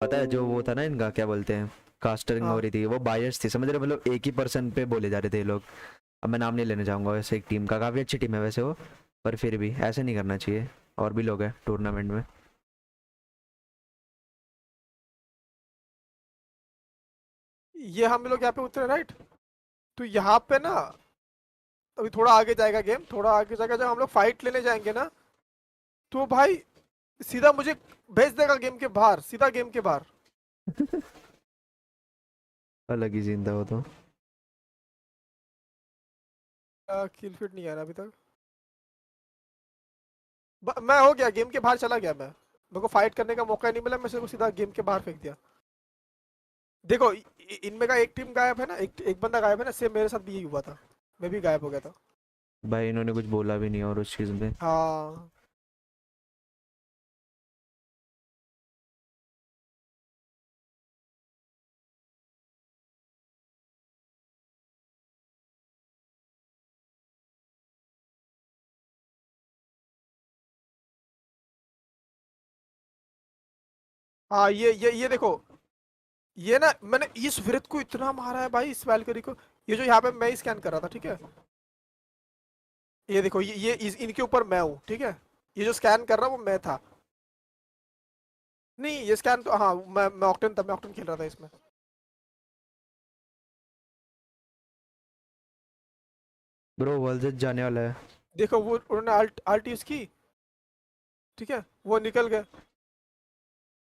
पता है जो वो था ना इनका क्या बोलते हैं, कास्टरिंग हो हाँ रही थी, वो बायर्स थी समझ रहे, मतलब एक ही पर्सन पे बोले जा रहे थे ये लोग। अब मैं नाम नहीं लेना चाहूंगा वैसे, एक टीम का काफ़ी अच्छी टीम है वैसे वो, पर फिर भी ऐसे नहीं करना चाहिए। और भी लोग हैं टूर्नामेंट में। ये हम लोग यहाँ पे उतरे राइट। तो यहाँ पे ना अभी थोड़ा आगे जाएगा गेम, थोड़ा आगे जाएगा, जब हम लोग फाइट लेने जाएंगे ना तो भाई सीधा मुझे भेज देगा गेम के बाहर, सीधा गेम के बाहर। अलग ही सीन था वो तो। किल फिट नहीं आ रहा अभी तक। मैं हो गया गेम के बाहर, चला गया मैं, मेरे को फाइट करने का मौका ही नहीं मिला, मैं सिर्फ सीधा गेम के बाहर फेंक दिया। देखो इनमें का एक टीम गायब है ना, एक बंदा गायब है ना, सेम मेरे साथ भी यही हुआ था, मैं भी गायब हो गया था। भाई इन्होंने कुछ बोला भी नहीं और उस चीज़ में। हाँ हाँ, ये देखो, ये ना मैंने इस विरत को इतना मारा है भाई, इस वैलकरी को। ये जो यहाँ पे मैं स्कैन कर रहा था ठीक है, ये देखो इनके ऊपर मैं हूँ ठीक है, ये जो स्कैन कर रहा वो मैं था। नहीं ये स्कैन तो हाँ, मैं ऑक्टेन था, मैं ऑक्टेन खेल रहा था इसमें। ब्रो वर्ल्ड जाने वाला है। देखो वो उन्होंने अल्ट अल्ट यूज की, ठीक है, वो निकल गए।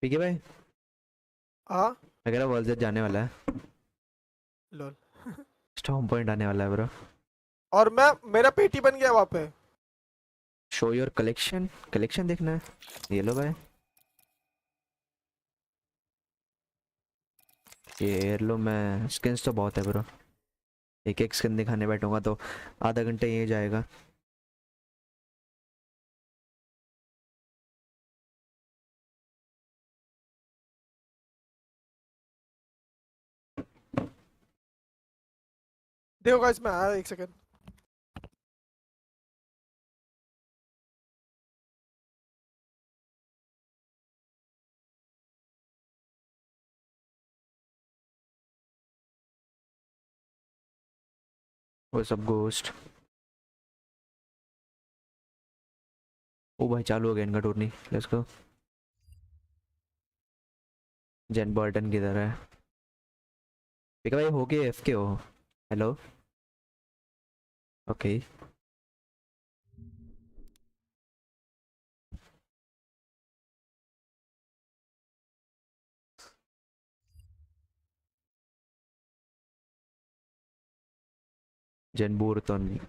ठीक है भाई, हाँ मैं कह रहा वर्ल्ड जाने वाला है। लोल। स्टॉर्म पॉइंट आने वाला है ब्रो। और मैं, मेरा पेटी बन गया वहां पे। शो योर कलेक्शन, कलेक्शन देखना है, ये लो भाई। ये हेirloom में स्किन्स तो बहुत है ब्रो, एक एक स्किन दिखाने बैठूंगा तो आधा घंटे ये जाएगा। देखो गाइस मैं आया, एक सेकंड। वो सब गोस्ट। ओ भाई चालू हो गया इनका टूर्नी, लेट्स गो। जेन बर्टन किधर है? ठीक है भाई, हो गए एफ के हो। Hello. Okay. Jane Burton.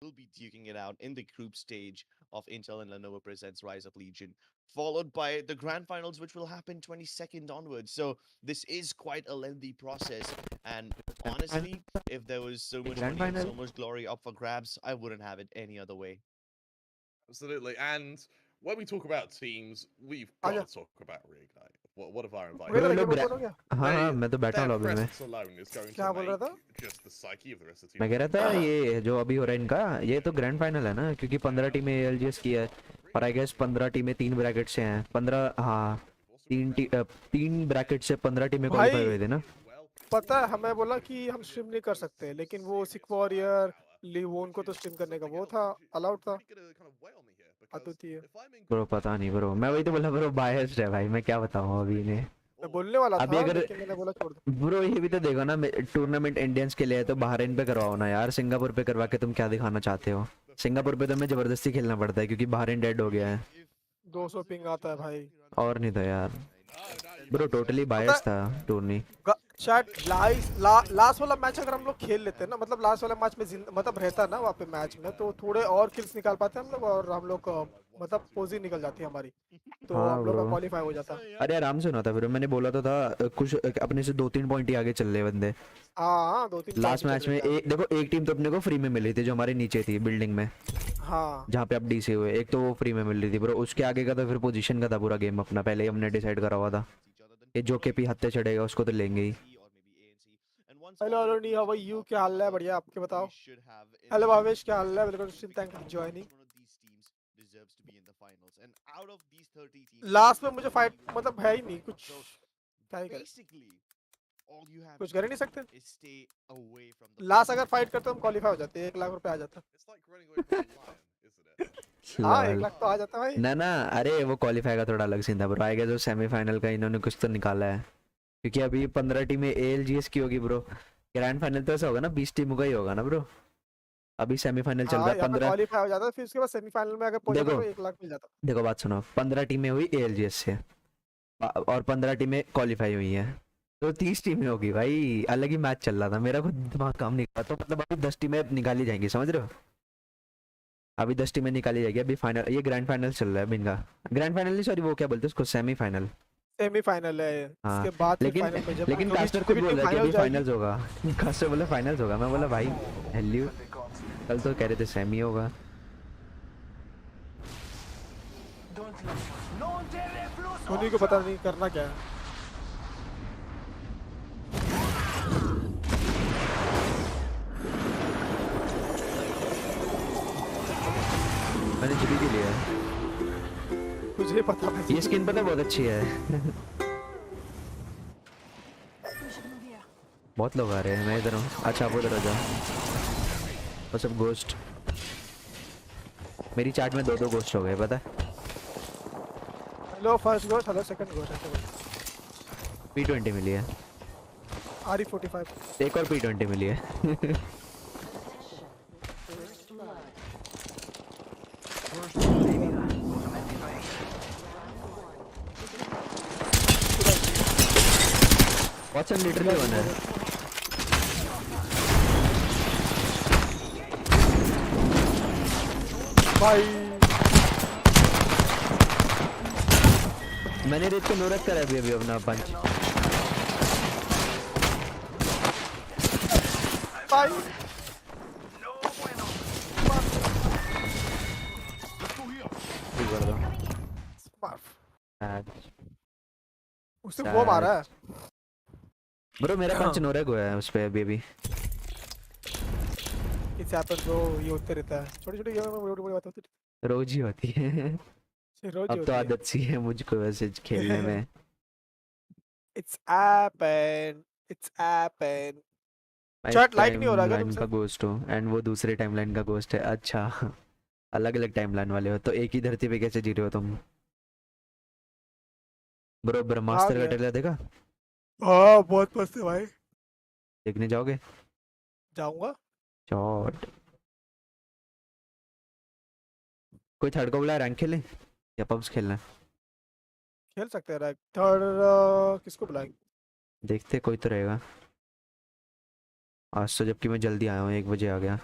will be duking it out in the group stage of Intel and Lenovo Presents Rise of Legion, followed by the grand finals, which will happen 22nd onwards. So this is quite a lengthy process. And honestly, if there was so much grand money and final. so much glory up for grabs, I wouldn't have it any other way. Absolutely. And when we talk about teams, we've आजा। got to talk about Reignite. What have our मेरा bro ये inviters लोग game done? Open हो गया। हाँ हाँ, They, मैं तो बैठा हूँ their लॉबी में। presence alone is going क्या to बोल रहा था? make just the psyche of the rest of the team. मैं कह रहा था ये जो अभी हो रहा है इनका, ये तो ग्रैंड फाइनल है ना, क्योंकि 15 टीमें एलजीएस की है, और आई गेस 15 टीमें 3 ब्रैकेट से हैं, 15 हाँ। तीन ब्रैकेट से 15 टीमें भाई, क्वालिफाई हुए थे ना। पता है हमें बोला कि हम स्ट्रीम नहीं कर सकते, लेकिन वो सिक वॉरियर लीवोन को तो स्ट्रीम करने का वो था, अलाउड था। अद्वितीय। ब्रो पता नहीं ब्रो, मैं वही तो बोला ब्रो, बायस्ड है भाई, मैं क्या बताऊं अभी इन्हें। मैं बोलने वाला अभी था अगर लेकिन मैंने बोला छोड़ दो। ब्रो ये भी तो देखो ना, टूर्नामेंट इंडियंस के लिए है तो बहरीन पे करवाओ ना यार, सिंगापुर पे करवा के तुम क्या दिखाना चाहते हो? सिंगापुर पे तो हमें जबरदस्ती खेलना पड़ता है क्योंकि बहरीन डेड हो गया है। 200 पिंग आता है भाई। और नहीं तो यार ब्रो, टोटली पता बायस था टूर्नी। शायद लास्ट वाला मैच अगर हम लोग खेल लेते ना, मतलब लास्ट वाला मैच में मतलब रहता ना वहाँ पे मैच में, तो थोड़े और किल्स निकाल पाते हम लोग, और हम लोग मतलब पोजी निकल जाती है हमारी, तो हाँ हम लोग का ब्रो, क्वालिफाई हो जाता। अरे आराम से होना था फिर, मैंने बोला तो था कुछ अपने से 2-3 पॉइंट ही आगे चल रहे बंदे। हाँ 2-3 लास्ट पॉइंट मैच चल में रहे थे। एक देखो, एक टीम तो अपने को फ्री में मिली थी जो हमारे नीचे थी बिल्डिंग में, हाँ जहाँ पे आप डीसी हुए, एक तो वो फ्री में मिल रही थी ब्रो। उसके आगे का तो फिर पोजीशन का था पूरा गेम अपना, पहले ही हमने डिसाइड करा हुआ था कि जो के पी हत्ते चढ़ेगा उसको तो लेंगे ही। हेलो हेलो नी, हाउ आर यू, क्या हाल है? बढ़िया, आपके बताओ। हेलो भावेश, क्या हाल है? Welcome to stream, thank you for joining. Last में मुझे फाइट मतलब है ही नहीं कुछ, क्या ही करें, कुछ कर ही नहीं सकते। लास्ट अगर फाइट करते हम क्वालिफाई हो जाते, 1 लाख रुपए आ जाता। हाँ 1 लॉल। लाख तो आ जाता भाई। ना ना, अरे वो क्वालिफाई का थोड़ा अलग सीन था ब्रो, आएगा जो सेमीफाइनल का इन्होंने कुछ तो निकाला है, क्योंकि अभी 15 टीमें एएलजीएस की होगी ब्रो। ग्रैंड फाइनल तो ऐसा होगा ना 20 टीमों का ही होगा ना ब्रो। अभी सेमीफाइनल चल रहा हाँ है यहाँ पे 15। क्वालिफाई हो जाता, फिर उसके बाद सेमीफाइनल में अगर पहुंच जाता देखो तो 1 लाख मिल जाता। देखो बात सुनो, 15 टीमें हुई एएलजीएस से और 15 टीमें क्वालिफाई हुई हैं, तो 30 टीमें होगी भाई। अलग ही मैच चल रहा था, मेरा खुद दिमाग काम नहीं कर रहा, तो मतलब अभी 10 टीमें निकाली जाएंगी, समझ रहे हो? अभी 10 टीमें निकाली जाएगी, अभी फाइनल, ये ग्रैंड फाइनल चल रहा है अभी इनका। ग्रैंड फाइनल नहीं, सॉरी, वो क्या बोलते हैं उसको, सेमीफाइनल। सेमीफाइनल है, हाँ इसके बाद फिर लेकिन फाइनल में जब लेकिन जो भी कास्टर जितनी खुद भी बोल टीम रहा है कि फाइनल अभी जाएगी। फाइनल्स होगा। कास्टर बोला फाइनल्स होगा, मैं बोला भाई हेल्यू, कल तो कह रहे थे सेमी होगा। धोनी को पता नहीं करना क्या है। मैंने जीबी के लिया है। मुझे पता नहीं। ये स्किन पता है बहुत अच्छी है। बहुत लोग आ रहे हैं, मैं इधर हूँ। अच्छा आप उधर आ जाओ। वो सब गोस्ट, मेरी चैट में 2-2 गोस्ट हो गए पता है। Hello first ghost, hello second ghost, P20 मिली है, RE45। एक और P20 मिली है। Watson literally वन है। भाई मैंने रेत को नोरत करा अभी अपना पंच। भाई ठीक कर दो। उससे वो मारा है। ब्रो मेरा पंच नोरक हुआ है उस पे अभी। इस यहाँ पर जो ये होते रहता है, छोटी छोटी गेम में बड़ी बड़ी बात होती रोज ही होती है। है, रोज ही अब तो होती है। आदत सी है मुझको वैसे खेलने में। It's happen. चैट लाइक नहीं हो रहा क्या टाइमलाइन का तुमसे? गोस्ट हो एंड वो दूसरे टाइमलाइन का गोस्ट है। अच्छा अलग अलग टाइमलाइन वाले हो तो एक ही धरती पे कैसे जी रहे हो तुम? ब्रो आ ब्रह्मास्त्र का गया। ट्रेलर देखा? हाँ बहुत मस्त है भाई। देखने जाओगे? जाऊंगा। शॉट। कोई थर्ड को बुला, रैंक खेलें या पब्स खेलना है? खेल सकते हैं। थर्ड किसको बुलाएंगे? देखते कोई तो रहेगा। आज तो जबकि मैं जल्दी आया हूँ, 1 बजे आ गया।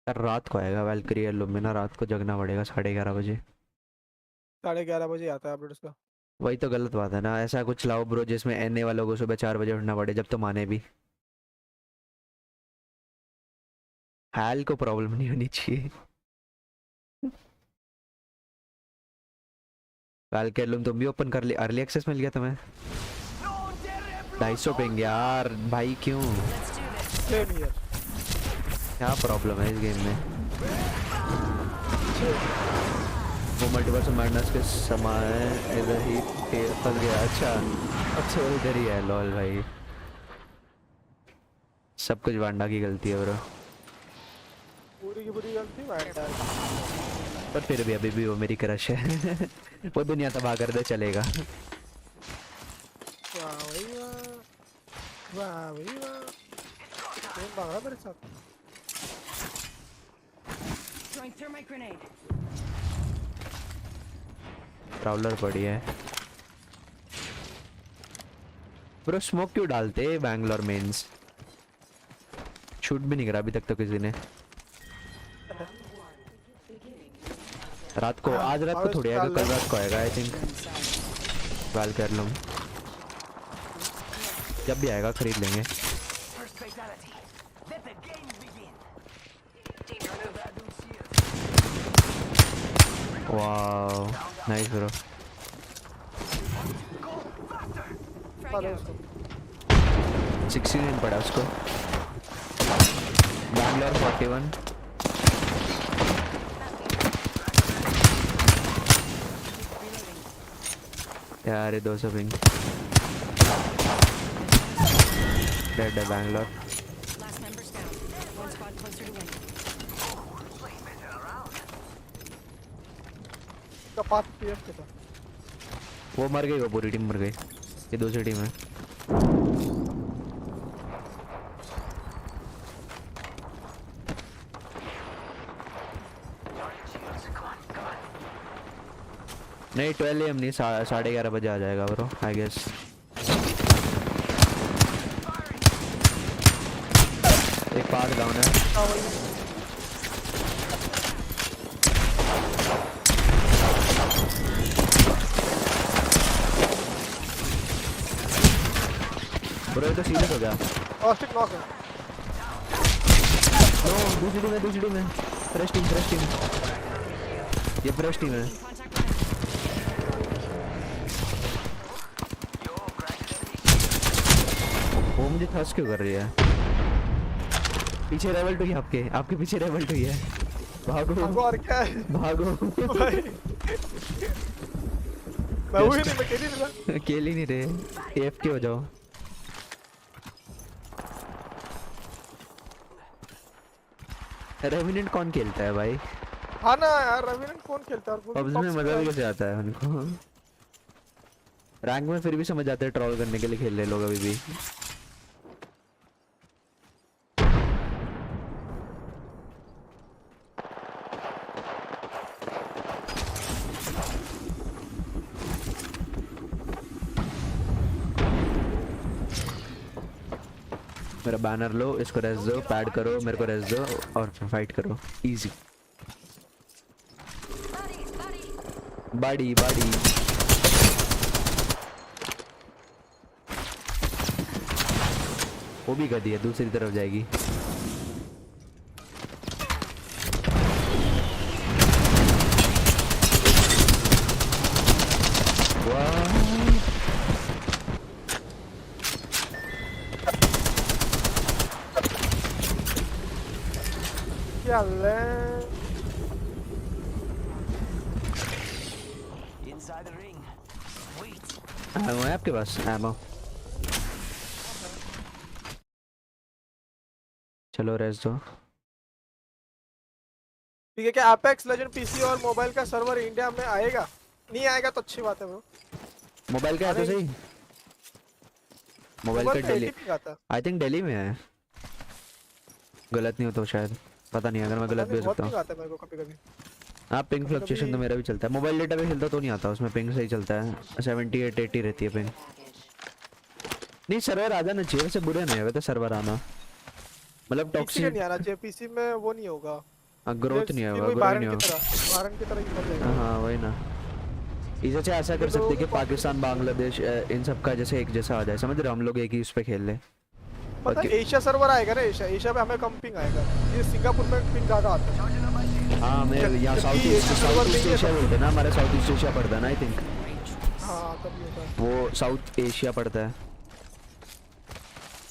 यार रात को आएगा वैल्क हेयरलूम में ना, रात को जगना पड़ेगा 11:30 बजे। 11:30 बजे आता है अपडेट उसका। वही तो गलत बात है ना, ऐसा कुछ लाओ ब्रो जिसमें एनए वालों को सुबह 4 बजे उठना पड़े, जब तो माने भी। हाल को प्रॉब्लम नहीं होनी चाहिए। वैल्क हेयरलूम तुम भी ओपन कर ली? अर्ली एक्सेस मिल गया तुम्हें? 250 पेंगे यार भाई, क्यों? Same year. क्या प्रॉब्लम है इस गेम में? वो मल्टीवर्स मैडनेस के समय इधर ही फंस गया। अच्छा वो इधर ही है। लॉल भाई, सब कुछ वांडा की गलती है ब्रो। पूरी की पूरी गलती वांडा की। पर फिर भी अभी भी वो मेरी क्रश है। वो दुनिया तबाह कर दे चलेगा। वाह भाई वाह, वाह भाई वाह। कौन भाग रहा है मेरे साथ? Throwing thermite grenade. ट्रैवलर पड़ी है ब्रो। स्मोक क्यों डालते हैं बैंगलोर मेंस? शूट भी नहीं करा अभी तक तो किसी ने। रात को, आज रात को थोड़ी आएगा, कल रात को आएगा आई थिंक। वाल्क हेयरलूम जब भी आएगा खरीद लेंगे। First fatality. Let the game begin. Wow nice bro. Frag मारो out. उसको। 69 पड़ा उसको। बैंगलोर 41। यार ये 200 पिंग। डेड है Bangalore. Last member's down. One squad closer to win. का पाथ पीएफ के था। वो मर गई, वो पूरी टीम मर गई। ये दूसरी टीम है। नहीं 12 AM नहीं, 11:30 बजे आ जाएगा ब्रो आई गेस। एक पाथ डाउन है। हाँ वही। ब्रो ये तो सीरियस हो गया। ऑस्टिक नॉक है। नो दूसरी टीम है। फ्रेश टीम ये फ्रेश टीम है। Contact with वो मुझे थर्स क्यों कर रही है? पीछे रेवल टू है आपके पीछे रेवल टू है। भागो भागो और क्या है? भागो। भाई मैं वही नहीं, मैं खेल ही नहीं रहा। अकेले नहीं रहे, AFK हो जाओ। रेविनेंट कौन खेलता है भाई? हाँ ना यार, रेविनेंट कौन खेलता है? और वो भी पबजी में top मजा भी से कैसे आता है उनको? रैंक में फिर भी समझ आता है, ट्रोल करने के लिए खेल रहे लोग अभी भी। मेरा बैनर लो, इसको रेस दो, पैड करो, मेरे को रेस दो और फाइट करो। इजी बाड़ी वो भी कर दिया, दूसरी तरफ जाएगी। क्या ले? Inside the ring. Sweet. Ammo है आपके पास? एमो चलो रेस दो। ठीक है, क्या एपेक्स लेजेंड पीसी और मोबाइल का सर्वर इंडिया में आएगा? नहीं आएगा तो अच्छी बात है ब्रो। मोबाइल का है तो सही। मोबाइल का दिल्ली, आता आई थिंक दिल्ली में है। गलत नहीं हो तो शायद, पता नहीं, अगर मैं गलत भी हो सकता हूँ। आता है मेरे को कभी-कभी। हाँ पिंग फ्लक्चुएशन तो मेरा भी चलता है। मोबाइल डेटा पे खेलता तो नहीं आता, उसमें पिंग सही चलता है। 78 80 रहती है पिंग। नहीं सर्वर आ जाना चाहिए, वैसे बुरे नहीं है वैसे सर्वर आना, मतलब पीसी टॉक्सिक नहीं आना चाहिए, पीसी में वो नहीं होगा, ग्रोथ नहीं होगा, ग्रो नहीं होगा। बारन की तरह ही हो जाएगा। हाँ वही ना। इसे अच्छा ऐसा कर सकते हैं कि पाकिस्तान बांग्लादेश इन सब का जैसे एक जैसा आ जाए, समझ रहे हो? हम लोग एक ही उस पे खेल ले। पता है एशिया सर्वर आएगा ना, एशिया पे हमें कम पिंग आएगा। ये सिंगापुर में पिंग ज्यादा आता है। हाँ मैं यहाँ साउथ ईस्ट एशिया बोलते हैं ना, हमारा साउथ ईस्ट एशिया पड़ता है ना आई थिंक। हाँ तभी होता है। वो साउथ एशिया पड़ता है,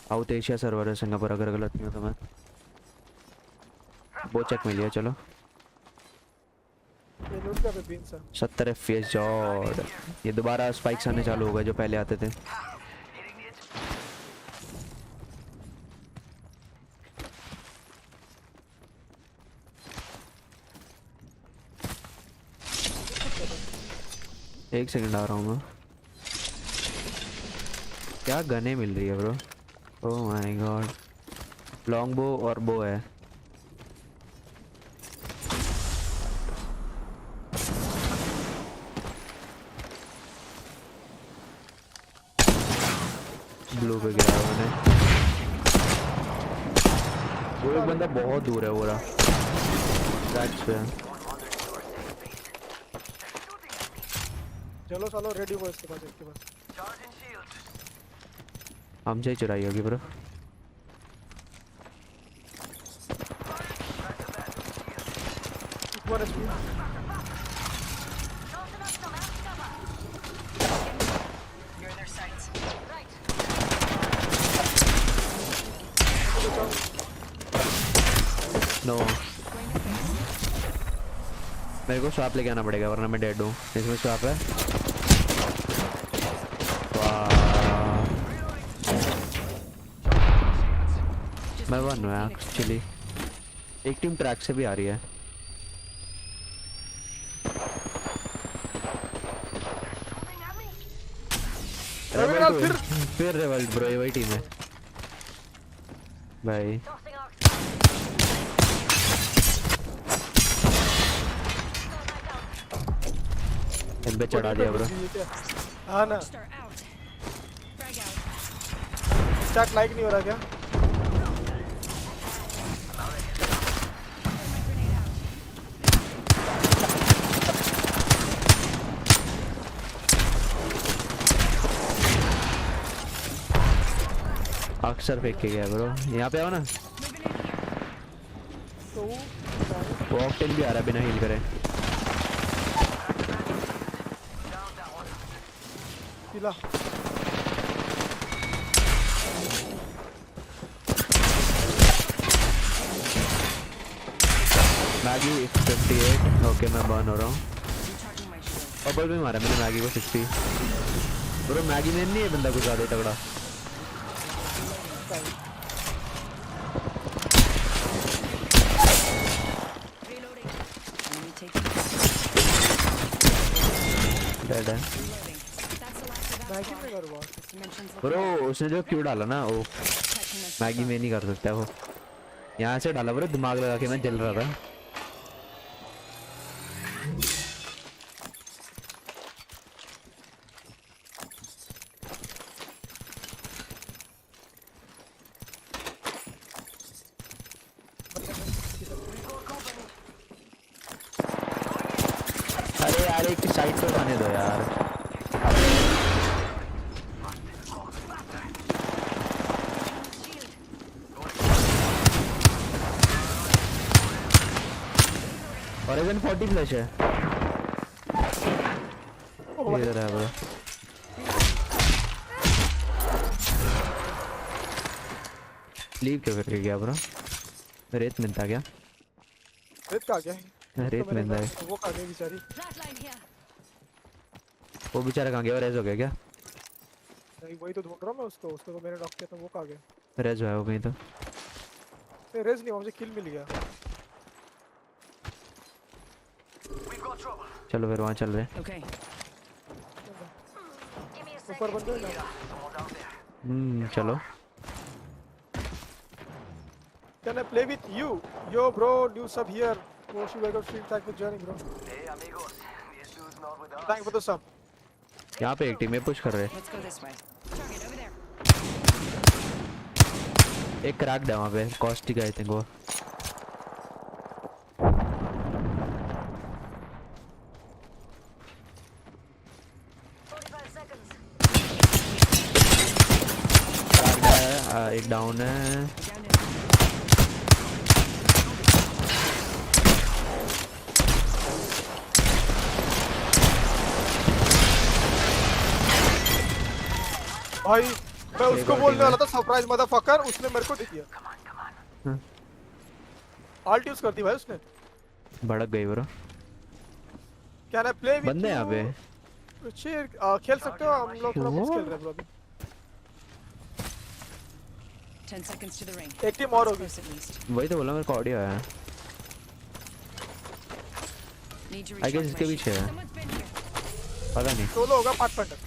साउथ एशिया सर्वर है सिंगापुर, अगर गलत नहीं हो तो मैं। वो चेक मिल गया चलो। ये लूट क्या पे बीन सा 70 FPS जॉर्ड। ये दोबारा स्पाइक्स आने चालू हो गए जो पहले आते थे। एक सेकंड आ रहा हूँ मैं। क्या गने मिल रही है bro. Oh my God. Long बो और बो है। ब्लू पे गिरा है मैंने। वो एक बंदा बहुत दूर है वो रहा। ट्रैक्स पे है। चलो चलो रेडी हो इसके पास इसके पास हमसे ही चुराई होगी ब्रो। ऊपर एचपी नो मेरे को स्वाप लेके आना पड़ेगा वरना मैं डेड हूँ। इसमें स्वाप है। वाह मैं वन हूँ एक्चुअली। एक टीम ट्रैक से भी आ रही है। फिर फिर रेवल्ट ब्रो ये वही टीम है भाई। इन पे चढ़ा दिया ब्रो। हाँ ना स्टार्ट लाइक नहीं हो रहा क्या अक्सर फेंक के गया ब्रो। यहाँ पे आओ ना। तो वो ऑक्टेन भी आ रहा है बिना हील करे। पिला मैगी 58। ओके मैं बर्न हो रहा हूँ। Recharging my shield. और भी मारा मैंने मैगी को 60। ब्रो मैगी में नहीं है बंदा कुछ ज़्यादा ही तगड़ा। Reloading. Enemy taking. डेड है Reloading. That's the last of that Maggi में squad. कर बात This dimension's ब्रो। looking उसने जो क्यों डाला ना वो catching us. मैगी में नहीं कर सकता वो। यहाँ से डाला ब्रो दिमाग लगा के मैं जल रहा था। अरे यार एक साइड पे आने दो यार। Horizon 40 फ्लैश है। इधर है ब्रो। लीव क्यों करके गया ब्रो। रेत मिलता क्या। रेत का क्या है रेत मिलता है। वो कहा गई बेचारी Flatline here. वो बेचारा कहाँ गया। रेज हो गया क्या। नहीं वही तो ढूंढ रहा हूँ मैं उसको उसको तो मैंने नॉक किया था वो कहा गया रेज हुआ है वो कहीं तो। नहीं रेस नहीं हुआ, मुझे किल मिल गया चलो फिर वहाँ चल रहे। Okay. ऊपर बंदे हैं ना चलो। Can I play with you? Yo bro, new sub here. Most you welcome stream. Thank for joining bro. Thank you for the sub. यहाँ पे एक टीम में पुश कर रहे। Let's go this way. Target over there. एक crack है वहाँ पे कॉस्टिक आई थिंक वो। एक डाउन है। Down in. भाई मैं उसको बोलने वाला था सरप्राइज मदरफकर, उसने मेरे को दे दिया। ऑल्ट यूज कर दी भाई उसने। भड़क गई bro. Can I play with बंदे यहाँ पे। खेल सकते हो, हम लोग थोड़ा कुछ खेल रहे हैं ब्रो अभी। 10 seconds to the ring. एक टीम और होगी। Close at least. वही तो बोला, मेरे को ऑडियो आया। Need to I guess recharge इसके my पीछे shield. है। Someone's been here. पता नहीं। सोलो होगा पार्टनर।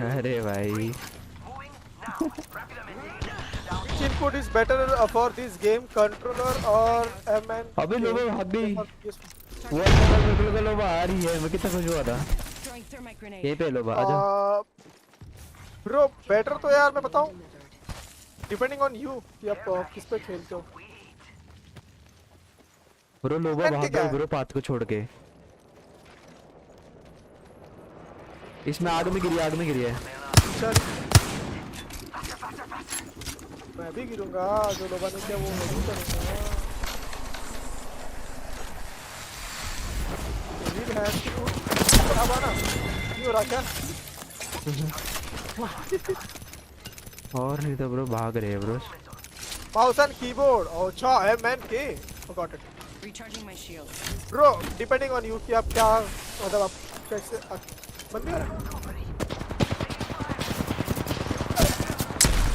अरे भाई Moving now. Rapid amending. Which input is better for this game, controller or MN? अबे लोगों भाग गई। वो वो मेरे को लोबा आ रही है, मैं कितना खुश हुआ था। Throwing thermite grenade. यहीं पे लोबा आजा। ब्रो बेटर तो यार मैं बताऊं, डिपेंडिंग ऑन यू कि आप किस पे खेलते हो। ब्रो लोबा Strength भाग क्या गई है? ब्रो पाथ को छोड़ के। इसमें आग में गिरी है। चल मैं भी गिरूंगा, जो लोगों ने किया वो मैं भी करूंगा। ये भी है कि तू खराब आना नहीं हो रहा क्या? और नहीं तो ब्रो भाग रहे हैं ब्रो। Mouse and keyboard. अच्छा MN के forgot it. Recharging my shield. Bro depending on you कि आप क्या मतलब आप कैसे बंद नहीं हो रहा।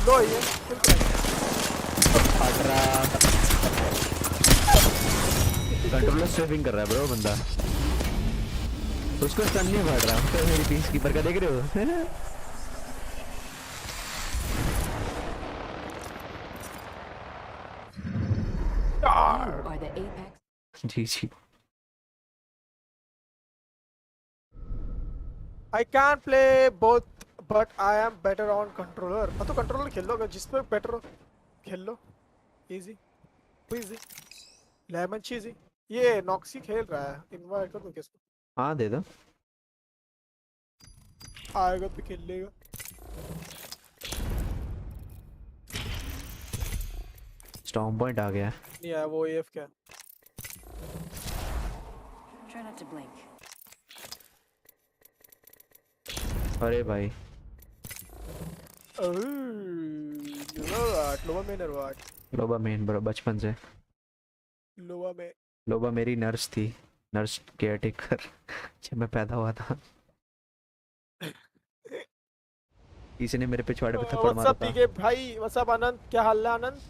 लो ये कंट्रोलर स्ट्रेफिंग कर रहा है ब्रो बंदा। उसको स्टन नहीं मार रहा। तो मेरी पीस कीपर का देख रहे हो। You are the apex. जी। I can play both but I am better on controller। तो कंट्रोलर खेल लो, अगर जिस पे बेटर हो खेल लो। Easy lemon चीजी। ये नॉक्सी खेल रहा है, इनवाइट कर दो किसको। हाँ दे दो। आएगा तो खेल लेगा। स्टॉर्म पॉइंट आ गया। नहीं आया वो AF क्या। Try not to blink. अरे भाई लोबा मेन ब्रो बचपन से। लोवा में लोबा मेरी नर्स थी, नर्स केयर टेकर जब मैं पैदा हुआ था। किसी ने मेरे पिछवाड़े पे थप्पड़ मारा व्हाट्सअप था। पीके भाई, व्हाट्सअप आनंद, क्या हाल है आनंद?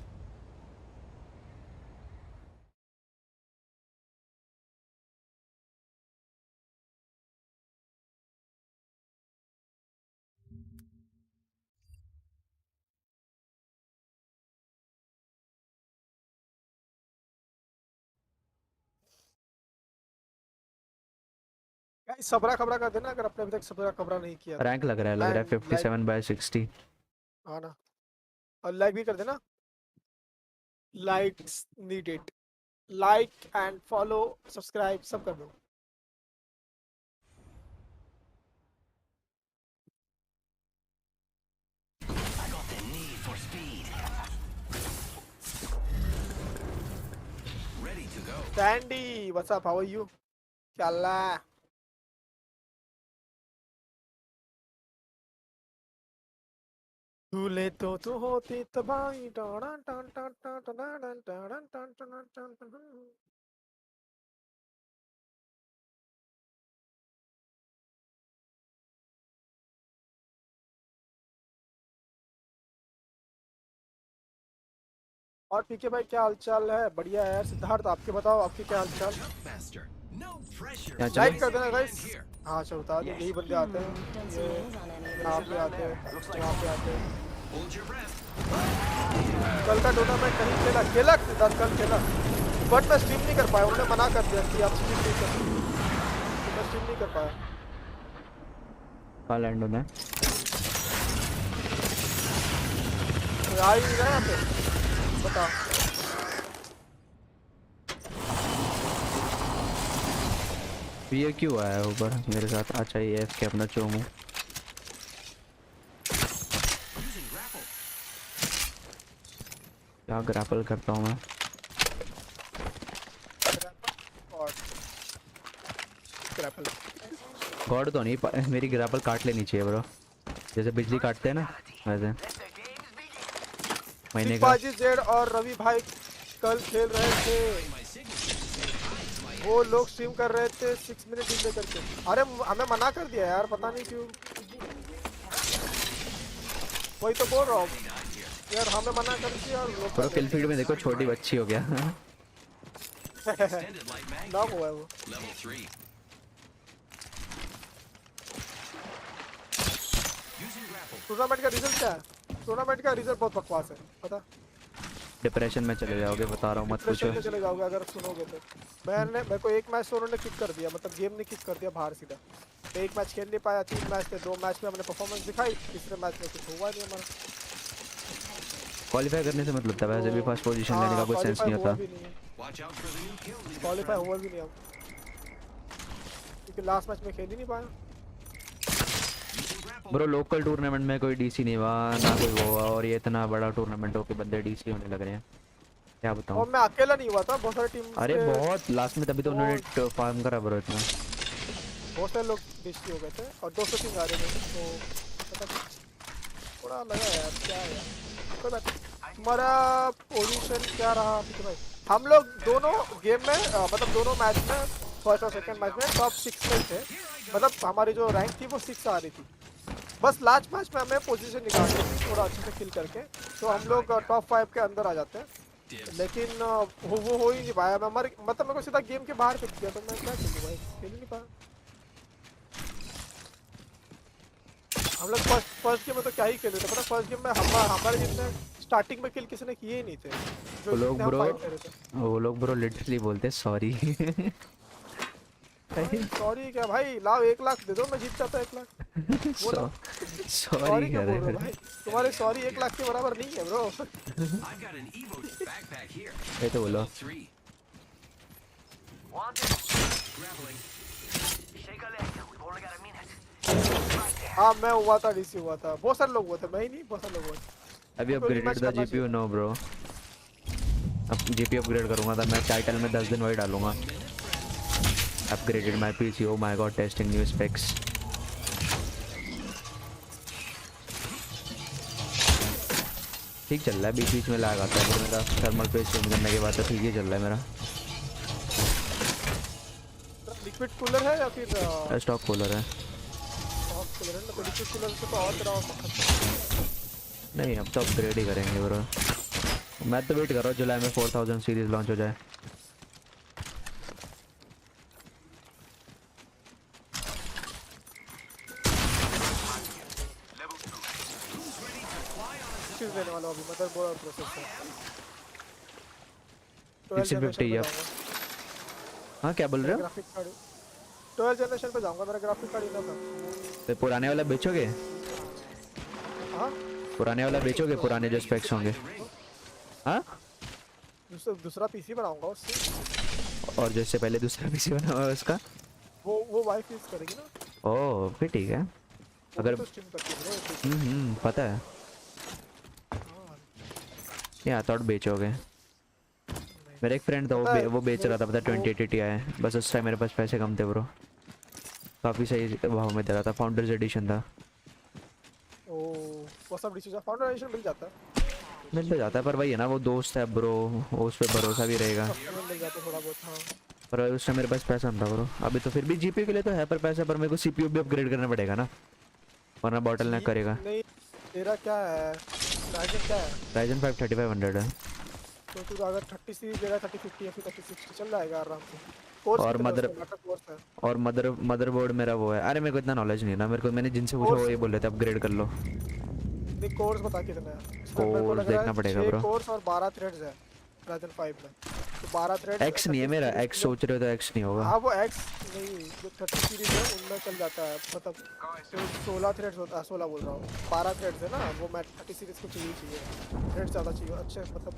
गाइस सबरा खबरा कर देना अगर आपने अभी तक सबरा खबरा नहीं किया। रैंक लग रहा है And 57/60। हाँ ना, और लाइक भी कर देना। Likes needed, like and follow subscribe सब कर दो। I got the need for speed. Ready to go. Sandy what's up, how are you? क्या हाल है? भूले तो तू होती तबाही। और पीके भाई क्या हालचाल है? बढ़िया है यार। सिद्धार्थ आपके बताओ, आपके क्या हालचाल? Master. No pressure. यहाँ लाइक चलो। कर देना गाइस। हाँ अच्छा बता दो, यही बंदे आते हैं, ये यहाँ पे आते हैं, यहाँ पे आते हैं। Hold your breath. कल का टूर्नामेंट नहीं खेला, खेला सिद्धार्थ कल खेला, बट मैं स्ट्रीम नहीं कर पाया। उन्होंने मना कर दिया कि आप स्ट्रीम नहीं कर सकते, तो मैं स्ट्रीम नहीं कर पाया। कहाँ लैंड होना है? तो आ ही नहीं रहा यहाँ पे, बता। ये क्यों आया ऊपर मेरे साथ? अच्छा ये एफ के अपना चोमू। Using grapple. क्या ग्रैपल करता हूँ मैं? ग्रैपल गॉड तो नहीं, मेरी ग्रैपल काट लेनी चाहिए ब्रो, जैसे बिजली काटते हैं ना वैसे। Let the games begin. महीने का। बाजी जेड और रवि भाई कल खेल रहे थे, वो लोग स्ट्रीम कर रहे थे 6 मिनट डिले करके। अरे हमें मना कर दिया यार, पता नहीं क्यों। वही तो बोल रहा हूँ यार, हमें मना कर दिया और लोग ब्रो किल फीड में देखो छोटी बच्ची हो गया। लॉक हुआ है वो। टूर्नामेंट का रिजल्ट क्या है? टूर्नामेंट का रिजल्ट बहुत बकवास है, पता। डिप्रेशन में चले जाओगे, बता रहा हूँ, मत पूछो। डिप्रेशन में चले जाओगे अगर सुनोगे तो। मेरे को एक मैच से उन्होंने किक कर दिया, मतलब गेम ने किक कर दिया बाहर सीधा। तो एक मैच खेल नहीं पाया, 3 मैच थे, 2 मैच में हमने परफॉर्मेंस दिखाई, तीसरे मैच में कुछ हुआ नहीं हमारा। क्वालीफाई करने से मतलब था, वैसे भी फर्स्ट पोजीशन लेने का कोई सेंस नहीं होता। क्वालीफाई हुआ भी नहीं हम, क्योंकि लास्ट मैच में खेल ही नहीं पाया। ब्रो लोकल टूर्नामेंट में कोई डीसी नहीं हुआ ना कोई वो हुआ, और ये इतना बड़ा टूर्नामेंट हो के बंदे डीसी होने लग रहे हैं, क्या बताऊं। और मैं अकेला नहीं हुआ था, बहुत सारी टीम। अरे बहुत लास्ट में तभी तो उन्होंने फार्म करा ब्रो इतना। बहुत सारे लोग डीसी हो गए थे और 203 आ रहे थे, तो पता नहीं, थोड़ा लगा यार क्या है यार। कोई बात नहीं। हमारा पोजीशन क्या रहा भाई? हम लोग दोनों गेम में मतलब दोनों मैच में, फर्स्ट और सेकंड मैच में टॉप 6 में थे। मतलब हमारी जो रैंक थी वो 6 आ रही थी। बस लास्ट मैच में हमें पोजीशन निकालनी थी थोड़ा अच्छे से किल करके, तो हम लोग टॉप 5 के अंदर आ जाते हैं। लेकिन वो हो ही नहीं पाया। मैं मतलब मेरे को सीधा गेम के बाहर फेंक दिया, तो मैं क्या खेलूँ भाई, खेल ही नहीं पाया। हम लोग फर्स्ट गेम में तो क्या ही खेले थे, पता। फर्स्ट गेम में हमारे टीम में स्टार्टिंग में किल किसी ने किए ही नहीं थे, जो वो लोग जितने हम ब्रो फाइट कर रहे थे। वो लोग ब्रो लिटरली बोलते सॉरी। सॉरी क्या भाई, लाओ 1 लाख दे दो, मैं जीत जाता 1 लाख। सॉरी क्यों कर बोल रहे हो रहे भाई? तुम्हारे सॉरी 1 लाख के बराबर नहीं है ब्रो। ये तो बोलो। हाँ मैं हुआ था, डीसी हुआ था, बहुत सारे लोग हुए थे, मैं ही नहीं, बहुत सारे लोग हुए थे। अभी upgraded the GPU no bro, अब जीपीयू अपग्रेड करूंगा तो मैं टाइटल में 10 दिन वही डालूंगा, upgraded my PC, oh my god, testing new specs. ठीक चल रहा है, बीच बीच में लैग आता है, पर मेरा थर्मल पेज चेंज करने के बाद तो ठीक ही चल रहा है मेरा। लिक्विड कूलर है या फिर स्टॉक कूलर है? स्टॉक कूलर है ना, तो लिक्विड कूलर से तो और तरह नहीं अब तो अपग्रेड ही करेंगे ब्रो। मैं तो वेट कर रहा हूँ जुलाई में 4000 सीरीज लॉन्च हो जाए। चीज देने वाला हूं अभी, मदरबोर्ड और प्रोसेसर। 650 अब। हाँ क्या बोल रहे हो? ग्राफिक कार्ड 12 जनरेशन पे जाऊंगा, मेरा ग्राफिक कार्ड इनफ है। तो पुराने वाला बेचोगे? हां पुराने वाला बेचोगे, पुराने जो स्पेक्स होंगे? हाँ दूसरा पीसी बनाऊंगा उससे। और जैसे पहले दूसरा पीसी बना हुआ है उसका, वो वाइफ यूज करेगी ना। ओह फिर ठीक है। अगर तो स्ट्रीम करती है पता है, या थॉट बेचोगे। मेरा एक फ्रेंड था वो बेच रहा था, पता 2080 Ti है, बस उस टाइम मेरे पास पैसे कम थे ब्रो, काफ़ी सही भाव में दे रहा था, फाउंडर्स एडिशन था। ओ वो सब डिसीजन फाउंडर एडिशन मिल जाता है, मिल तो जाता है, पर वही है ना, वो दोस्त है ब्रो, उस पर भरोसा भी रहेगा। मिल जाता है थोड़ा बहुत। हाँ पर उस टाइम मेरे पास पैसा नहीं था ब्रो, अभी तो फिर भी जीपीयू के लिए तो है पर पैसा, पर मेरे को सीपीयू भी अपग्रेड करना पड़ेगा ना, वरना बॉटल नेक करेगा। नहीं तेरा क्या है, राइजन क्या है? राइजन 5 3500 है। तो तू अगर 30 सीरीज लेगा 3050 या फिर 3060 चल जाएगा आराम से। कोर्स और मदरबोर्ड मेरा वो है, अरे मेरे को इतना नॉलेज नहीं है ना, मेरे को मैंने जिनसे पूछा वो ये बोल रहे थे अपग्रेड कर लो। नहीं कोर्स बता कितना है? कोर्स देखना पड़ेगा ब्रो। कोर्स और 12 थ्रेड्स है राइजन 5 में, तो 12 थ्रेड्स। एक्स नहीं है मेरा, एक्स सोच रहे हो तो एक्स नहीं होगा। हाँ वो एक्स नहीं, जो 30 सीरीज है उनमें चल जाता है, मतलब 16 थ्रेड्स होता है, 16 बोल रहा हूँ, 12 थ्रेड्स है ना, वो मैं 30 सीरीज को चाहिए थ्रेड्स ज़्यादा चाहिए अच्छे, मतलब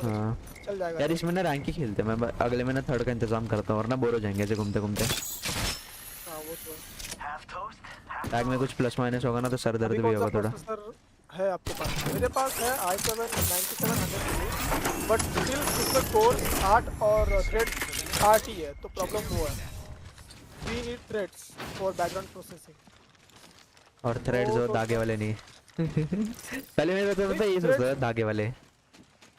हाँ चल जाएगा यार, इसमें ना रैंक ही खेलते हैं, मैं अगले महीने थर्ड का इंतजाम करता हूँ, और ना बोर हो जाएंगे ऐसे घूमते घूमते। हाँ वो तो टैग में कुछ प्लस माइनस होगा ना तो सर दर्द भी होगा थोड़ा। है आपके पास? मेरे पास है i7 9700, बट स्टिल उसमें कोर 8 और थ्रेड 8 ही है, तो प्रॉब्लम वो है, we need threads for background processing. और थ्रेड्स और धागे वाले नहीं। पहले मैं तो ये सोचता था धागे वाले,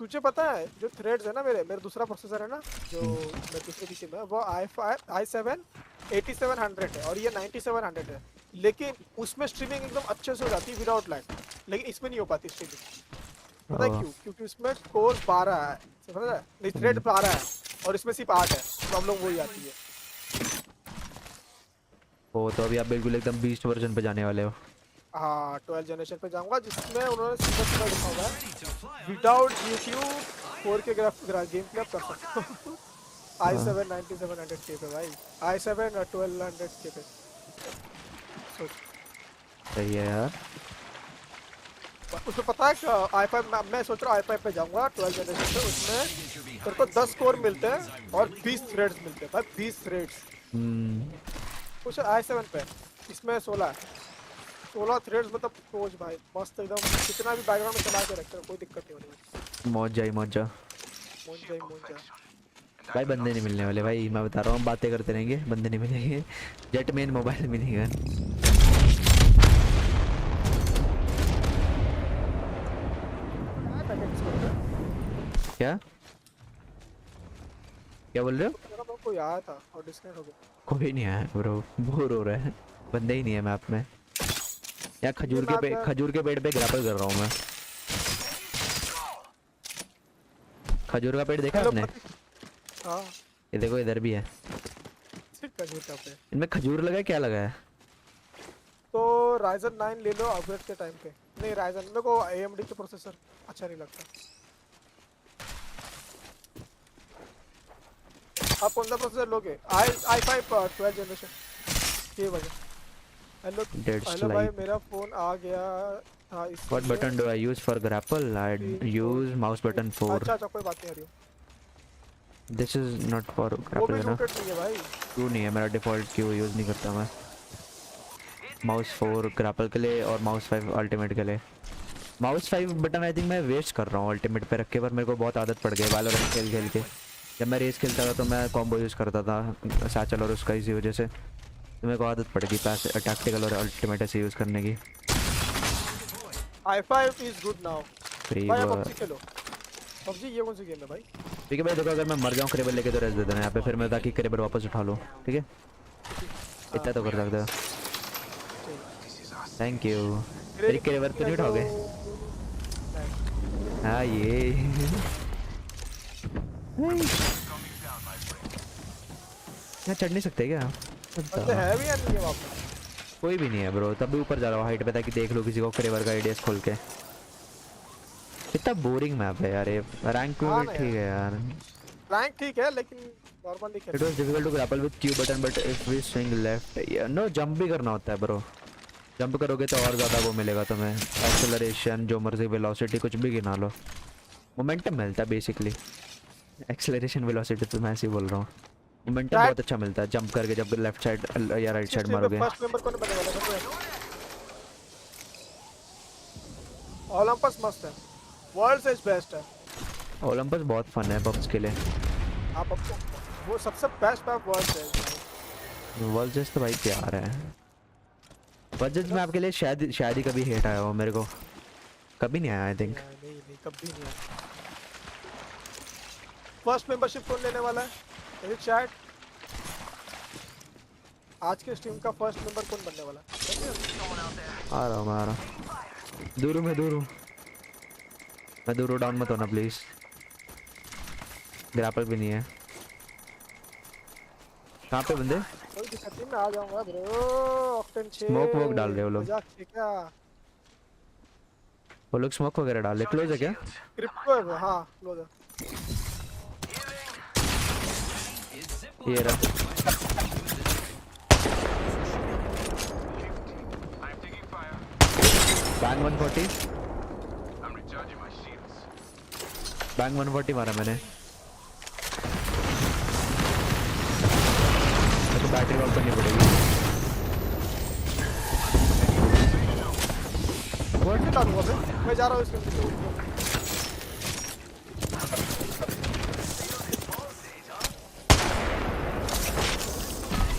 तुझे पता है जो थ्रेड्स है ना मेरे दूसरा प्रोसेसर है ना जो मेरे दूसरे पीसी में वो i7 8700 है और ये 9700 है, लेकिन उसमें स्ट्रीमिंग एकदम अच्छे से हो जाती है विदाउट लैग, लेकिन इसमें नहीं हो पाती स्ट्रीमिंग। पता है ओह। क्यों? क्योंकि उसमें कोर 12 है, समझ रहा है? नहीं, थ्रेड 12 है और इसमें सिर्फ 8 है, प्रॉब्लम वही आती है। वो तो अभी आप बिल्कुल एकदम बीस्ट वर्जन पे जाने वाले हो। हाँ 12 जनरेशन पे जाऊंगा जिसमें उन्होंने सीधा सीधा लिखा हुआ है without YouTube 4K game play कर सकते हो। i7 9700K पे भाई, i7 1200K पे। सोच सही है यार। उसमें पता है i5 मैं सोच रहा हूँ i5 पे जाऊंगा 12 जनरेशन पे, उसमें तेरे को 10 कोर मिलते हैं और 20 थ्रेड्स मिलते हैं भाई, 20 थ्रेड्स। कुछ i7 पे, इसमें 16 थ्रेड्स, मतलब रोज भाई मस्त एकदम, कितना भी बैकग्राउंड में चला के रखते हैं कोई दिक्कत नहीं होनी। मौजा ही मौजा। मोंजा भाई बंदे नहीं मिलने वाले भाई, मैं बता रहा हूँ, बातें करते रहेंगे, बंदे नहीं मिलेंगे। जेट मेन मोबाइल मिलेगा। क्या क्या बोल रहे हो? मेरा कोई आया था और डिस्कनेक्ट हो गया। कोई नहीं आया ब्रो, बोर हो रहा है, बंदे ही नहीं है मैप में। या खजूर के पेड़ पे ग्रैपल कर रहा हूँ मैं। खजूर का पेड़ देखा आपने? हाँ ये देखो इधर भी है। सिर्फ खजूर का पे। इनमें खजूर लगा है, क्या लगा है? तो Ryzen 9 ले लो अपग्रेड के टाइम पे। नहीं Ryzen, मेरे को AMD के प्रोसेसर अच्छा नहीं लगता। आप कौन सा प्रोसेसर लोगे? i5 12 generation. ये वजह। हेलो That's भाई, like- मेरा फोन आ गया था इस। What button do I use for grapple? I use mouse button 4. अच्छा कोई बात नहीं, हरियो। This is not for वो भी grapple है ना? रूटेड नहीं है भाई। क्यों नहीं है? मेरा डिफॉल्ट क्यों यूज़ नहीं करता मैं। माउस 4 ग्रैपल के लिए और माउस 5 अल्टीमेट के लिए। माउस 5 बटन आई थिंक मैं वेस्ट कर रहा हूँ अल्टीमेट पे रख के, पर मेरे को बहुत आदत पड़ गई वैलोरेंट खेल खेल के। जब मैं रेस खेलता था तो मैं कॉम्बो यूज़ करता था सैचल और उसका, इसी वजह से तो मेरे को आदत पड़ गई टैक्टिकल और अल्टीमेट ऐसे यूज़ करने की। i5 is good now। Free भाई PUBG खेलो। PUBG ये कौन सी गेम है भाई? ठीक है भाई, देखो अगर मैं मर जाऊँ क्रेबर लेके तो रेस दे देना यहाँ पे, फिर मैं ताकि क्रेबर वापस उठा लूँ, ठीक है? इतना तो कर सकते हो। Thank you. मेरी क्रेबर तो नहीं उठाओगे? हाँ ये यहाँ चढ़ नहीं सकते क्या? बंदे है भी या नहीं है वहाँ पे? कोई भी नहीं है ब्रो, तब भी ऊपर जा रहा हूँ हाइट पे ताकि देख लो किसी को क्रेबर का आइडियाज खोल के। इतना बोरिंग मैप है यार ये। रैंक में भी ठीक है यार। रैंक ठीक है लेकिन नॉर्मली खेल। It was difficult to grapple with Q button but if we swing left, yeah, no jump भी करना होता है ब्रो। जंप करोगे तो और ज़्यादा वो मिलेगा तुम्हें, एक्सेलरेशन, जो मर्जी, वेलोसिटी, कुछ भी गिना लो, मोमेंटम मिलता है बेसिकली। एक्सेलरेशन वेलोसिटी तो मैं ऐसे ही बोल रहा हूँ। मोमेंटम बहुत अच्छा मिलता है जंप करके जब लेफ्ट साइड या राइट साइड मारोगे। फर्स्ट मेंबर कौन बनने वाला है? ओलंपस मस्त है, वर्ल्ड से बेस्ट है। ओलंपस बहुत फन है पब्स के लिए। आप वो सबसे बेस्ट मैप वर्ल्ड से। वर्ल्ड जस्ट तो भाई प्यार है। वर्ल्ड जस्ट मैं आपके लिए शायद ही कभी हेट आया हो, मेरे को कभी नहीं आया आई थिंक। नहीं कभी नहीं आया। फर्स्ट मेंबरशिप कौन लेने वाला है? मेरी चैट आज के स्ट्रीम का फर्स्ट मेंबर कौन बनने वाला है? आ रहा हूँ मैं, आ रहा हूँ। दूर हूँ मैं, दूर हूँ मैं, दूर हूँ। डाउन मत होना प्लीज। ग्रैपल भी नहीं है। कहाँ पे बंदे? कोई दिक्कत नहीं, मैं आ जाऊंगा ब्रो। ऑक्टेन 6 स्मोक वोक डाल रहे हो लोग? मजाक है क्या? वो लोग स्मोक वगैरह डाल रहे। क्लोज है क्या? क्रिप्टो है वो, हाँ क्लोज है। ये रहा। बैंग 140, बैंग 140 मारा मैंने। तो बैटरी ऑफ करनी पड़ेगी। वर्ड में डालूंगा मैं जा रहा हूँ इसके।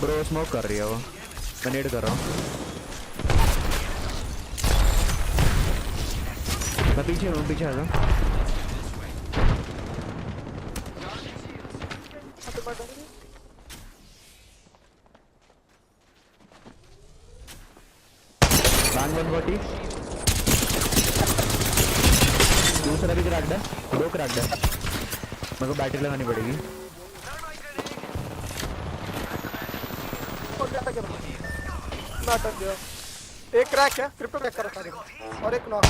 ब्रो स्मोक कर रही है वो, मैं नेड कर रहा हूँ। मैं पीछे हूँ, पीछे आ जाओ। करेंगे। वन बॉटी दूसरा भी क्रैक्ड है, 2 क्रैक्ड है। मेरे को बैटरी लगानी पड़ेगी। और क्या क्या ना अटक गया। एक क्रैक है, क्रिप्टो क्रैक कर रखा है और एक नॉक।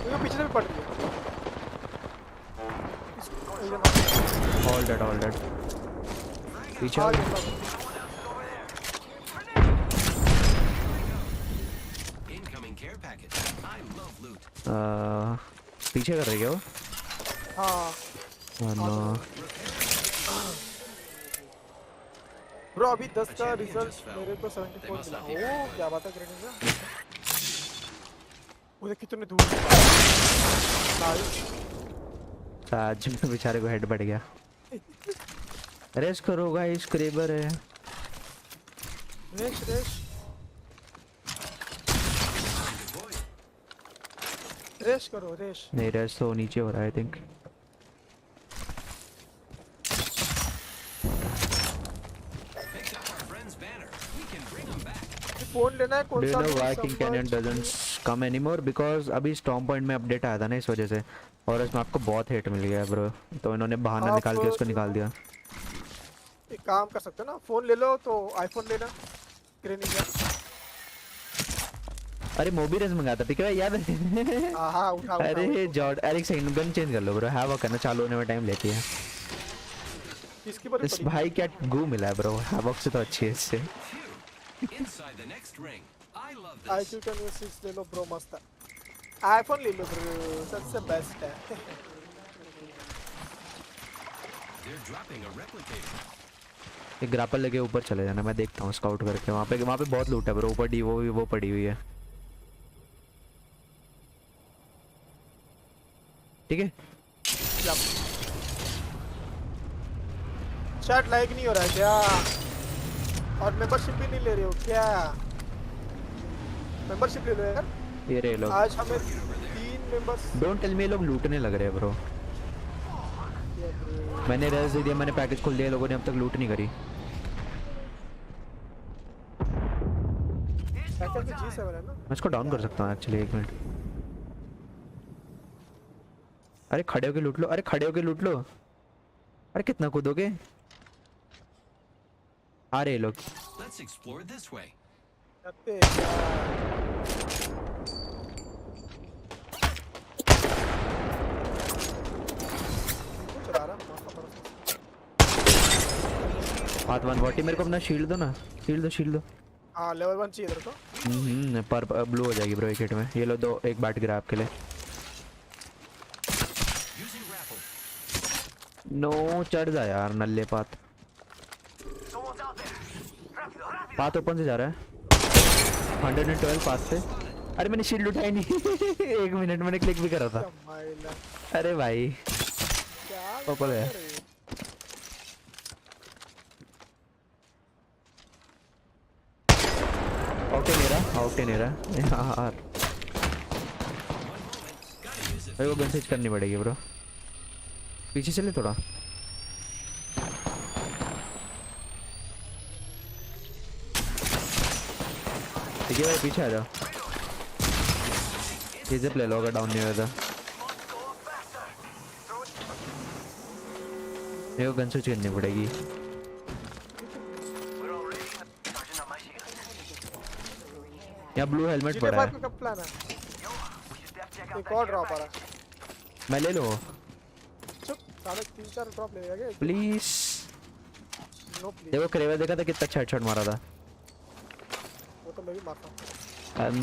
ये पीछे से भी पड़ रही है। ऑल डेड पीछे हाँ, Incoming care package. I love loot. पीछे कर रही है वो। हाँ नो ब्रो अभी 10 का रिजल्ट मेरे को 74 मिला। ओ क्या बात है ग्रेनेड में। वो देख कितने दूर नाइस। आज बेचारे को हेड पड़ गया। रेस करो गाइस, क्रेबर है। रेश रेश करो रेश। नहीं रेस तो नीचे हो रहा है I think. Picked up our friend's banner. We can bring them back. Phone लेना है कौन Do you सा? know why King Canyon doesn't come anymore? Because अभी स्टॉर्म पॉइंट में अपडेट आया था ना, इस वजह से। और इसमें आपको बहुत हेट मिल गया ब्रो, तो इन्होंने बहाना निकाल के उसको निकाल दिया। एक काम कर सकते हो ना, फोन ले लो तो आईफोन लेना। ग्रेनेड का अरे मोबी रेस मंगाया था ठीक है याद है? हाँ उठा अरे जॉर्ड एरिक सेकंड गन चेंज कर लो ब्रो, हैव करना चालू होने में टाइम लेती है। किसकी पर इस भाई क्या गू मिला है ब्रो, हैवॉक से तो अच्छी है इससे। Inside the next ring. I love this. IQ 10 ले लो ब्रो, मस्त है। आईफोन ले लो ब्रो, सबसे बेस्ट है। They're dropping a replicator. एक ग्रैपल लेके ऊपर चले जाना, मैं देखता हूँ स्काउट करके। वहाँ पे बहुत लूट है ब्रो, ऊपर डी वो पड़ी हुई है। ठीक है चैट लाइक नहीं हो रहा है क्या? और मेंबरशिप भी नहीं ले रहे हो क्या? मेंबरशिप ले लो यार। ये रे लोग, आज हमें 3 मेंबर्स। डोंट टेल मी लोग लूटने लग रहे हैं ब्रो। मैंने रेस दे दिया, मैंने पैकेज खोल दिया, लोगों ने अब तक लूट नहीं करी। पैकेज में G7 है ना? मैं इसको डाउन कर सकता हूँ एक्चुअली, 1 मिनट। अरे खड़े होके लूट लो, अरे खड़े होके लूट लो। अरे कितना कूदोगे? आ रहे लोग। Let's explore this way. करते चला रहा हाथ 140 मेरे को अपना शील्ड दो ना, शील्ड दो। हाँ लेवल 1 चाहिए तेरे को। पर ब्लू हो जाएगी ब्रो एक हिट में। ये लो दो, एक बैट गिरा आपके लिए। Using grapple. नो चढ़ जा यार नल्ले पात। पात ओपन से जा रहा है 112 पास से। अरे मैंने शील्ड उठाई नहीं। 1 मिनट मैंने क्लिक भी करा था। माइला अरे भाई क्या पकड़ है। आउट नहीं रहा यार। मेरे को गन स्विच करनी पड़ेगी ब्रो। पीछे चले थोड़ा। ठीक है भाई पीछे आ जाओ। ये जिप ले लो अगर डाउन नहीं होता। मेरे को गन स्विच करनी पड़ेगी। यहाँ ब्लू हेलमेट पड़ा है। GTA 5 का कब प्लान है? एक और ड्रॉप आ रहा है। मैं ले लो चुप, साले 3-4 ड्रॉप ले लेगा। प्लीज। नो प्लीज, देखो क्रेवर देखा था कितना अच्छा हेडशॉट मारा था। वो तो मैं भी मारता हूँ।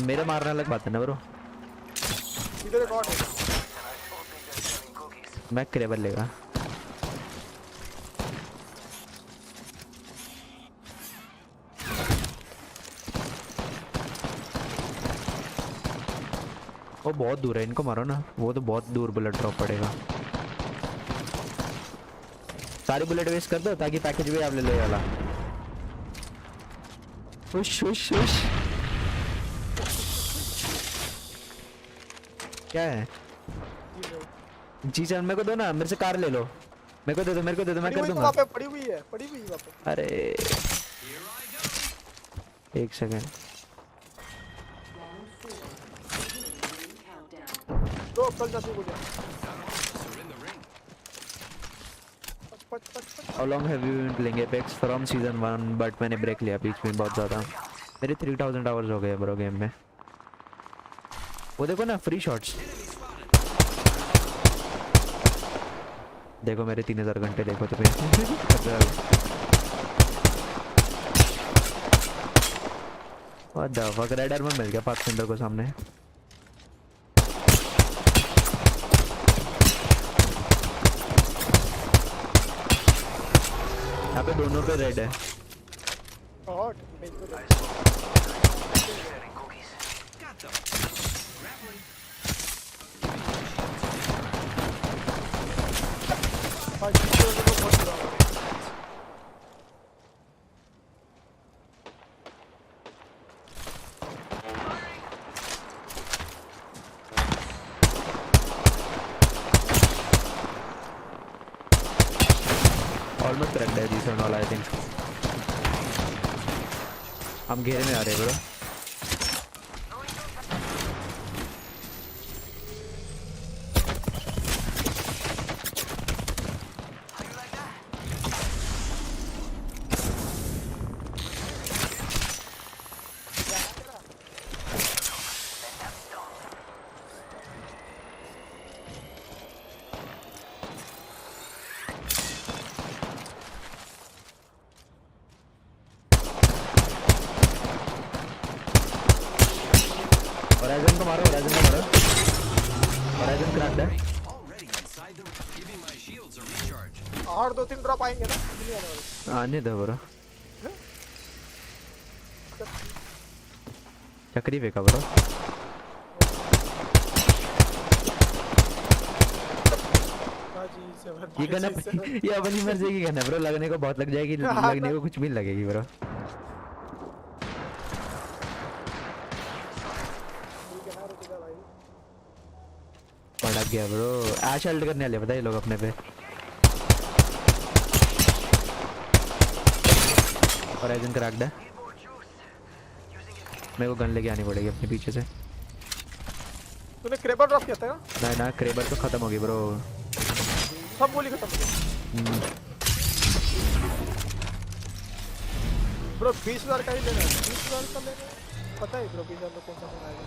मेरा मारना अलग बात है ना ब्रो। इधर एक और है। मैं क्रेवर लेगा। वो बहुत दूर है, इनको मारो ना। वो तो बहुत दूर बुलेट ड्रॉप पड़ेगा। सारी बुलेट वेस्ट कर दो ताकि पैकेज भी आप ले लो ये वाला। उश उश उश। क्या है? जी सर मेरे को दो ना, मेरे से कार ले लो। मेरे को दे दो, मेरे को दे दो, मैं पड़ी कर हुई दूंगा। वहाँ पे, पड़ी हुई है वहाँ पे। अरे एक सेकंड। तो कल जाती बोलिए। How long have you been playing Apex? From season 1, but मैंने ब्रेक लिया बीच में बहुत ज़्यादा। मेरे 3000 आवर्स हो गए ब्रो गेम में। वो देखो ना फ्री शॉट्स, देखो मेरे 3000 घंटे देखो तुम्हें। व्हाट द फक, रेडर में मिल गया पाथ सेंटर को सामने। यहाँ पे दोनों पे रेड है। और ऑलमोस्ट रेड है जी सन वाला, आई थिंक। हम घेरे में आ रहे हैं ब्रो। होराइजन को मारो, होराइजन को मारो। होराइजन क्रैक्ड है। और 2-3 ड्रॉप आएंगे ना, नहीं आने वाले। आने दो ब्रो। चक्री फेंका ब्रो। ये गन ये अपनी मर्जी की गन है ब्रो, लगने को बहुत लग जाएगी, लगने को कुछ भी नहीं लगेगी ब्रो। पड़क गया ब्रो। ऐश अल्ट करने वाले पता है ये लोग अपने पे। होराइजन क्रैक्ड है। मेरे को गन लेके आनी पड़ेगी अपने पीछे से। तूने क्रेबर ड्रॉप किया था ना? ना ना क्रेबर तो खत्म हो गई ब्रो। सब गोली खत्म हो गई। ब्रो 20,000 का ही लेना है, 20,000 का लेना है। पता है ब्रो 20,000 में कौन सा फोन आएगा?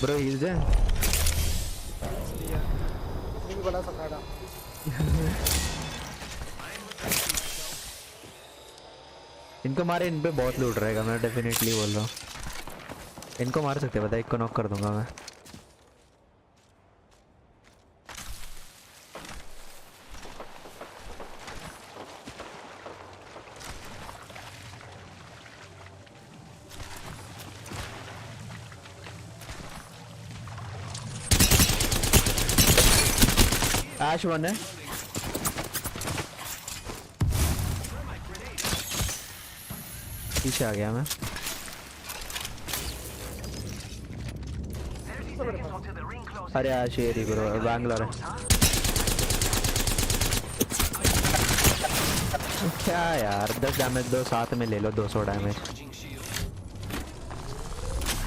ब्रो हील्स है। ये भी बड़ा सन्नाटा। इनको मारे, इन पे बहुत लूट रहेगा, मैं डेफिनेटली बोल रहा हूँ। इनको मार सकते हैं पता है, एक को नॉक कर दूंगा मैं। ऐश वन है। पीछे आ गया मैं। अरे ऐश ये रही ब्रो, बैंगलोर है। क्या यार 10 डैमेज दो, साथ में ले लो 200 डैमेज।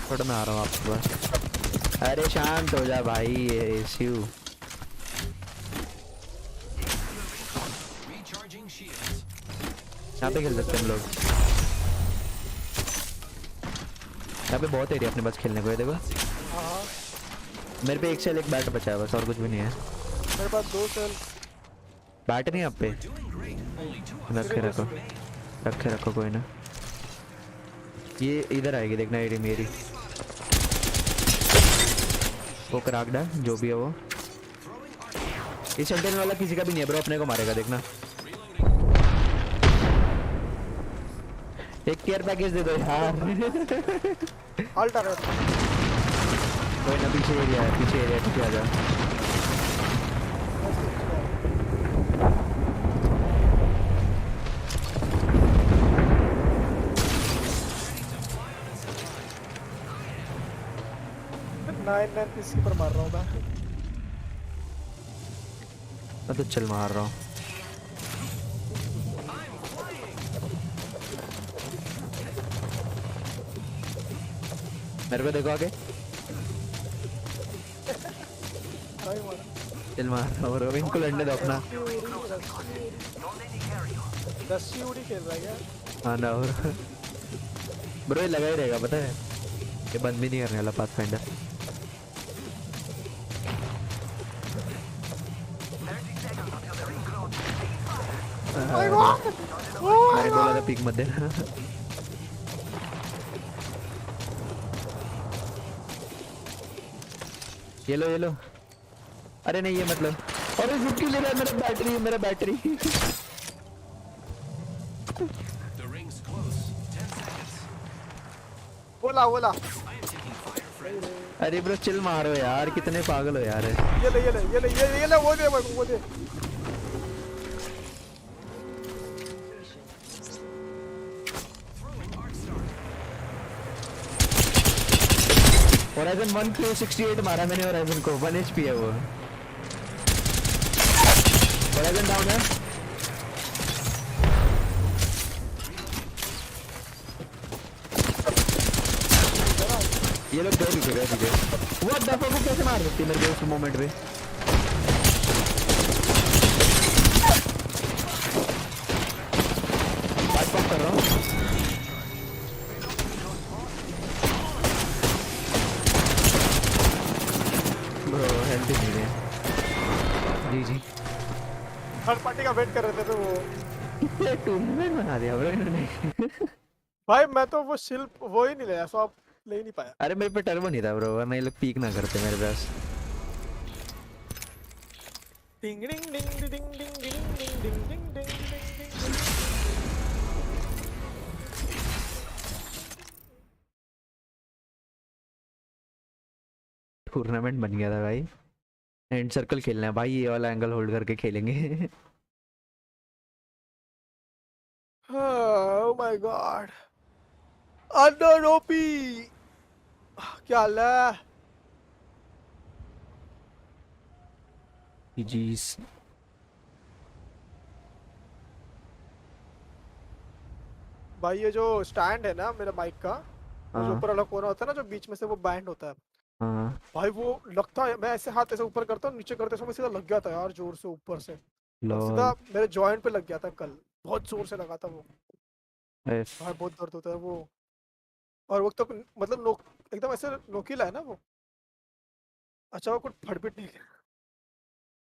थोड़ा मैं आ रहा हूँ आपके पास। अरे शांत हो जा भाई, ये शिव। यहाँ पे खेल सकते हैं हम लोग। यहाँ पे बहुत एरिया अपने पास खेलने को है, देखो। मेरे पे एक सेल एक बैट बचा है बस, और कुछ भी नहीं है। मेरे पास 2 सेल। बैट नहीं आप पे? रखे रखो, रखे रखो, कोई ना। ये इधर आएगी देखना, एरी मेरी। वो क्रैक्ड है जो भी है वो। इस सेंटर वाला किसी का भी नहीं है ब्रो, अपने को मारेगा देखना। एक केयर पैकेज दे दो यार। अल्ट आ रहा है। कोई ना, पीछे एरिया है, पीछे एरिया, पीछे आ जा। नाइन पीसी पर मार रहा हूँ मैं। मैं तो चल मार रहा हूँ। मेरे को देखो आगे। भाई मारा चल मार रहा हूँ bro, इनको लड़ने दो अपना। रस्सी उड़ी खेल रहा है क्या? हाँ ना और ब्रो ये लगा ही रहेगा पता है, ये बंद भी नहीं करने वाला पाथफाइंडर। मैंने बोला था पीक मत देना। ये लो अरे नहीं ये मतलब, अरे रुक क्यों ले रहा है मेरा battery. The ring's close. 10 seconds. बोला I am taking fire, friend. अरे ब्रो चिल मारो यार, कितने पागल हो यार। ये ले वो दे मेरे को, वो दे। Throwing arc star. होराइजन 1 पे 68 मारा मैंने होराइजन को, 1 HP है वो। होराइजन डाउन है। ये लोग दो भी गए ठीक है। वो दफा को कैसे मार सकती है मेरे को उस मोमेंट पे। बात पंप कर रहा हूँ। ब्रो हेल्थ ही नहीं है। जी थर्ड पार्टी का वेट कर रहे थे तो वो टूर्नामेंट बना दिया ब्रो इन्होंने। भाई मैं तो वो शिल्प वो ही नहीं लिया, सो आप ले ही नहीं पाया। अरे मेरे पे टर्बो नहीं था ब्रो, वरना ये लोग पीक ना करते मेरे पास। डिंग डिंग डिंग डिंग डिंग डिंग डिंग डिंग डिंग डिंग डिंग। टूर्नामेंट बन गया था भाई। एंड सर्कल खेलना है भाई, ये वाला एंगल होल्ड करके खेलेंगे। Oh my God, under OP क्या हाल है? जीस भाई ये जो स्टैंड है ना मेरा बाइक का, वो जो हाँ ऊपर वाला कोना होता है ना, जो बीच में से वो बैंड होता है हाँ भाई, वो लगता है मैं ऐसे हाथ ऐसे ऊपर करता हूँ, नीचे करते समय सीधा लग गया था यार, जोर से ऊपर से और सीधा लॉल मेरे जॉइंट पे लग गया था कल, बहुत जोर से लगा था वो एफ। भाई, बहुत दर्द होता है वो। और वो तो मतलब नोक एकदम ऐसे नोकीला है ना वो, अच्छा वो कुछ फटफट नहीं है,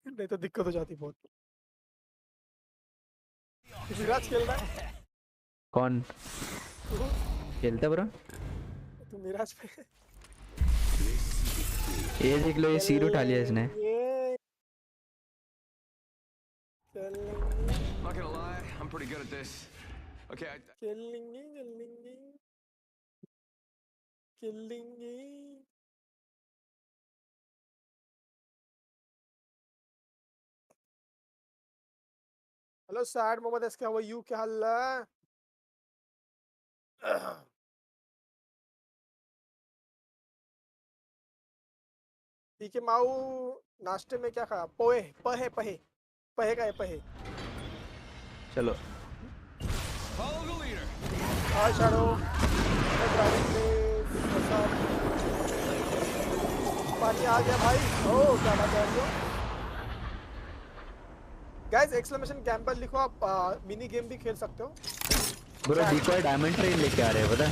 नहीं तो दिक्कत हो जाती बहुत। विराज खेल रहा है कौन खेलता ब्रो? तू मिराज पे ये देख लो, ये सीर उठा लिया इसने। ये चलेंगे Not gonna lie, I'm pretty good at this. Okay, चलेंगे चलेंगे चलेंगे। हेलो सैड मोहम्मद एस, क्या हुआ यू, क्या हाल है? ठीक है माऊ, नाश्ते में क्या खाया? पोहे पहे पहे पहे का है पहे। चलो follow the leader. Hi shadow, driving place पानी आ गया भाई। ओह क्या बात है गाइस, एक्सक्लेमेशन कैंपल लिखो, आप मिनी गेम भी खेल सकते हो। ब्रो डिकॉय डायमंड ट्रेन लेके आ रहे हैं पता है।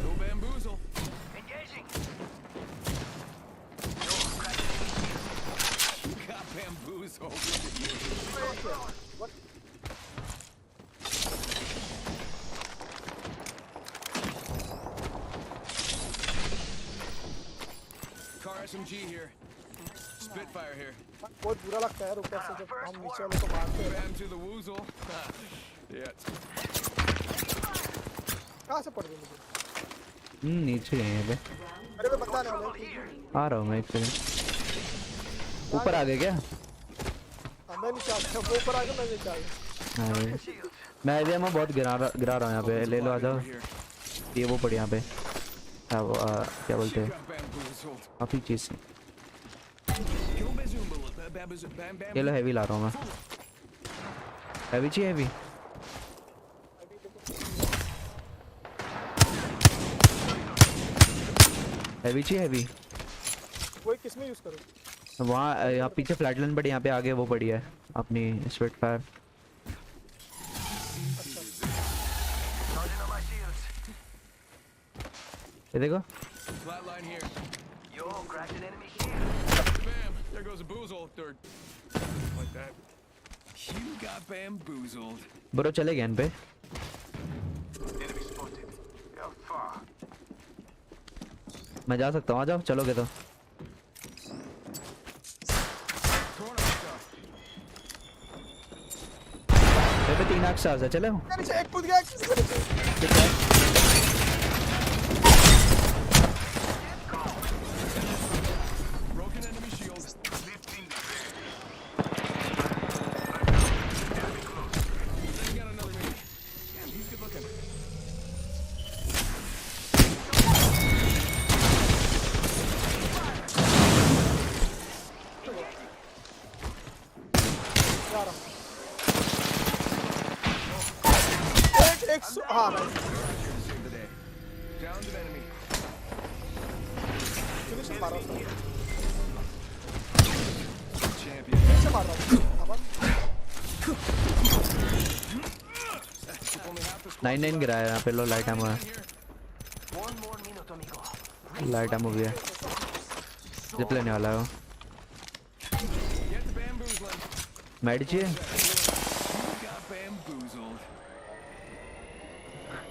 No bamboozle. Engaging. Got bamboozled. Look at you. What? Car SMG here. Spitfire here. बहुत बुरा लगता है यार ऊपर से जब हम नीचे वाले को मारते हैं। Ram to the woozle. Yeah. कहाँ से पड़ गई मुझे? नीचे है यहाँ पे। मेरे पे बंदा आने वाला है। आ रहा हूँ मैं एक सेकंड। ऊपर आ गए क्या? हाँ, मैं नीचे आ गया, वो ऊपर आ गया, मैं नीचे आ गया। Nice. मैं एरिया में बहुत गिरा रहा हूँ यहाँ पे, ले लो आ जाओ। ये वो पड़ी यहाँ पे, क्या बोलते हैं, काफ़ी चीज़। ये लो हैवी ला रहा हूँ मैं, हैवी चाहिए हैवी। हैवी चाहिए हैवी। वही किसमें यूज करूं? वहाँ यहाँ पीछे फ्लैटलैंड पड़ी, यहाँ पे आगे वो पड़ी है अपनी Spitfire. Charging on my shields. ये देखो Flatline here. Yo, cracked an enemy shield. Bam! There goes a boozle. Third. Like that. You got bamboozled. Bro चले गए इन पे। Enemy spotted. You're far. मैं जा सकता हूँ, आ जाओ चलोगे तो। ये पे 3 स्टार्स है, चले। मेरे नीचे एक कूद गया, किसी के नीचे। Broken enemy shield. Then got another mini. Damn, he's good looking. जा रहा हूं। एक हाँ भाई Save the day. Downed an enemy. Finish मार रहा हूँ, Champion. फिनिश मार रहा हूँ। अब 9 गिराया यहाँ पे। लो लाइट एमो है, One more minute, amigo. Light ammo भी है। जिप लेने वाला है वो। Get the bamboozling. मैड चाहिए, You got bamboozled.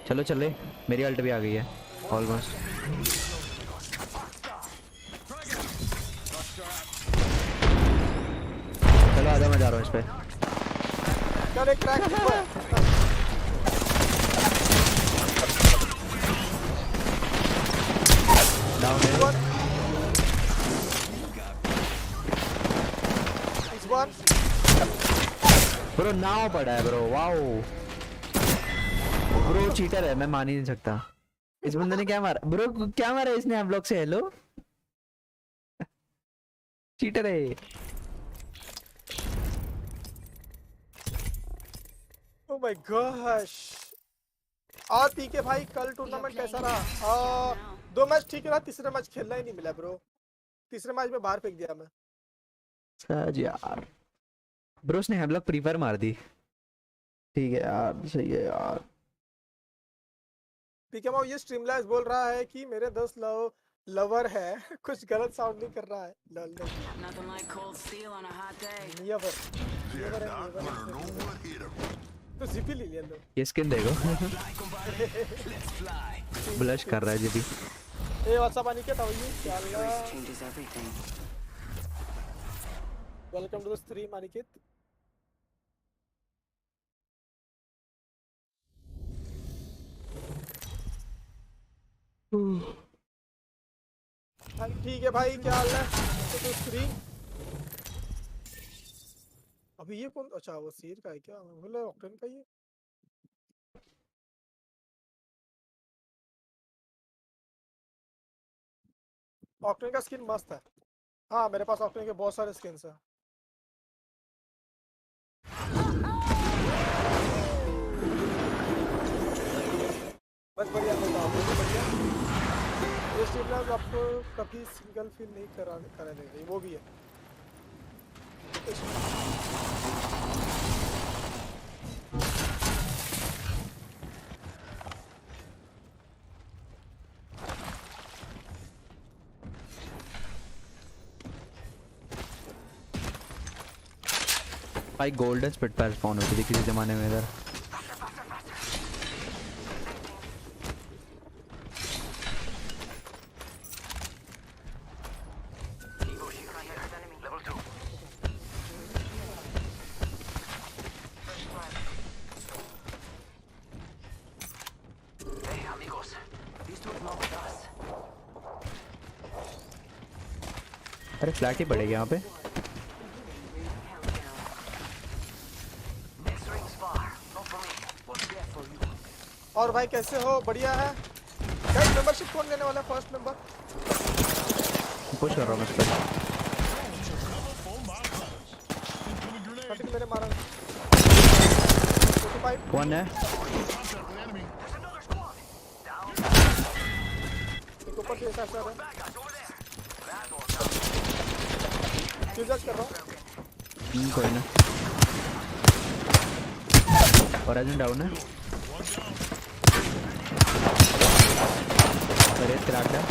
चलो चले। मेरी अल्ट भी आ गई है ऑलमोस्ट। चलो आ जाओ, मैं जा रहा हूँ इस पे। चल एक क्रैक डाउन है इस बार ब्रो, नाव पड़ा है ब्रो। वाओ ब्रो, चीटर है, मैं मान ही नहीं सकता। इस बंदे ने क्या मारा ब्रो, क्या मारा इसने हम लोग से। हेलो, चीटर है। Oh my gosh. और पीके भाई कल टूर्नामेंट कैसा रहा? 2 मैच ठीक रहा, तीसरे मैच खेलना ही नहीं मिला ब्रो। तीसरे मैच में बाहर फेंक दिया मैं। सच यार ब्रो, उसने हम लोग प्रीफर मार दी। ठीक है यार, सही है यार। पीके माओ ये स्ट्रीमलाइज बोल रहा है कि मेरे 10 लवर है। कुछ गलत साउंड नहीं कर रहा है। Lol Nothing like cold steel on a hot day. नियवर तो जिपी ले लिया लो। ये स्किन देखो, ब्लश कर रहा है जी भी। ए व्हाट्सअप आनी क्या था ये? क्या Choice changes everything. Welcome to the stream Aniket. हाँ, ठीक है भाई, क्या हाल है? तो स्ट्रीम अभी ये कौन? अच्छा वो सीर का है क्या? बोला ऑक्टेन का ये। ऑक्टेन का स्किन मस्त है। हाँ मेरे पास ऑक्टेन के बहुत सारे स्किन्स हैं। बस बढ़िया बताओ, बढ़िया। ये स्ट्रीमलाइव आपको कभी सिंगल फील नहीं करा देगा, वो भी है। भाई गोल्डन स्पिटफायर स्पॉन होती थी किसी जमाने में इधर। Level 2. Hey, amigos. These two are not with us. अरे फ्लैट ही पड़ेगा यहाँ पे। This rings far. और भाई कैसे हो? बढ़िया है। गाइस मेंबरशिप कौन लेने वाला है? फर्स्ट मेंबर पुश कर रहा हूँ मैं इस पर। कटिंग मैंने मारा 45 वन है। एक ऊपर से ऐसा है। जज कर रहा हूँ। कोई ना। होराइजन डाउन है। रेस क्रैक्ड है।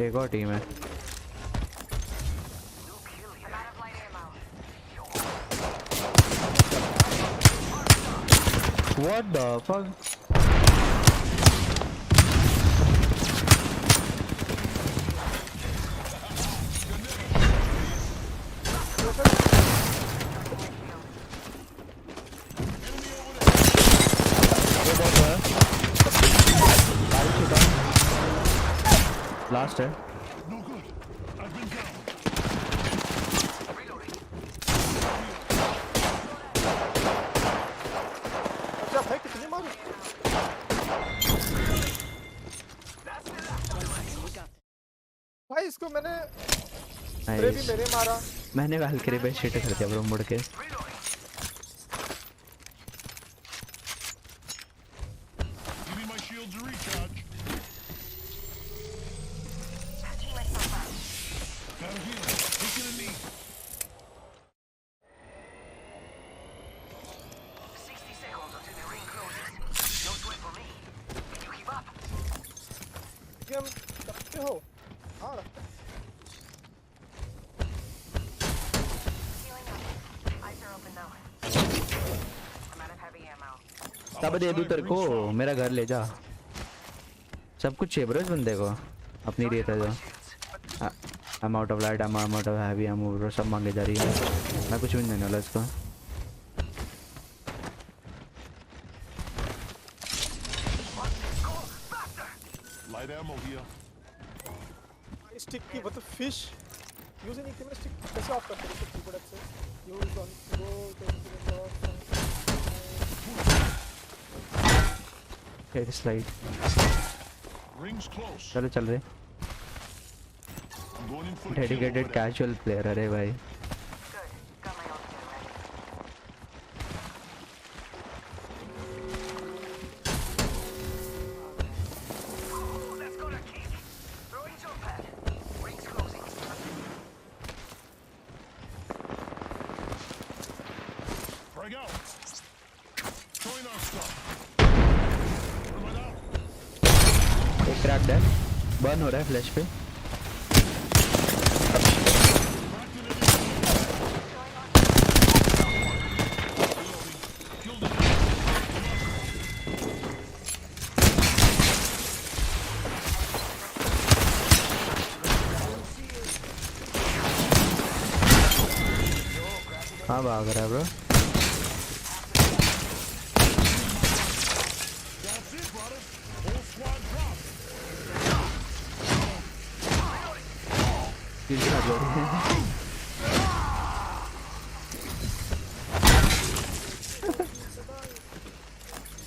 एक और टीम है। What the fuck? लास्ट है। अच्छा भाई कितनी मारूं? भाई इसको मैंने स्प्रे भी मेरे मारा। मैंने वैल्किरी पे शिट कर दिया ब्रो मुड़ के। गेम रखते हो? हाँ रखते। तब दे दूं तेरे को, मेरा घर ले जा। सब कुछ चाहिए ब्रो इस बंदे को। अपनी रेत है जो I'm out of light, I'm out of heavy, I'm over, सब मांगे जा रही है। मैं कुछ भी नहीं देने वाला इसको। स्टिक की मतलब फिश यूज नहीं की। मैं स्टिक कैसे ऑफ करते हैं कीबोर्ड से? यूज ऑन गो एक स्लाइड। चलो चल रहे। Dedicated casual player. अरे भाई एक क्रैक्ड है। बर्न हो रहा है फ्लैश पे। हाँ भाग रहा है ब्रो।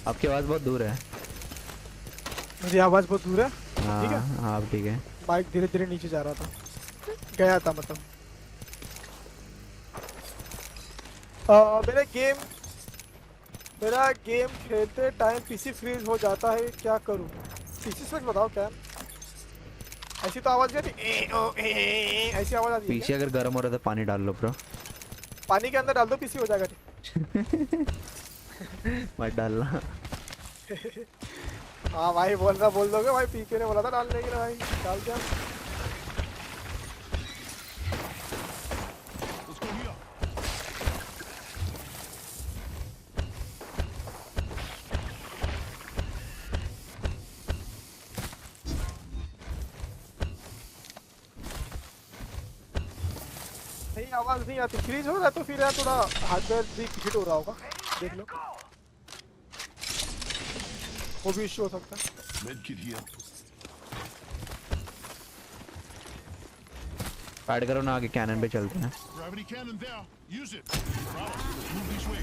आपकी आवाज बहुत दूर है। मेरी आवाज बहुत दूर है। ठीक है हाँ अब ठीक है। बाइक धीरे धीरे नीचे जा रहा था, गया था मतलब। मेरा गेम खेलते टाइम पीसी फ्रीज हो जाता है, क्या करूं? पीसी स्विच बताओ क्या? ऐसी तो आवाज नहीं आती, ऐसी आवाज आती है पीछे अगर गर्म हो रहा है तो पानी डाल लो ब्रो। पानी के अंदर डाल दो, पीसी हो जाएगा ठीक। मत डालना। हाँ भाई बोल दोगे भाई, पीके ने बोला था डालने के लिए, भाई डाल दिया। नहीं आवाज नहीं आती, फ्रीज हो रहा है तो फिर यार थोड़ा हार्डवेयर भी हिट हो रहा होगा, देख लो, वो भी इश्यू हो सकता है। ऐड करो ना, आगे कैनन पे चलते हैं। Gravity cannon there. Use it. Bravo. Move this way.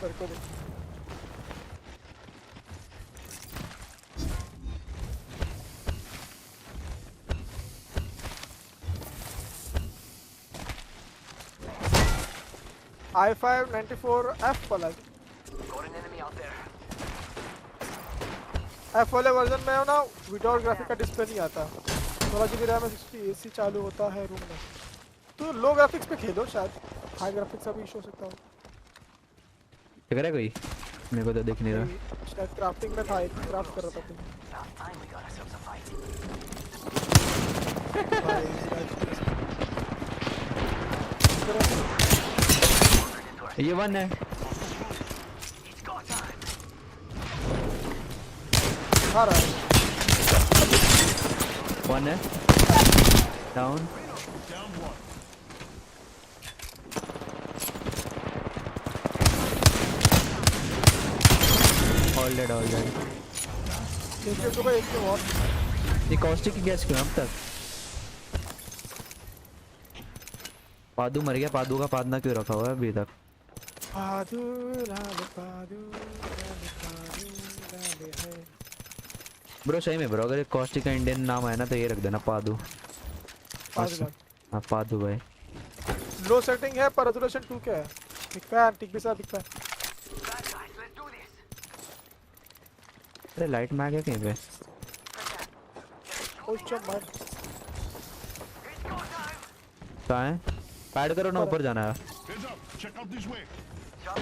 मेरे को नहीं। i5 94F वाला Got an enemy out there. F वाले वर्जन में हो ना विदाउट ग्राफिक का डिस्प्ले नहीं आता। 16 GB रैम में 60 AC चालू होता है रूम में। तो लो ग्राफिक्स पे खेलो, शायद हाई ग्राफिक्स अभी इशू हो सकता हो। फिगर है कोई? मेरे को तो दिख नहीं रहा। शायद क्राफ्टिंग में था, एक क्राफ्ट कर रहा था तुम। About time we got ourselves a fight. ये वन है। It's go time. आ रहा है। वन है down. Down one. All dead all dead. देखिए तो भाई एक के और ये कॉस्टिक की गैस क्यों अब तक? पादू मर गया, पादू का पादना क्यों रखा हुआ है अभी तक? पादू लाल पादू है। ब्रो सही में ब्रो, अगर एक कॉस्टिक का इंडियन नाम आया ना तो ये रख देना, पादू। पादू हाँ पादू भाई। लो सेटिंग है पर रेजोल्यूशन 2 क्या है? दिखता है टिक भी साथ दिखता है। Bad guys, let's do this. अरे लाइट में आ गया कहीं पे? ओ चम मार। It's go time. कहाँ है? पैड करो ना, ऊपर जाना है। Heads up. Check out this way. I'm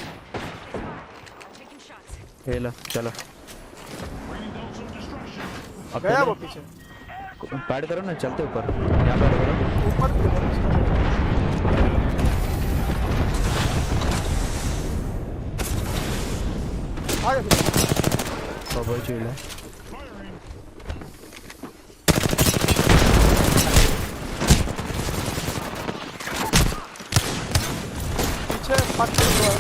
taking shots. ये लो चलो। Raining down some destruction. अब गया वो चलो। पीछे। पैड करो ना, चलते ऊपर। यहाँ पैड करो। ऊपर भी है। आ गया पीछे। बबल चिल है। Firing. पीछे फट गया।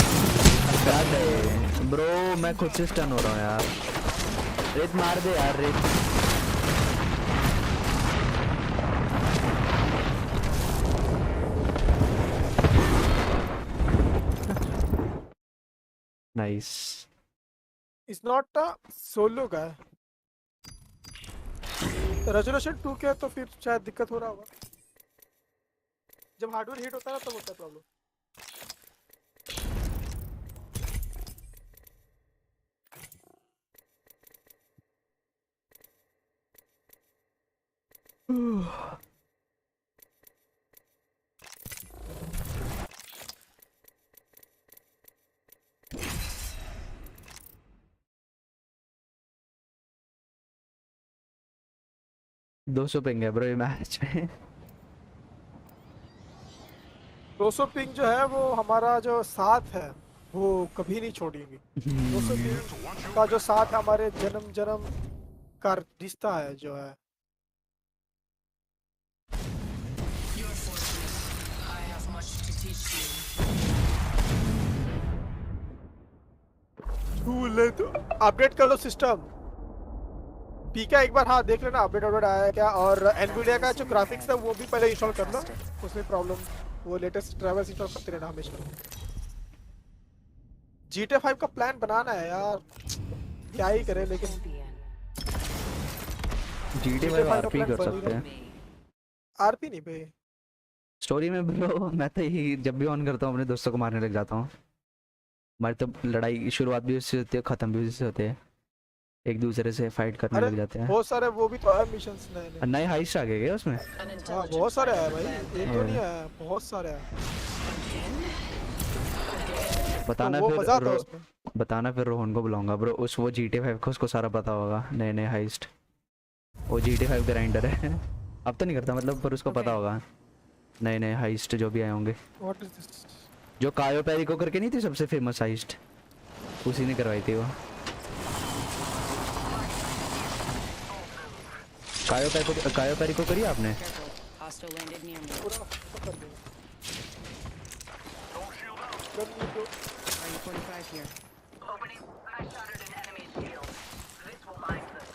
ब्रो मैं खुद से स्टन हो रहा हूँ यार। रेत मार दे यार, रेत। Nice. It's not a solo guy. Resolution 2 के तो फिर शायद दिक्कत हो रहा होगा। जब हार्डवेयर हीट होता है ना तब होता है प्रॉब्लम। दो सौ पिंग है ब्रो ये मैच में। 200 पिंग जो है वो हमारा जो साथ है वो कभी नहीं छोड़ेंगे। 200 पिंग का जो साथ है हमारे जन्म जन्म का रिश्ता है जो है। You're fortunate. I have much to teach you. Update कर लो सिस्टम। पीका एक बार हाँ देख लेना अपडेट आया है क्या, और एनवीडिया का जो ग्राफिक्स है वो भी पहले इंस्टॉल करना, उसमें प्रॉब्लम वो लेटेस्ट ड्राइवर्स इंस्टॉल करते रहना हमेशा। GTA 5 का प्लान बनाना है यार, क्या ही करें लेकिन GTA में आरपी कर सकते हैं। आरपी नहीं पे स्टोरी में ब्रो मैं तो यही जब भी ऑन करता हूँ अपने दोस्तों को मारने लग जाता हूँ। हमारी तो लड़ाई शुरुआत भी उससे होती है, खत्म भी उससे होते हैं, एक दूसरे से फाइट करने अरे लग जाते हैं। बहुत सारे वो भी तो है मिशंस नए। नए हाइस्ट आ गए क्या उसमें? हाँ बहुत सारे हैं भाई, एक तो नहीं है, बहुत सारे हैं। बताना तो वो मजा फिर आता है उसमें। बताना फिर रोहन को बुलाऊंगा ब्रो, उस वो GTA 5 को उसको सारा पता होगा, नए नए हाइस्ट। वो GTA 5 ग्राइंडर है। अब तो नहीं करता मतलब, पर उसको पता होगा नए नए हाइस्ट जो भी आए होंगे। What is this? जो कायो पेरिको करके नहीं थी सबसे फेमस हाइस्ट, उसी ने करवाई थी वो। कायो पैरी को करिए आपने? Careful. Hostile landed near me. पूरा कर दिया। कर दिया। RE-45 here. Opening. I shattered an enemy's shield. This will bind them.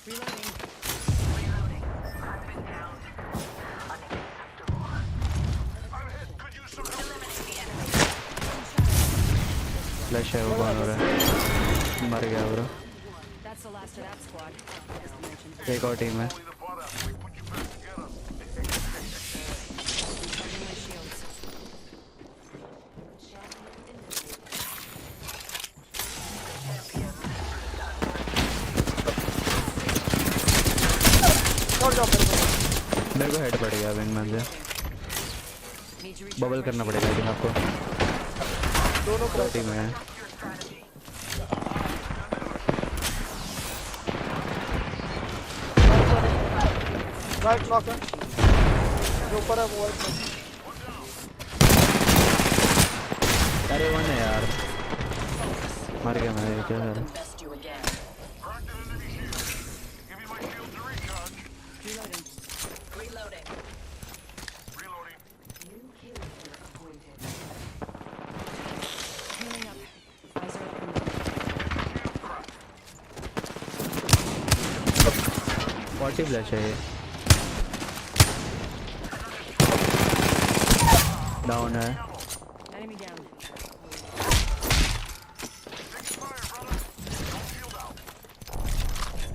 Reloading. Reloading. I've been downed. Unacceptable. I'm hit. Could use some help. Eliminate the enemy. Flash है वो कौन हो रहा है? मर गया bro. That's the last of that squad. As mentioned. एक और टीम है। Only the part after we put you back together. Recharging my shields. और जाओ मेरे को। मेरे को हेड पड़ गया विंगमैन से। Need to recharge bubble my करना shields. पड़ेगा लेकिन आपको। दोनों क्रैक। टीम है। राइट नॉक है। जो ऊपर है वो वाइट नॉक। अरे वन है यार। मर गया मैं क्या यार। Best you again. Cracked an enemy shield. Give me my shield to recharge. Reloading. Reloading. Reloading. Healing up. Eyes are open. Forty flash है ये। डाउन है। Enemy down.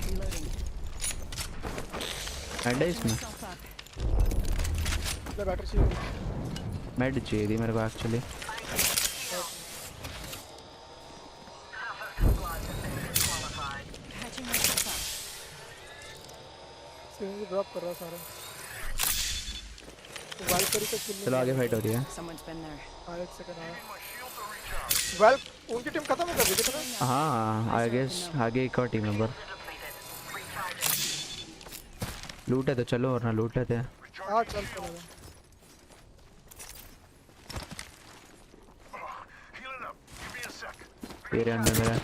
Reloading. हेड है इसमें। Self up. मैं बैटरी चाहिए। Made चाहिए थी मेरे को actually. Patching myself up. Single drop कर रहा सारा। तो वाइट करी तो किल चलो आगे फाइट हो रही है। Someone's been there. आया। एक सेकंड आया। वेल उनकी टीम खत्म हो गई कितना? हाँ आई गेस आगे एक और टीम नंबर। लूट है तो चलो और ना लूट लेते हैं। हाँ चल चलेगा। Healing up. Give me a sec. तेरे अंदर मेरा।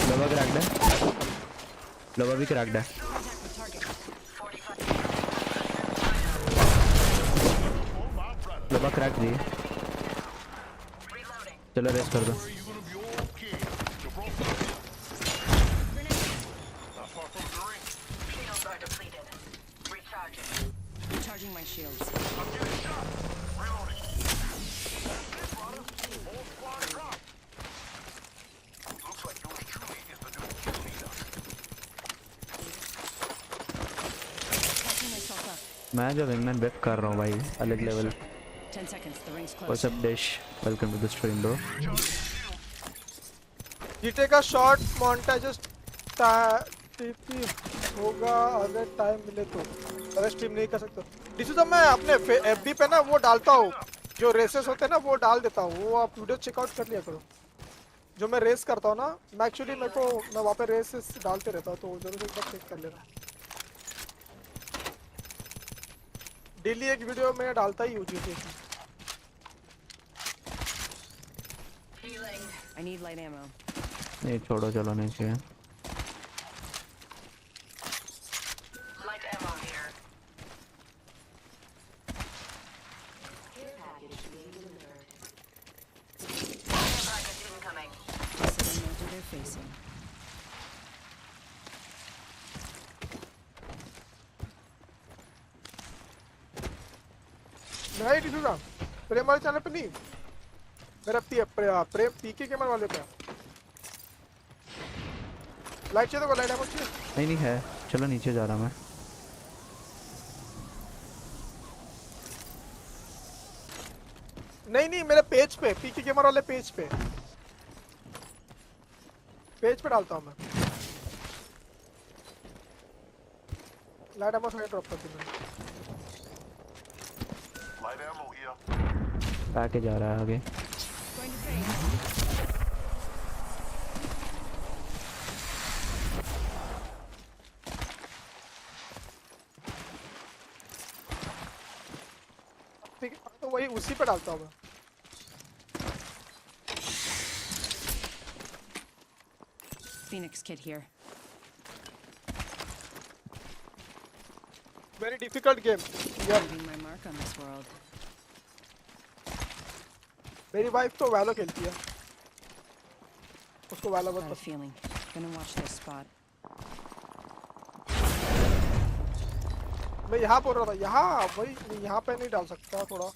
लोबा क्रैक्ड है। लोबा भी क्रैक्ड है। लोबा क्रैक दी। चलो रेस्ट कर दो। You're gonna be okay. You broke the Not far from the ring. Shields are depleted. Recharging. Recharging my shields. I'm getting shot. Reloading. Whole squad dropped. Looks like yours truly is the new kill leader. Patching myself up. मैं जो wingman web कर रहा हूँ भाई अलग level. 10 seconds. The ring's close. What's up Dish welcome to the stream bro. जीटे का short montages TP होगा अगर टाइम मिले तो। अगर स्ट्रीम नहीं कर सकते दिस इज मैं अपने एफबी पे ना वो डालता हूँ जो रेसेस होते हैं ना वो डाल देता हूँ। वो आप वीडियो चेकआउट कर लिया करो। जो मैं रेस करता हूँ ना मैं एक्चुअली मैं वहाँ पे रेसेस डालते रहता हूँ तो जरूर एक बार चेक कर लेना। डेली एक वीडियो मैं डालता ही हूँ जीटे की। Healing. I need light ammo. नहीं छोड़ो चलो नहीं चाहिए। Light ammo here. Package incoming. So they know who they're facing. नहीं दिखूंगा प्रेम वाले चैनल पे नहीं। मेरा प्रेम पीके के मन वाले पे लाइट चाहिए तो लाइट है मुझे। नहीं नहीं है चलो नीचे जा रहा मैं। नहीं नहीं मेरे पेज पे पीके गेमर वाले पेज पे डालता हूँ मैं। लाइट एमो थोड़ा ड्रॉप कर दूँ। Light ammo here. आके जा रहा है आगे। Going to fade. वही उसी पे डालता हूँ मैं। Phoenix kid here. Very difficult game यार। Leaving my mark on this world. मेरी वाइफ तो वैलो खेलती है, उसको वैलो बहुत Got a पसंद। feeling. Gonna watch this spot. मैं यहाँ बोल रहा था, यहाँ वही नहीं, यहाँ पे नहीं डाल सकता थोड़ा,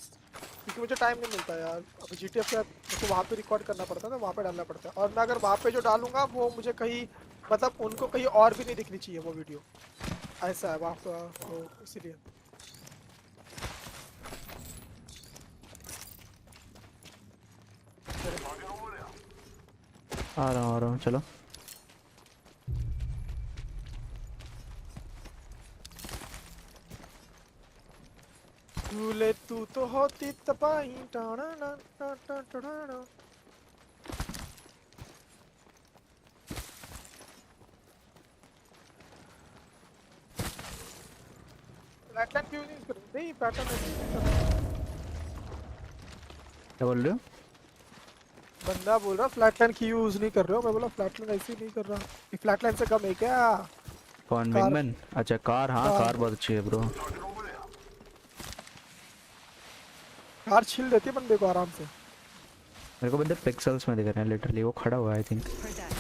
क्योंकि मुझे टाइम नहीं मिलता यार। अब जीटीएफ के मुझको वहाँ पे रिकॉर्ड करना पड़ता है, तो वहाँ पे डालना पड़ता है। और मैं अगर वहाँ पे जो डालूंगा वो मुझे कहीं, मतलब उनको कहीं और भी नहीं दिखनी चाहिए वो वीडियो, ऐसा है वहाँ पे, तो इसीलिए। आ रहा हूँ चलो। झूले तू तो होती तपाई टाना ना ना ना टाना। फ्लैटलाइन क्यों नहीं कर, नहीं पैटर्न नहीं। क्या बोल रहे हो? बंदा बोल रहा फ्लैटलाइन की यूज नहीं कर रहे हो, मैं बोला फ्लैटलाइन ऐसे ही नहीं कर रहा, ये फ्लैटलाइन से कम है क्या? कौन, कार। विंगमैन? अच्छा कार, हाँ कार। कार बहुत अच्छी है ब्रो। कार छील देती है बंदे को आराम से। मेरे को बंदे पिक्सेल्स में दिख रहे हैं लिटरली, वो खड़ा हुआ है आई थिंक। Heard that.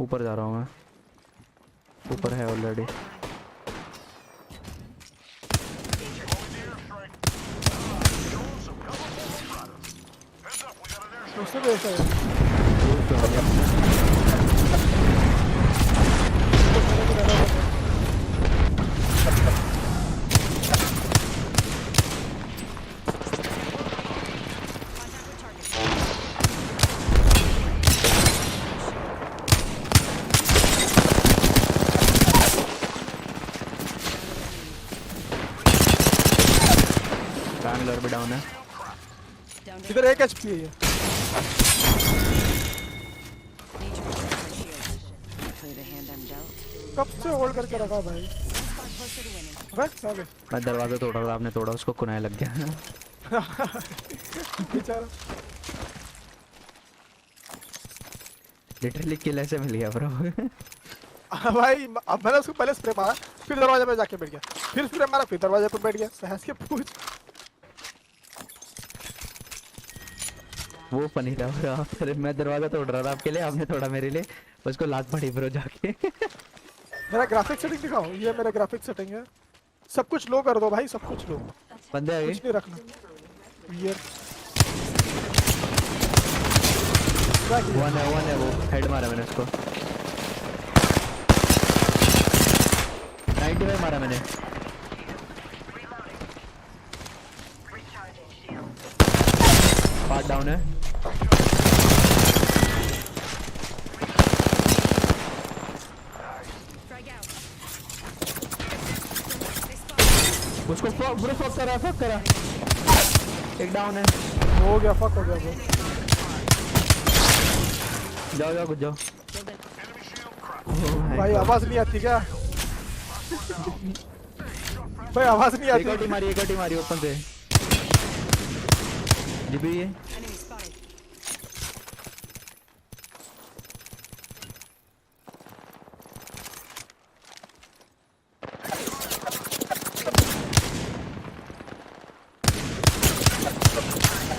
ऊपर जा रहा हूँ मैं, ऊपर है ऑलरेडी। उससे भी ऐसा है। बैंगलोर भी डाउन है। Down इधर एक एचपी है ये। Need to recharge my shields. Play the hand I'm dealt. कब से होल्ड करके रखा भाई? Spot closer to winning. बस आ गए मैं दरवाजा तोड़ रहा था, आपने तोड़ा, उसको कुनाए लग गया। बेचारा। लिटरली किल ऐसे मिल गया ब्रो। भाई अब मैंने उसको पहले स्प्रे मारा, फिर दरवाजे पे जाके बैठ गया, फिर स्प्रे मारा, फिर दरवाजे पे बैठ गया, बहस के पूछ। वो फनी था ब्रो। फिर मैं दरवाजा तोड़ रहा था आपके लिए, आपने तोड़ा मेरे लिए, उसको लात पड़ी ब्रो जाके। मेरा ग्राफिक सेटिंग दिखाओ, ये मेरा ग्राफिक सेटिंग है। सब कुछ लो कर दो भाई, सब कुछ लो, बंदे आ गए। कुछ नहीं रखना। ये वन है वो, हेड मारा मैंने उसको। 95 मारा मैंने। पार्ट डाउन है। Frag out. उसको ब्रो फक करा। एक डाउन है। हो गया, फक हो गया वो। जाओ कुछ जाओ। Killed it. भाई आवाज नहीं आती क्या? भाई आवाज नहीं एक और आती। टीम मारी ओपन से। जी भी ये Enemy spotted.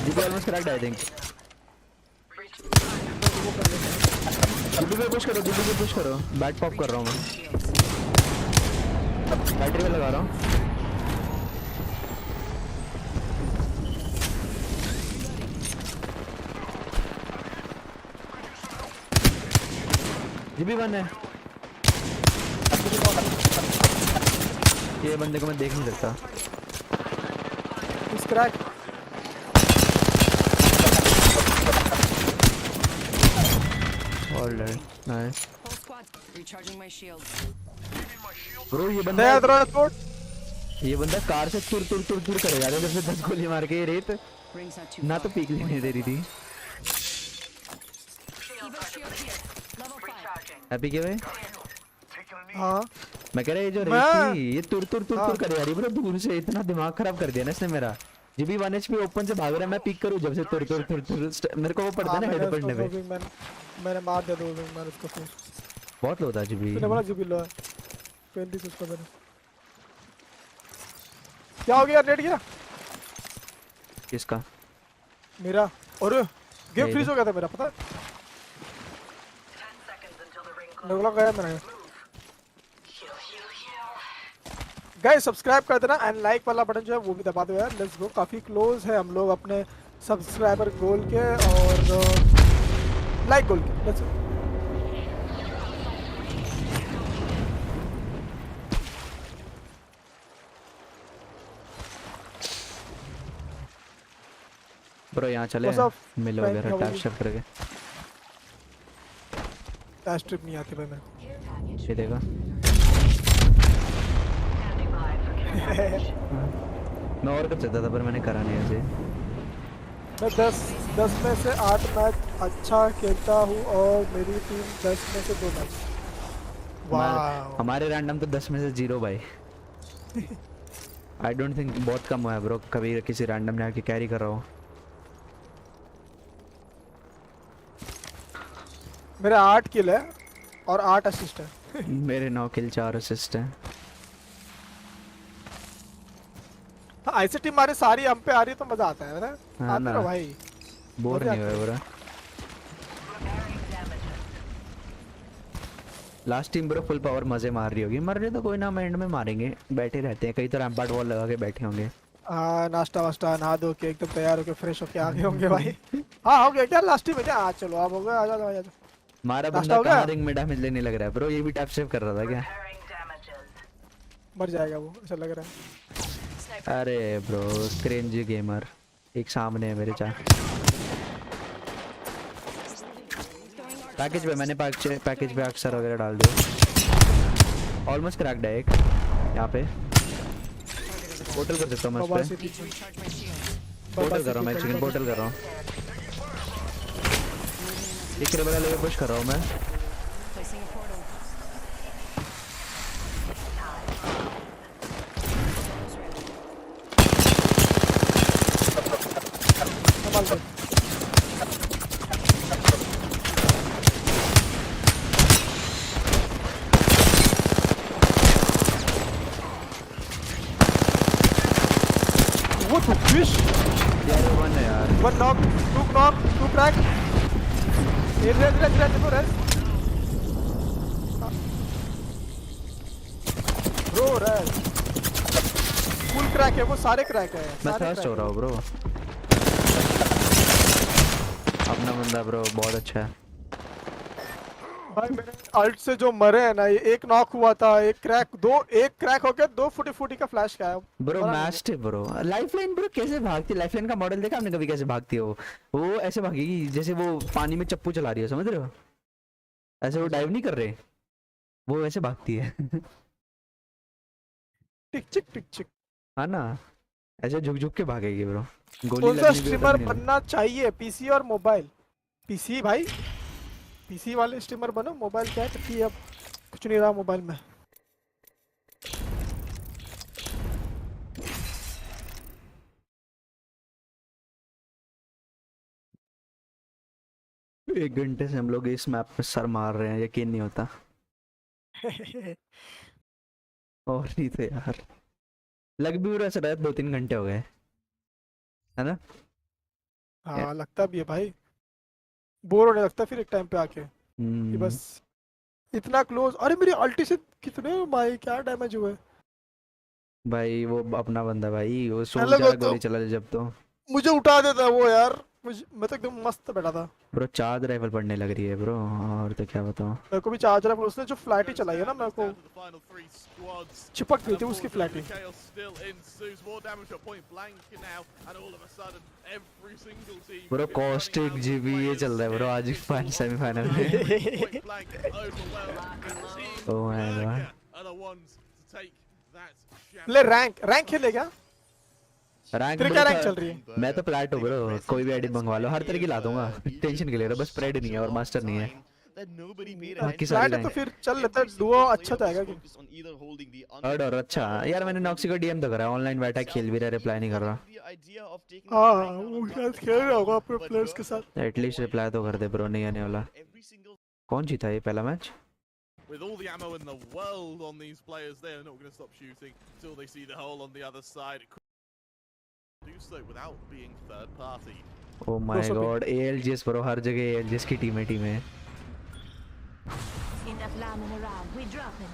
जी भी almost cracked I think. GB पे पुश करो, बैट पॉप कर रहा हूँ मैं, बैटरी पे लगा रहा हूँ। जीबी वन है। ये बंदे को मैं देख नहीं सकता। इस crack alright nice Whole squad. Recharging my shields. Bro. ये नया दरवाजा तोड़। कार से तुर करेगा जब से 10 गोली मार के। ये रेत Rings not too ना far. तो पीक लेने दे रही थी। Evo shield here. Level 5. Happy के भाई Taking a knee. हाँ मैं कह रहा ये जो मैं- रेस थी ये तुर तुर तुर हाँ। तुर कर यार ब्रो, दूर से इतना दिमाग खराब कर दिया ना इसने मेरा। जीबी 1 एचपी ओपन से भाग रहा है, मैं पिक करूं जब से तुर तुर तुर तुर मेरे को वो पड़ता है ना हेड पड़ने पे। मैंने मार दिया 2 विंगमैन उसको फिर। बहुत लो था जीबी। तूने बोला जीबी लो है 35 उसका मैंने। क्या हो गया रेड गया किसका? मेरा? और गेम यही फ्रीज तो। हो गया था मेरा, पता है 10 seconds until the ring Nagla closes. गया मैंने। Heal, heal, heal. Guys subscribe कर देना एंड लाइक वाला बटन जो है वो भी दबा दो यार। लेट्स गो, काफी क्लोज है हम लोग अपने सब्सक्राइबर गोल के और लाइक गोल के। Let's go. ब्रो यहाँ चले What's up, मिल friend? वगैरह How are tap you? Shift करके टैश ट्रिप नहीं आती भाई मैं। ये देखो। Standing by for care. मैं और कर सकता था पर मैंने करा नहीं ऐसे। मैं 10 में से 8 मैच अच्छा खेलता हूँ और मेरी टीम 10 में से 2 मैच। वाह हमारे रैंडम तो 10 में से 0 भाई। आई डोंट थिंक बहुत कम हुआ है ब्रो कभी किसी रैंडम ने आके कैरी कर रहा हो। मेरे 8 किल है और 8 असिस्ट है। मेरे 9 किल 4 असिस्ट हैं। हाँ, ऐसे टीम हमारी सारी हम पे आ रही है तो मजा आता है ना। हाँ आते ना। रहो भाई। बोर मजे नहीं आते हुआ bro. Last team bro full power मजे मार रही होगी। मर रहे तो कोई ना, हम एंड में मारेंगे। बैठे रहते हैं कई तो रैम्पार्ट वॉल लगा के बैठे होंगे। नाश्ता वास्ता नहा धो के एकदम तैयार होके फ्रेश होके आगे होंगे भाई। हाँ हो गया क्या लास्ट टीम में क्या? आज चलो आप हो गया, आ जाओ आ जाओ। हमारा नाश्ता बंदा हो गया? कहाँ रिंग में डैमेज लेने लग रहा है ब्रो। ये भी टैप सेव कर रहा था क्या? Repairing damages. मर जाएगा वो, ऐसा लग रहा है। अरे ब्रो क्रेंजी गेमर एक सामने है मेरे। चार पैकेज पे मैंने पैकेज पे अक्सर वगैरह डाल दिया। ऑलमोस्ट क्रैक्ड है एक यहाँ पे। पोर्टल कर सकता हूँ मैं बाबा उस से पे। पीछे। पोर्टल कर रहा हूँ मैं, चिकन पोर्टल कर रहा हूँ। एक रिवर लेके पुश कर रहा हूँ मैं। Placing a portal. संभाल दे। वो तो फिश। यार वन है यार। 1 knock, 2 knock, 2 crack. धीरे देखो रेस। ब्रो रेस। फुल क्रैक है वो, सारे क्रैक है। मैं सारे थर्स्ट crack हो रहा हूँ ब्रो। अपना बंदा ब्रो बहुत अच्छा है। भाई मेरे अल्ट से जो मरे हैं ना, ये एक नॉक हुआ था, एक क्रैक हो गया, 2 फुटी का फ्लैश का है। ब्रो मरा नहीं मैच थे ब्रो। लाइफलाइन ब्रो कैसे भागती है? लाइफलाइन का मॉडल देखा आपने कभी कैसे भागती है वो ऐसे भागेगी जैसे वो पानी में चप्पू चला रही है, समझ रहे हो? ऐसे वो डाइव नहीं कर रहे, वो ऐसे भागती है। टिक चिक। हाँ ना, ऐसे झुक झुक के भागेगी ब्रो। गोली कौन सा लगनी भी स्ट्रीमर नहीं। बनना चाहिए, पीसी और मोबाइल? पीसी भाई, पीसी वाले स्ट्रीमर बनो। मोबाइल क्या है कि अब कुछ नहीं रहा मोबाइल में। एक घंटे से हम लोग इस मैप पे सर मार रहे हैं, यकीन नहीं होता। और नहीं तो यार लग भी रहा है 2-3 घंटे हो गए है ना। हाँ लगता भी है भाई, बोर होने लगता फिर एक टाइम पे आके कि बस इतना क्लोज। अरे मेरी अल्टी से कितने भाई क्या डैमेज हुए भाई वो अपना बंदा भाई, वो सोच अलग जा होता गोली चला जब तो मुझे उठा देता वो यार। मैं तो एकदम मस्त बैठा था। ब्रो चार्ज राइफल पड़ने लग रही है ब्रो। और तो क्या बताऊं। मेरे को भी चार्जर है, उसने जो फ्लैटी चलाई है ना, मेरे को चिपक गई थी उसकी फ्लैटी। ब्रो कॉस्टिक जीबी ये चल रहा है ब्रो आज सेमीफाइनल में। Oh my God. ले रैंक खेले क्या? रैंक तेरे क्या रैंक चल रही है? मैं तो प्लैट हूँ ब्रो, कोई भी आईडी मंगवा लो, हर तरह की ला दूंगा। टेंशन के ले रहा, बस स्प्रेड नहीं है और मास्टर नहीं है। that nobody paid बाकी attention. सारी फ्लैट है तो लाइन फिर चल लेते Every हैं, single डुओ player अच्छा was जाएगा कि focused on either holding the third और अच्छा यार मैंने नॉक्सी को डीएम तो करा ऑनलाइन बैठा है, खेल भी रहा, रिप्लाई नहीं कर रहा। The idea of taking the हाँ high ground वो on top शायद of the खेल रहा tower, होगा अपने but प्लेयर्स के Burst साथ। एटलीस्ट रिप्लाई तो कर दे ब्रो, नहीं आने वाला। every single कौन जीता ये पहला match? With all the ammo in the world on these players, they're not going to stop shooting until they see the hole on the other side. Do so without being third party. Oh my god, ALGS bro, हर जगह ALGS की team है। Enough lambing around. We dropping.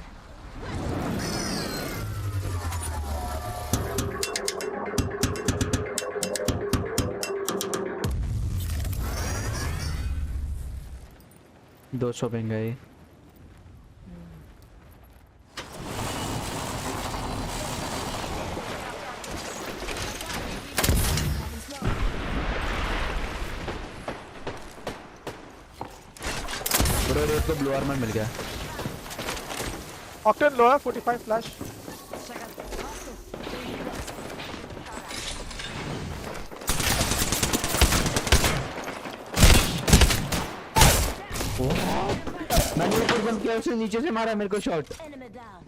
दो सौ ping गई। Bro red को blue armour मिल गया। Octane लो है 45 फ्लैश। मैंने ऊपर जंप किया, उसने नीचे से मारा मेरे को shot. Enemy down.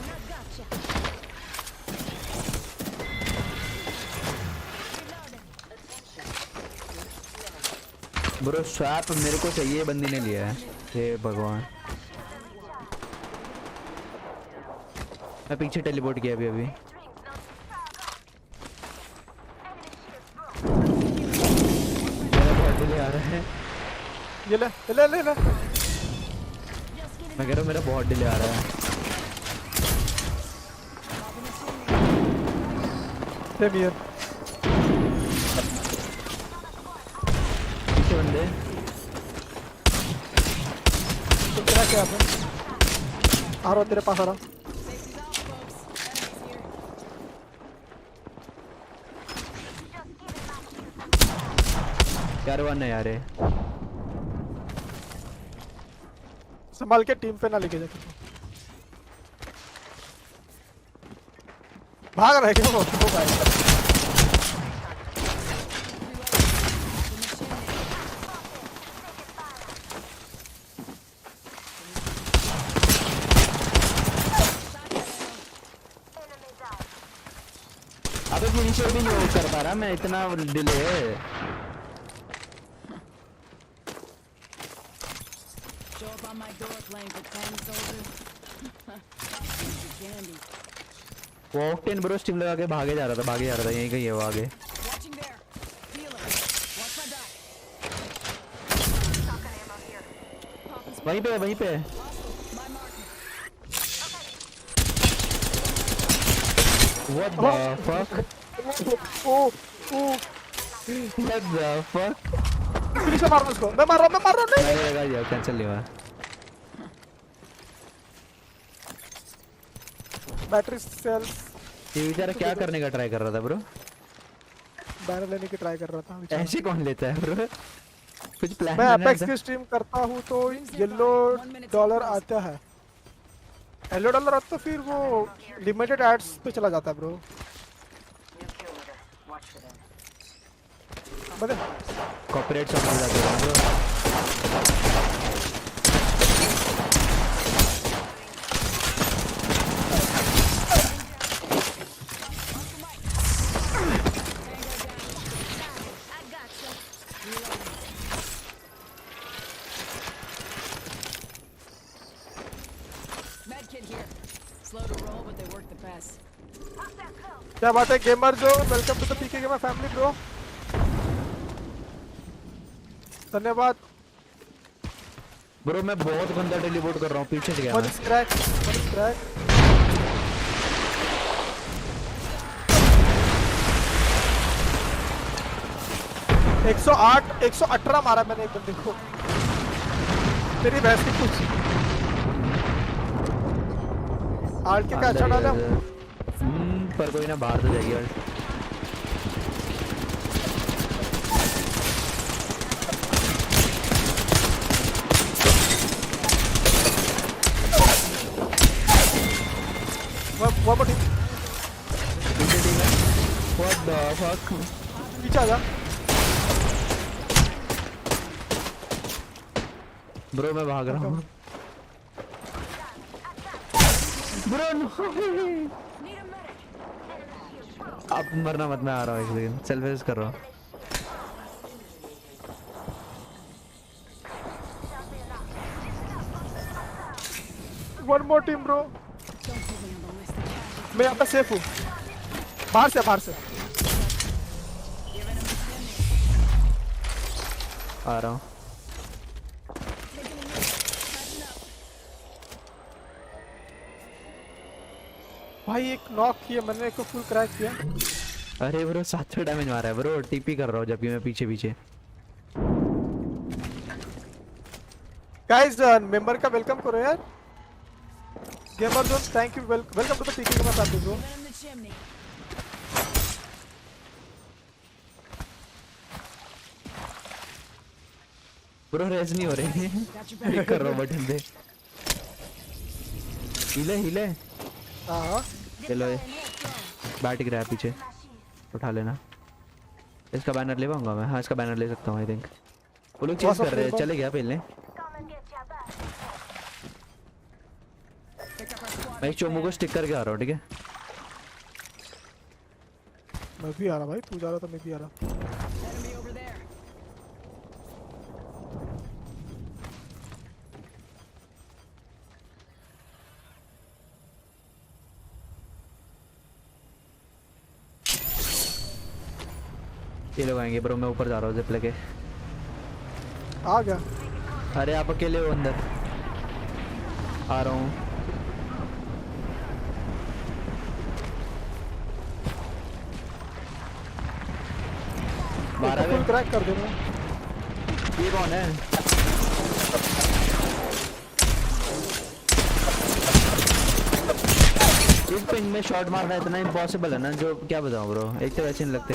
Not gotcha. Bro swap मेरे को चाहिए, बंदी ने लिया है। हे भगवान, मैं पीछे टेलीपोर्ट किया अभी। मेरा बहुत डिले आ रहा है। ये ले ले ले ले। मैं कह रहा हूँ मेरा बहुत डिले आ रहा है। Same here. पीछे बंदे। तुम क्या क्या है? आ रहा हूँ तेरे पास, आ रहा हूँ। यार वन है यार ये। संभाल के टीम पे ना लेके जा। भाग रहा है क्या वो भाई? अबे फिनिशर भी नहीं कर पा रहा मैं, इतना डिले है। Show up on my door playing pretend, soldier. Easy candy. वो ऑक्टेन ब्रो स्टिम लगा के भागे जा रहा था, यहीं कहीं है वो आगे। Watching there. Feel it. Watch my back. वहीं पे My marker. What the fuck? Oh What the fuck? Finish मार रहा उसको। मैं मार रहा हूँ नहीं। मैंने लगा दिया, कैंसिल नहीं हुआ। बैटरी सेल्स ये बेचारा क्या करने का ट्राई कर रहा था ब्रो? बैनर लेने की ट्राई कर रहा था। ऐसे कौन लेता है ब्रो? कुछ प्लान मैं बनाना एपेक्स था। की स्ट्रीम करता हूँ तो येलो डॉलर आता है। येलो डॉलर आता तो फिर वो लिमिटेड एड्स पे चला जाता है bro. New kill leader. Watch for them. बता कॉपीराइट सॉन्ग मिल जाते हैं bro. I gotcha. Medkit here. Slow to roll, but they work the best. क्या बात है गेमर जो, welcome to the PK gamer family bro. धन्यवाद। ब्रो मैं बहुत गंदा टेलीपोर्ट कर रहा हूँ, पीछे से गया वन मैं। Is crack, one is crack. 108 118 मारा मैंने एक बंदे को। तेरी भैंस की कुछ आल्ट के क्या अच्छा डाला। पर कोई ना बाहर तो जाएगी आल्ट। वो बटी पीछे टीम है। What the fuck? पीछे आ जा। ब्रो मैं भाग रहा हूँ ब्रो नो आप मरना मत, मैं आ रहा हूँ एक सेकंड, सेल्फ रेस कर रहा हूँ। One more team bro. मैं यहाँ पे सेफ हूँ, बाहर से आ रहा हूँ। भाई एक नॉक किया मैंने, एक को फुल क्रैक किया। अरे ब्रो 700 डैमेज मारा है ब्रो, टीपी कर रहा हूँ जबकि मैं पीछे पीछे। गाइस मेंबर का वेलकम करो यार। Gamer zone thank you, welcome to the PK के साथ bro. Get in the chimney. Bro race नहीं हो रहे Got your back. क्लिक कर रहा हूँ बटन पे। हिले हाँ चलो ये बैठ गिरा है पीछे, उठा लेना। इसका बैनर ले पाऊंगा मैं? हाँ इसका बैनर ले सकता हूँ आई थिंक। वो लोग चेंज कर रहे हैं, चले गया पहले। Pick up our squad. मैं इस चोमू को स्टिक करके आ रहा हूँ, ठीक है? मैं भी आ रहा भाई, तू जा रहा तो मैं भी आ रहा। Enemy over there. ये लोग आएंगे ब्रो, मैं ऊपर जा रहा हूँ जिप लेके। आ गया। अरे आप अकेले हो अंदर? आ रहा हूँ। फुल क्रैक कर देना। ये कौन है? इस पिंग में शॉट मारना इतना इम्पॉसिबल है ना, जो क्या बताऊं ब्रो, एक तो वैसे नहीं लगते।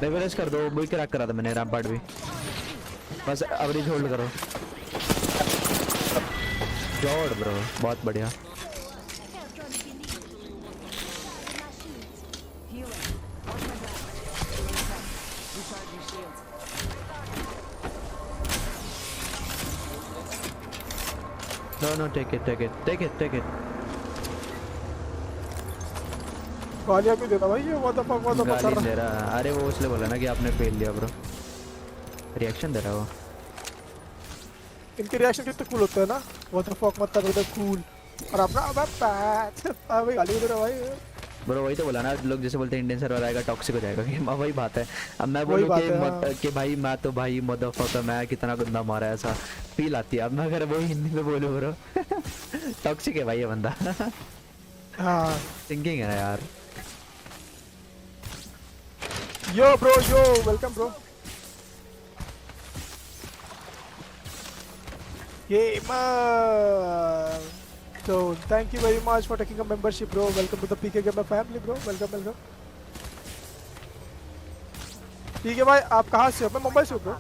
लेवलेस कर दो, वही क्रैक करा था मैंने रैम्पार्ट भी। बस एवरेज होल्ड करो। गॉड ब्रो बहुत बढ़िया। Healing. Watch my back. Recharge your shields. No, take it. गालियाँ क्यों देता भाई ये? व्हाट द फक कर गाली रहा दे रहा। अरे वो इसलिए बोला ना कि आपने फेल लिया ब्रो, रिएक्शन दे रहा है वो। इनके रिएक्शन कितने कूल होते हैं ना। व्हाट द फक मतलब एकदम कूल, और अपना अबे बैट भाई गाली दे रहा भाई। ब्रो वही तो बोला ना, लोग जैसे बोलते हैं इंडियन सर्वर आएगा टॉक्सिक हो जाएगा कि वही बात है। अब मैं वही बोलूँ बात कि, है, हाँ। कि भाई मैं तो भाई मदरफकर मैं कितना गंदा मारा है, ऐसा फील आती है। अब मैं अगर वो हिंदी में बोलूँ ब्रो टॉक्सिक है भाई ये बंदा हाँ थिंकिंग है ना यार। Yo bro yo welcome bro. Gamer. So thank you very much for taking a membership, bro. Welcome to the PK Gamer family, bro. Welcome. ठीक है भाई, आप कहाँ से हो? मैं मुंबई से हूँ bro.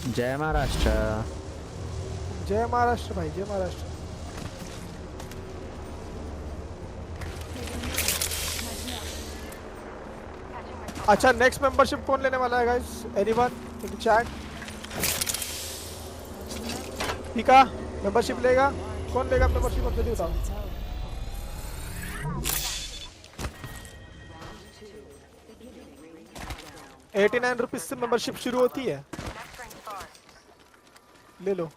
जय महाराष्ट्र। जय महाराष्ट्र भाई, जय महाराष्ट्र। अच्छा नेक्स्ट मेंबरशिप कौन लेने वाला है गाइस? Anyone in chat? पीका मेंबरशिप लेगा? कौन लेगा मेंबरशिप? अब जल्दी बताओ। ₹89 से मेंबरशिप शुरू होती है, ले लो।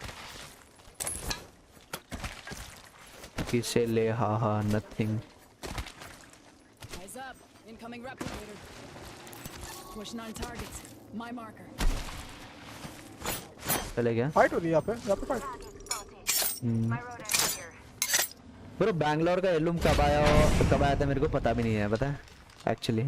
किसे ले? हा nothing. Eyes up. Incoming replicator. Pushing on targets. My marker. चले गया फाइट हो रही है यहाँ पे फाइट। ब्रो। बैंगलोर का हेirloom कब आया था मेरे को पता भी नहीं है, पता है एक्चुअली।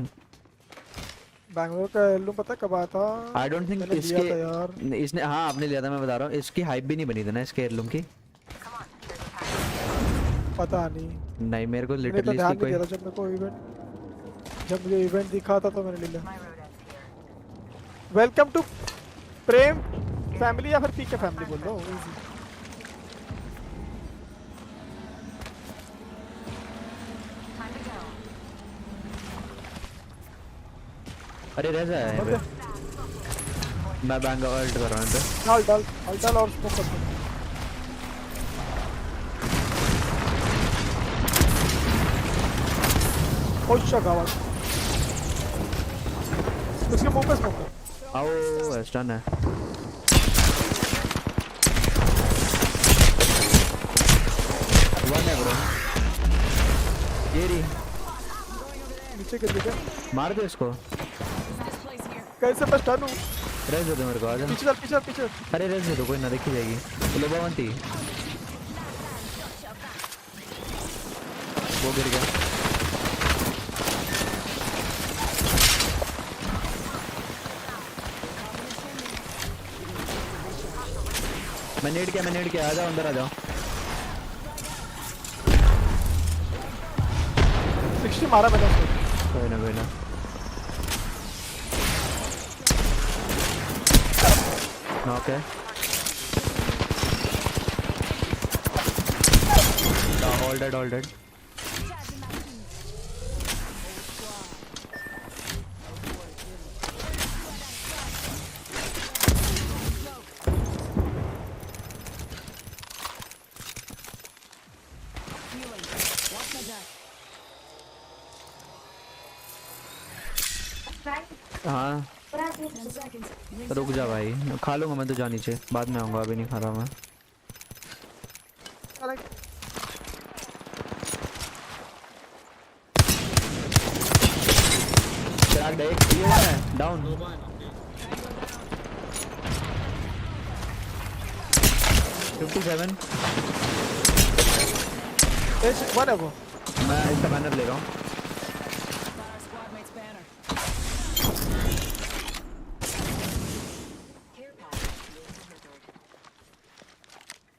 बैंगलोर का हेirloom पता है कब आया था? आई डोंट थिंक मैंने लिया था यार। इसने, हाँ आपने लिया था, मैं बता रहा हूँ। इसकी हाइप भी नहीं बनी थी ना इसके हेirloom की। पता नहीं, नहीं मेरे को मैंने तो लिटरली ध्यान इसकी नहीं दिया कोई। था जब मुझे इवेंट दिखा था तो मैंने ले लिया। वेलकम टू प्रेम फैमिली या फिर पीके फैमिली बोल दो, easy। अरे रह जाए मैं बैंग अल्ट कर रहा हूँ इधर। डाल और स्मोक कर दो। ओशा गावात उसके मुंह पे स्मोक कर। आओ वेस्टर्न है। वन है ब्रो। ये रही। नीचे गिर गया। मार दे इसको। कैसे मैं स्टन हूँ। रेस दे दो मेरे को, आजा। पीछे। अरे रेस दे दो, कोई ना देखी जाएगी। चलो बावंती वो गिर गया। मैं नेड किया, आ जाओ अंदर आ जाओ। 60 मारा मैंने उसको। कोई ना ओके। All dead. हाँ 10 seconds. रुक जा भाई, खा लूंगा मैं तो, जा नीचे बाद में आऊंगा, अभी नहीं खा रहा मैं। डाउन। 57। वन है वो। मैं इसका बैनर ले रहा हूँ। Got our squad mate's banner.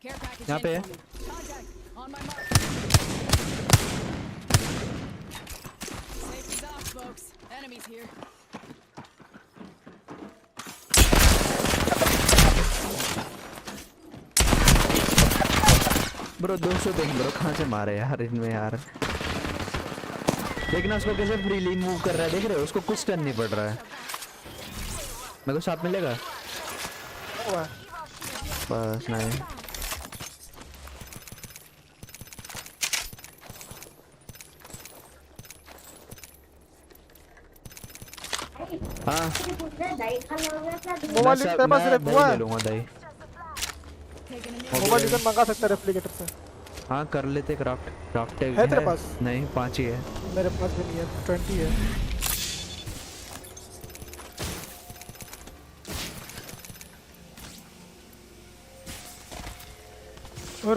Care package यहाँ पे है। incoming. Contact on my mark. Safety's off, folks. Enemies here. Bro 200 देख ब्रो, कहाँ से मारे यार इनमें यार। देखना उसको कैसे फ्रीली मूव कर रहा है, देख रहे हो उसको कुछ टर्न नहीं पड़ रहा है। मेरे को साथ मिलेगा बस। नहीं हाँ मोबाइल तेरे पास सिर्फ हुआ ले है। लूंगा दही। Taking a new मोबाइल रीजन मंगा सकता है रेफ्रिजरेटर से। हाँ कर लेते क्राफ्ट है तेरे पास? नहीं 5 ही है। मेरे पास भी नहीं है, 20 है।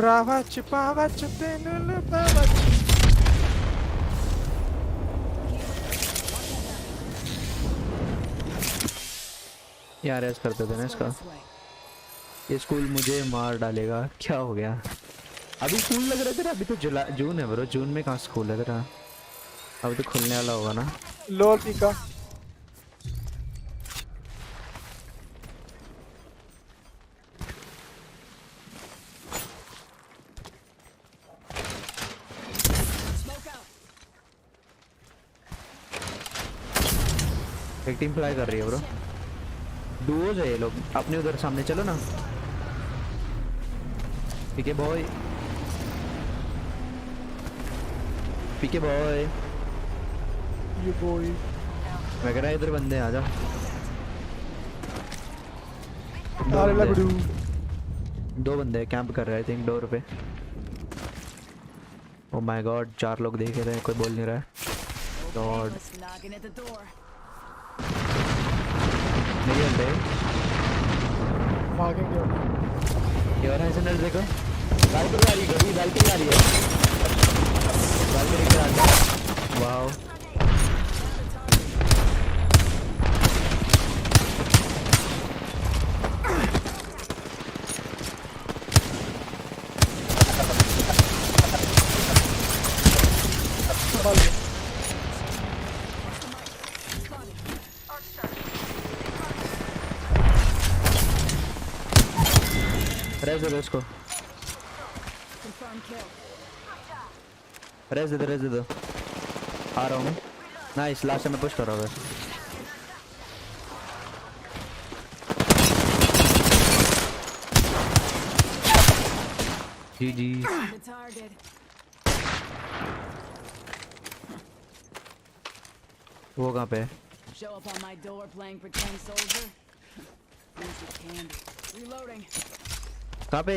रावा छुपावा छुपे नुल बावा। यार ऐसा करते थे ना इसका। this way. ये स्कूल मुझे मार डालेगा, क्या हो गया। अभी स्कूल लग रहा है तेरा, अभी तो जून है ब्रो, जून में कहाँ स्कूल है तेरा। अभी तो खुलने वाला होगा ना। लोल पीका। Smoke out. एक टीम फ्लाई कर रही है ब्रो, डुओज है ये लोग। अपने उधर सामने चलो ना। पीके बॉय, पीके बॉय। ये बॉय। मैं कह रहा इधर बंदे आ जा। अरे लगड़ू। 2 बंदे कैंप कर रहे हैं आई थिंक डोर पे। ओ माय गॉड 4 लोग देख रहे हैं, कोई बोल नहीं रहा है। God Just knocking at the door. नहीं बंदे। भागेंगे अब। ये और है सिनर देखो, बालकनी आ रही है, गड़ी बालकनी आ रही है, बालकनी के अंदर। वाओ संभाल लो। रेस दे दो इसको, Confirm kill. रेस दे दो। आ रहा हूँ। नाइस, लास्ट में पुश कर रहा हूँ। जी जी The target. वो कहाँ पे है? Show up on my door playing pretend soldier. Here's your candy. Reloading. कहाँ पे?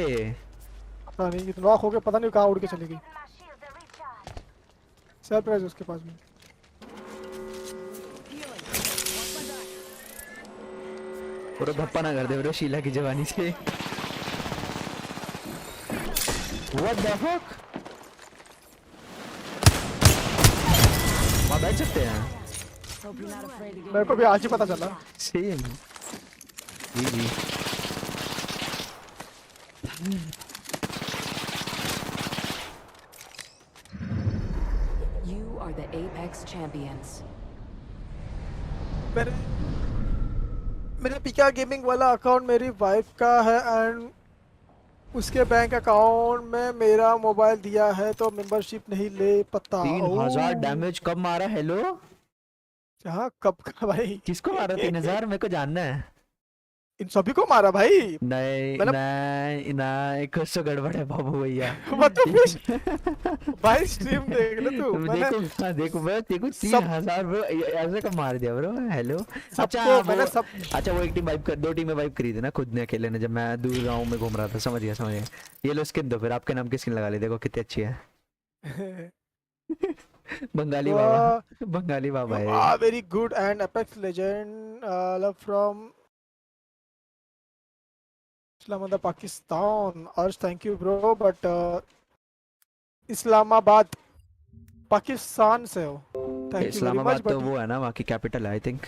पता नहीं ये नॉक हो गया, पता नहीं कहाँ उड़ के चली गई। सरप्राइज उसके पास में। Healing. Watch my back. पूरा धप्पा ना कर दे ब्रो शीला की जवानी से। What the fuck? वहाँ बैठ सकते हैं? Hope you're not afraid to get मेरे को भी आज ही पता चला। सेम। जी जी। You are the Apex champions. मेरे मेरे पिका गेमिंग वाला अकाउंट मेरी वाइफ का है एंड उसके बैंक अकाउंट में मेरा मोबाइल दिया है तो मेंबरशिप नहीं ले पाता। 3000 डैमेज कब मारा? हेलो हाँ कब का भाई? किसको मारा 3000? मेरे को जानना है। इन सभी को मारा भाई। नहीं मतलब- नहीं नहीं कुछ तो गड़बड़ है बाबू भैया। मतलब भाई स्ट्रीम देख ले तू। मैंने देखो हाँ, देखो मैं देखो सब- 3000 ब्रो ऐसे कब मार दिया ब्रो। हेलो अच्छा सबको मैंने सब अच्छा वो एक टीम वाइप कर, 2 टीमें वाइप करी थी ना खुद ने अकेले ने, जब मैं दूर गाँव में घूम रहा था। समझ गया समझ गया। ये लो स्किन दो फिर, आपके नाम की स्किन लगा ली, देखो कितनी अच्छी है। बंगाली बाबा बंगाली बाबा है। Very good and Apex Legend love from Islamabad Pakistan. अर्ज thank you bro but Islamabad Pakistan से हो। Thank you very much Islamabad तो बट वो है ना वहाँ की कैपिटल है आई थिंक।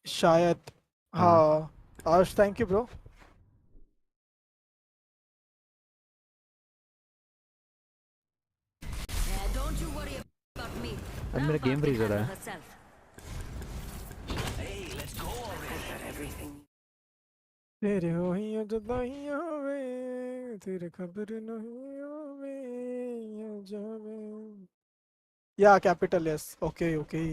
शायद हाँ। अर्ज thank you bro. Don't you worry about me. अब मेरा गेम फ्रीज हो रहा है। Herself. Hey, let's go already. Everything. तेरे होइयो जुदाइयों में तेरे खबर नहीं होवे या जावे। या capital yes okay okay.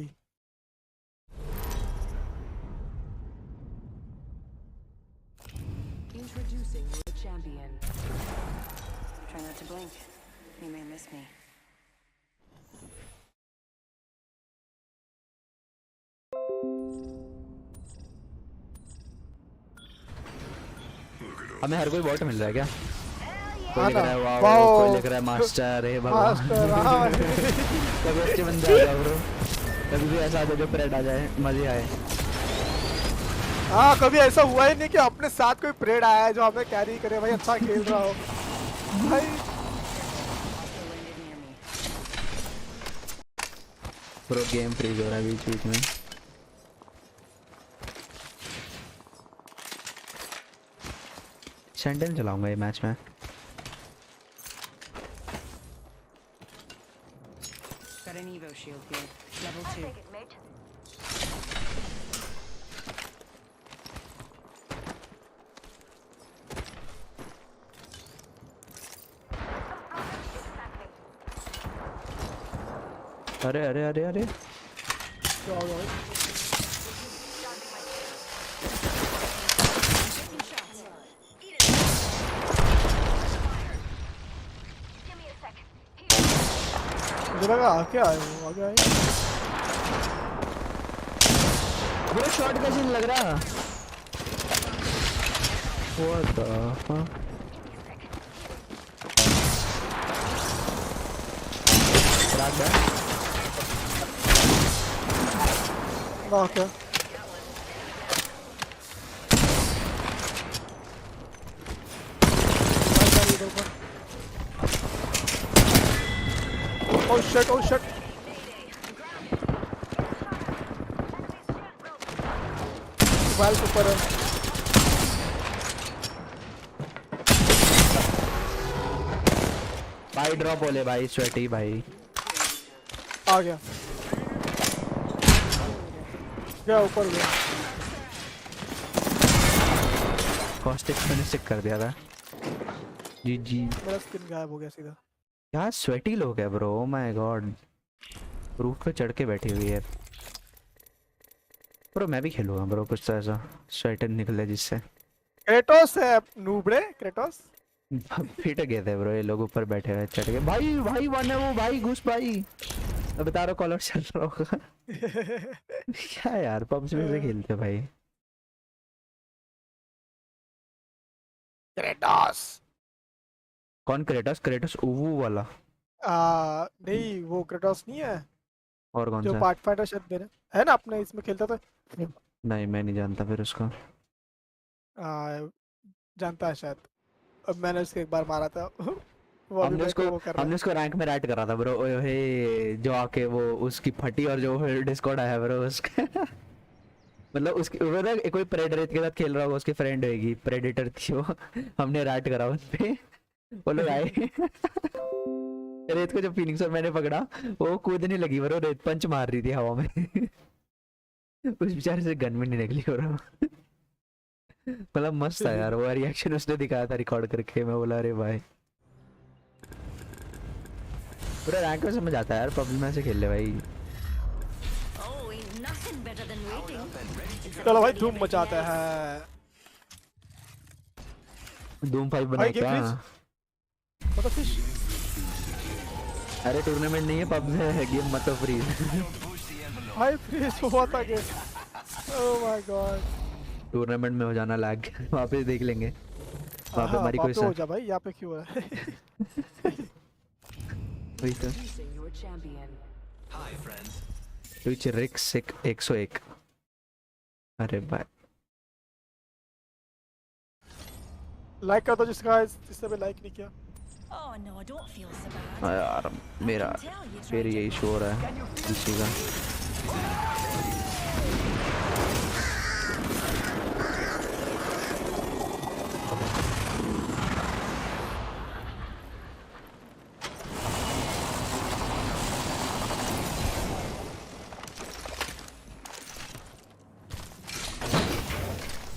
Introducing your champion. Try not to blink. You may miss me. हमें हर कोई बॉट मिल रहा है क्या? कोई हाँ लिख ना, रहा है वाओ, वाओ। कोई लिख रहा है मास्टर है भगवान। मास्टर हाँ। कभी अच्छे बंदे आ जाओ ब्रो, कभी भी ऐसा आ जाए जो प्रेड आ जाए मजे आए। हाँ कभी ऐसा हुआ ही नहीं कि अपने साथ कोई परेड आया है जो हमें कैरी करे भाई, अच्छा खेल रहा हो भाई। Landed near me. Bro game freeze हो रहा है बीच बीच में। सैंडल चलाऊंगा ये मैच में। Got an Evo shield here. Level 2. अरे अरे अरे अरे जाओ जाओ। मुझे लगा आके आए वो आगे आए। ब्रो शॉट का सीन लग रहा। What the fuck? Crack that. Okay oh shit oh shit. वाल ऊपर है। भाई ड्रॉप बोले भाई स्वेटी भाई। आ गया गया ऊपर गया। कॉस्टिक मैंने सिक कर दिया था। जी जी मेरा स्किन गायब हो गया सीधा। क्या स्वेटी लोग है bro, O my God. Roof पे चढ़ के बैठी हुई है ब्रो। मैं भी खेलूंगा ब्रो कुछ तो ऐसा स्वेटर निकले जिससे। क्रेटोस है नूबड़े क्रेटोस। फिट गए थे ब्रो, ये लोग ऊपर बैठे हुए चढ़ गए। भाई भाई वन है वो, भाई घुस भाई। मैं बता रहा हूँ कॉलर चल रहा होगा। क्या यार पब्स में से खेलते हो भाई। क्रेटोस। कौन क्रेटस? क्रेटस उवू वाला? नहीं वो क्रेटोस नहीं है और कौन जो सा? पार्ट फाइटर शायद मेरे है ना, अपने इसमें खेलता था। नहीं मैं नहीं जानता फिर उसको। आ, जानता है शायद। अब मैंने उसको एक बार मारा था। वो अभी हमने मेरे उसको को वो कर रहा हमने उसको रैंक में ऐड करा था ब्रो। ओए हे जो आके वो उसकी फटी और जो डिस्कॉर्ड आया ब्रो उसका। मतलब उसकी वो ना कोई प्रेडेटर के साथ खेल रहा होगा, उसकी फ्रेंड होगी, प्रेडेटर थी वो। हमने रैट करा उस पे। वो लोग आए। रेत को जब फीनिक्स और मैंने पकड़ा, वो कूदने लगी ब्रो, रेत पंच मार रही थी हवा में। उस बेचारे से गन में नहीं निकली ब्रो। मतलब मस्त था यार वो रिएक्शन उसने दिखाया था रिकॉर्ड करके। मैं बोला अरे भाई पूरा रैंक में समझ आता है यार, पबजी में से खेल ले भाई। Oh, ain't nothing better than waiting. चलो भाई धूम मचाता है। धूम 5 भाई बनाए गेम क्या? फ्रीज मतलब फिश। अरे टूर्नामेंट नहीं है पबजी है, गेम मत फ्रीज। भाई फ्रीज हुआ था game. Oh my God. Tournament में हो जाना लैग। वहाँ पे देख लेंगे, वहाँ पे हाँ हमारी वहाँ कोई पे सा हो जा भाई, यहाँ पे क्यों है? वही तो। Introducing your champion. ट्विच रिक्स 101। अरे भाई लाइक कर दो जिसने भी लाइक नहीं किया। Oh no, don't feel so bad. यार मेरा I can tell you फिर tried यही it. शोर है किसी का।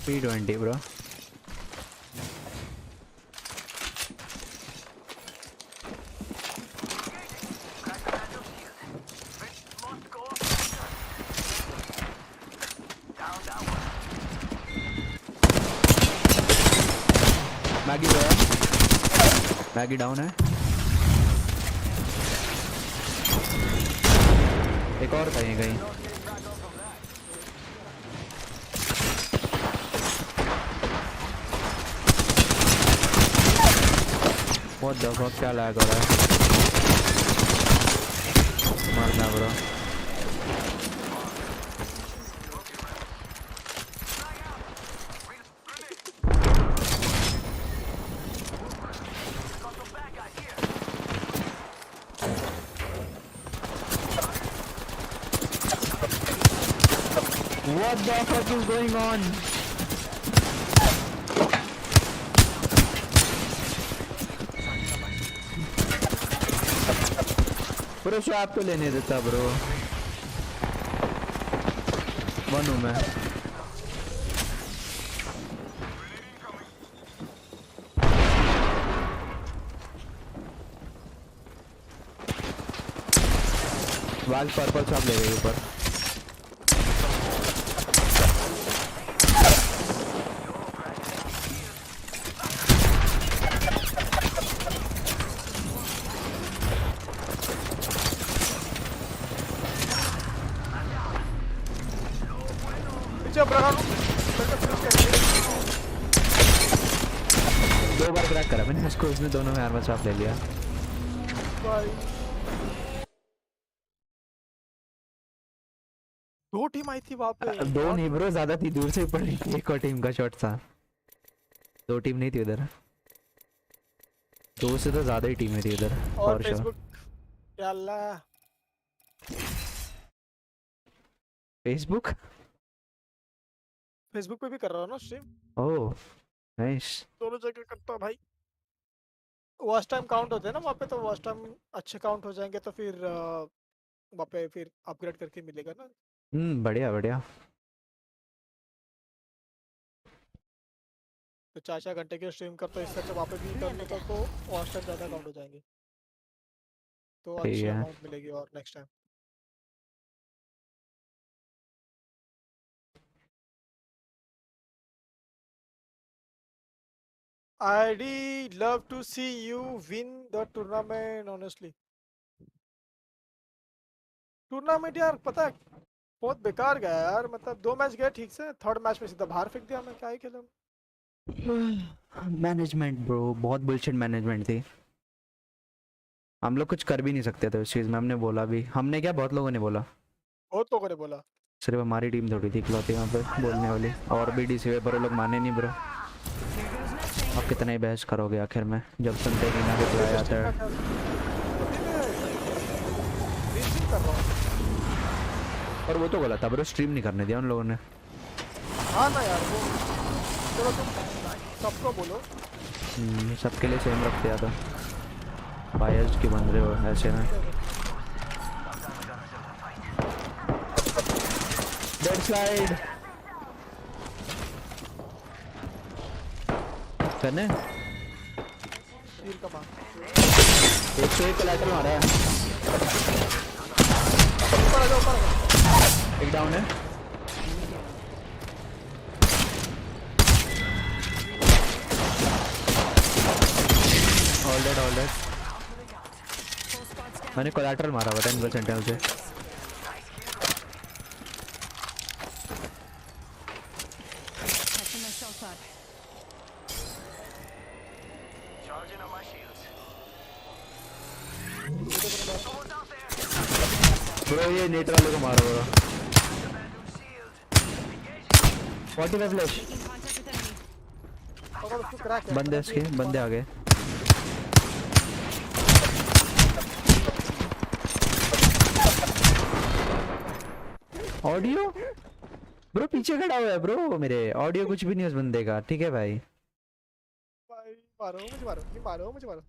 P20 bro. मैगी जो है, मैगी डाउन है। एक और था ये कहीं। What the fuck, क्या लैग हो रहा है? मरना bro. What the fuck is going on? Bro swap तो लेने देता ब्रो। वन हूँ मैं। वाल पर्पल स्वैप ले गई ऊपर। जब रहा दो बार क्रैक करा मैंने उसको, उसने दोनों में आर्मर स्वैप ले लिया। भाई दो टीम आई थी वहां पे। दो नहीं ब्रो, ज्यादा थी, दूर से पड़ रही थी। एक और टीम का शॉट था, दो टीम नहीं थी उधर। दो से तो ज्यादा ही टीमें थी उधर और और श्योर। फेसबुक या अल्लाह। फेसबुक फेसबुक पे भी कर रहा हूँ ना स्ट्रीम। Oh nice. दोनों जगह करता हूँ भाई। वॉच टाइम काउंट होते हैं ना वहाँ पे, तो वॉच टाइम अच्छे काउंट हो जाएंगे तो फिर वहाँ पे फिर अपग्रेड करके मिलेगा ना। बढ़िया बढ़िया। तो 4-4 घंटे की स्ट्रीम करता हूँ, इससे अच्छा वहाँ पे भी कर लेता हूँ, तो वॉच टाइम ज़्यादा काउंट हो जाएंगे, तो ठीक अच्छी है। अमाउंट मिलेगी और next time. I'd love to see you win the tournament, honestly. Tournament यार पता है बहुत बेकार गया यार, मतलब 2 मैच गए ठीक से, थर्ड मैच में सीधा बाहर फेंक दिया, मैं क्या ही खेलूं। मैनेजमेंट ब्रो, बहुत बुलशिट मैनेजमेंट थी। हम लोग कुछ कर भी नहीं सकते थे उस चीज़ में, हमने बोला भी, हमने क्या बहुत लोगों ने बोला, बहुत लोगों ने बोला। सिर्फ हमारी टीम थोड़ी थी इकलौती वहाँ पे बोलने वाली, और भी डीसी वे पर वो लोग माने नहीं ब्रो। अब कितना ही बहस करोगे आखिर में जब सुनते कि ना रिप्लाई आता है। रीचिंग कर रहा हूँ। और वो तो गलत था ब्रो, स्ट्रीम नहीं करने दिया उन लोगों ने। हाँ ना यार वो, चलो तुम सबको बोलो। सबके लिए सेम रख दिया था, बायस्ड क्यों बन रहे हो ऐसे में। डेड स्लाइड करने तीर का मार 101 कोलैटरल मारा है, ऊपर आ जाओ, ऊपर आ जाओ। एक डाउन है। ऑल डेड मैंने कोलैटरल मारा हुआ 10% है उसे। Catching myself up. Charging on my shields. Bro ये नेट वाले को मारो bro. Shield. 45 flash Making contact with enemy. अगर उसको क्रैक है बंदे उसके, बंदे आ गए। ऑडियो ब्रो पीछे खड़ा हुआ है ब्रो मेरे, ऑडियो कुछ भी नहीं उस बंदे का, ठीक है भाई। भाई मारो मुझे, मारो ये, मारो मुझे, मारो।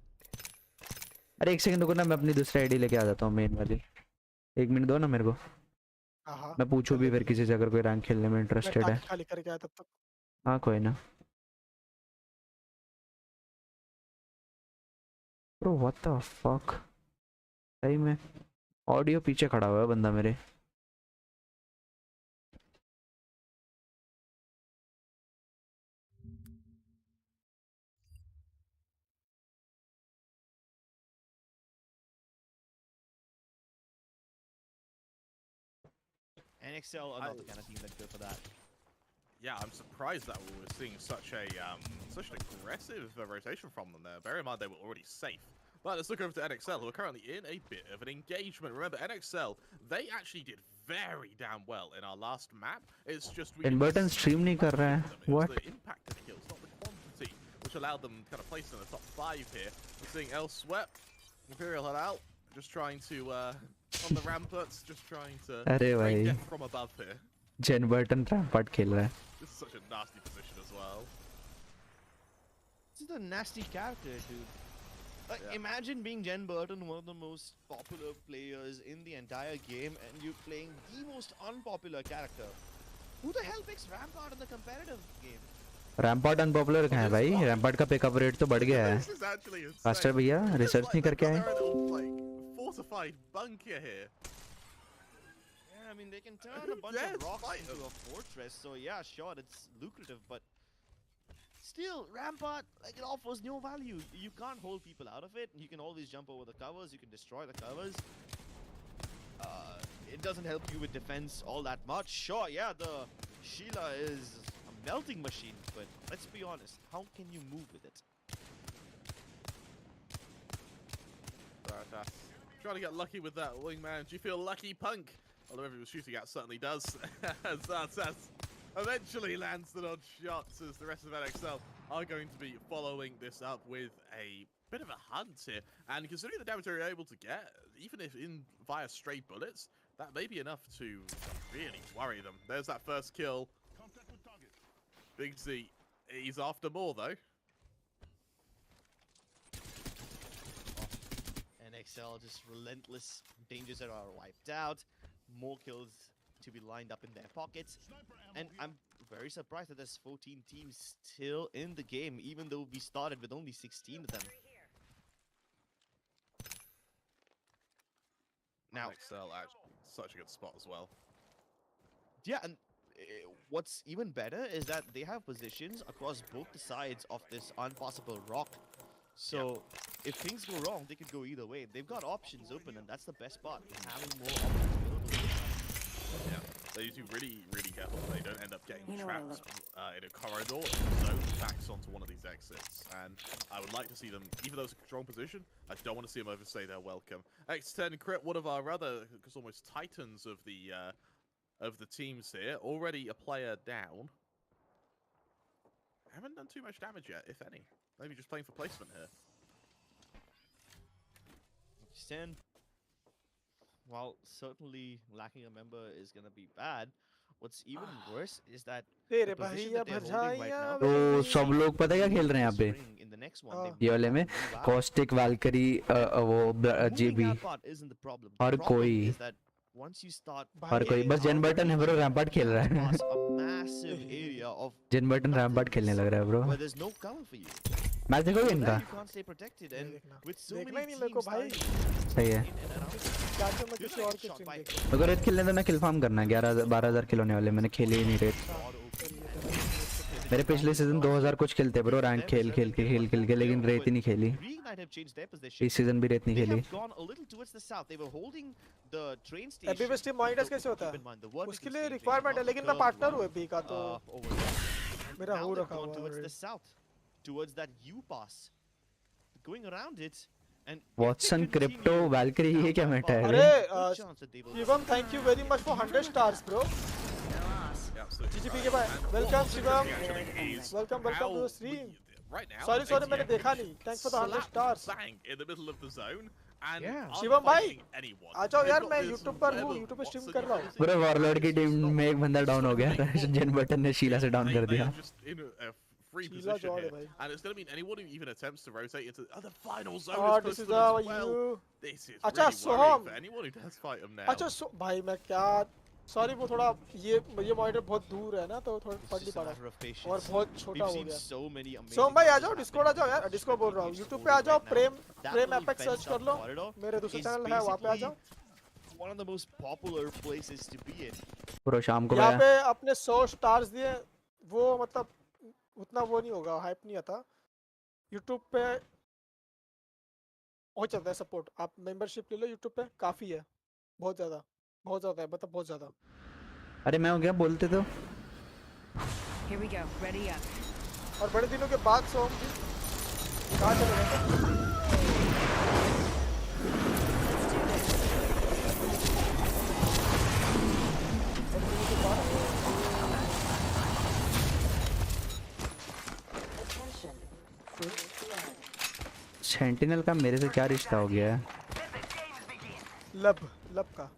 अरे एक सेकंड रुको ना, मैं अपनी दूसरी आईडी लेके आ जाता हूँ मेन वाली, 1 मिनट दो ना मेरे को, हाँ हाँ, मैं पूछूं भी फिर किसी से अगर कोई रैंक खेलने में मैं इंटरेस्टेड है। टाकी खाली करके आया तब तक। हाँ कोई ना ब्रो, व्हाट द फक, सही में ऑडियो पीछे खड़ा हुआ है बंदा मेरे। NXL are not the kind of team that go for that. Yeah, I'm surprised that we're seeing such an aggressive rotation from them there. Bear in mind they were already safe. But let's look over to NXL, who are currently in a bit of an engagement. Remember, NXL, they actually did very damn well in our last map. It's just we इनवर्टन stream नहीं कर रहा है, it was what? the impact of the kills, not the quantity, which allowed them kind of place in the top 5 here. We're seeing elsewhere, Imperial head out, just trying to on the ramparts, just trying to अरे rain भाई death from above here. Jane Burton Rampart खेल रहा है। This is such a nasty position as well. This is a nasty character, dude. Like, Yeah. imagine being Jen Burton, one of the most popular players in the entire game, and you playing the most unpopular character. Who the hell picks Rampart in the competitive game? Rampart unpopular कहाँ है भाई, rampart का pickup rate तो बढ़ गया है। This is actually insane. Faster भैया It's research like नहीं they've करके got आए। their own little, like, fortified bunker here. Yeah, I mean, they can turn a bunch Yes, of rocks fight into a fortress, so yeah, sure, it's lucrative, but still, Rampart, like, it offers no value. You can't hold people out of it. You can always jump over the covers, you can destroy the covers. It doesn't help you with defense all that much. Sure, yeah, the Sheila is a melting machine, but let's be honest, how can you move with it? Trying to get lucky with that wingman. Do you feel lucky, Punk? Well, whoever he was shooting at certainly does. As Zartas eventually lands the odd shots, as the rest of NXL are going to be following this up with a bit of a hunt here. And considering the damage they're able to get, even if in via stray bullets, that may be enough to really worry them. There's that first kill. Contact with target. Big Z, he's after more though. NXL just relentless, dangers that are wiped out, more kills to be lined up in their pockets, and I'm very surprised that there's 14 teams still in the game, even though we started with only 16 of them. Now, NXL actually such a good spot as well. yeah, and what's even better is that they have positions across both the sides of this unpassable rock. So if things go wrong, they could go either way. They've got options open, and that's the best part, having more options available. Yeah, they need to be really, really careful that they don't end up getting You know what I trapped in a corridor and zone backs onto one of these exits. And I would like to see them, even though it's a strong position, I don't want to see them overstay their welcome. X10 Crit, one of our other, almost titans of the teams here, already a player down. Haven't done too much damage yet, if any. Maybe just playing for placement here. Stan, while certainly lacking a member is going to be bad, what's even worse is that तेरे the position भैया that they're holding right now, तो सब लोग पता है क्या खेल रहे हैं यहाँ पे swing in the next one, हाँ। they ये वाले में move out. कॉस्टिक वैल्करी वो Moving GB out part isn't the problem. The her problem कोई is that once you start हर कोई getting बस जेन out of बर्टन है ब्रो region, रैम्पार्ट खेल you रहा have to है pass a massive area of Jane Burton Rampart खेलने लग रहा है bro where there's no cover for you. Match देखोगे So इनका there you can't stay protected, and देखना। with so देखना many ही नहीं मेरे को teams भाई। starting सही है in and around, जाके मैं you're किसी gonna और get की shot स्ट्रीम by देख अगर रेत खेलने तो ना किल फार्म करना है 11,000-12,000 किल होने वाले मैंने खेले ही नहीं रेत मेरे पिछले सीजन 2000 कुछ खेलते ब्रो रैंक खेल के लेकिन रेत ही नहीं खेली Reignite have changed their position. इस सीजन भी रेत नहीं They खेली have gone a little towards the south. They were holding the train station. एबी में स्ट्रीम मॉनिटर्स कैसे होता Keep है in mind, the vertical उसके लिए staging, रिक्वायरमेंट है not लेकिन the मैं curved पार्टनर one, हूँ एबी का तो over there. मेरा Now हो they've रखा gone हुआ है towards the already। south, towards that U-pass, going around it. And Watson Crypto Valkyrie ये क्या मेटा है अरे रे Shivam thank you very much for 100 stars bro Yeah, absolutely. GGP के भाई And welcome what's Shivam interesting is welcome how to the stream right now, Sorry, मैंने ATM देखा can नहीं। just Thanks for the 100 slap stars. bang in the middle of the zone and Yeah. aren't Shivam भाई, fighting anyone. आ जाओ They've यार got मैं this YouTube पर हूँ web of YouTube पे स्ट्रीम Watson कर रहा हूँ using पूरे वॉरलॉर्ड की to टीम stop में एक बंदा them डाउन हो गया था from जेन बटन ने शीला से डाउन कर They दिया are just in a free Sheila position जोड़ है here, भाई। and it's going to mean anyone who even attempts to rotate into the final zone और is close this to is them how as well. You This is अच्छा, really worrying Soham. for anyone who does fight them now. अच्छा भाई मैं क्या sorry वो थोड़ा ये monitor बहुत दूर है ना तो थोड़ा It's पढ़ नहीं just a पा matter रहा of patience. और बहुत छोटा We've हो seen गया so many amazing सोम भाई आ matches जाओ happen डिस्कॉर्ड आ जाओ in यार this डिस्कॉर्ड बोल रहा हूँ keeps यूट्यूब पे आ holding जाओ right now. Prem That Prem little apex search fenced कर up लो corridor मेरे दूसरे is चैनल है वहाँ पे आ जाओ basically one of the most popular places to be in. पूरा शाम को यहाँ गया पे अपने 100 स्टार्स दिए वो मतलब उतना वो नहीं होगा हाइप नहीं आता यूट्यूब पे हो जाता है सपोर्ट आप मेंबरशिप ले लो यूट्यूब पे काफी है बहुत ज्यादा है मतलब बहुत ज्यादा अरे मैं हो गया बोलते तो Here we go. Ready up. और बड़े दिनों के बाद सोम जी कहाँ चले गए बड़े दिनों के बाद सेंटिनल का मेरे से क्या रिश्ता हो गया है लब का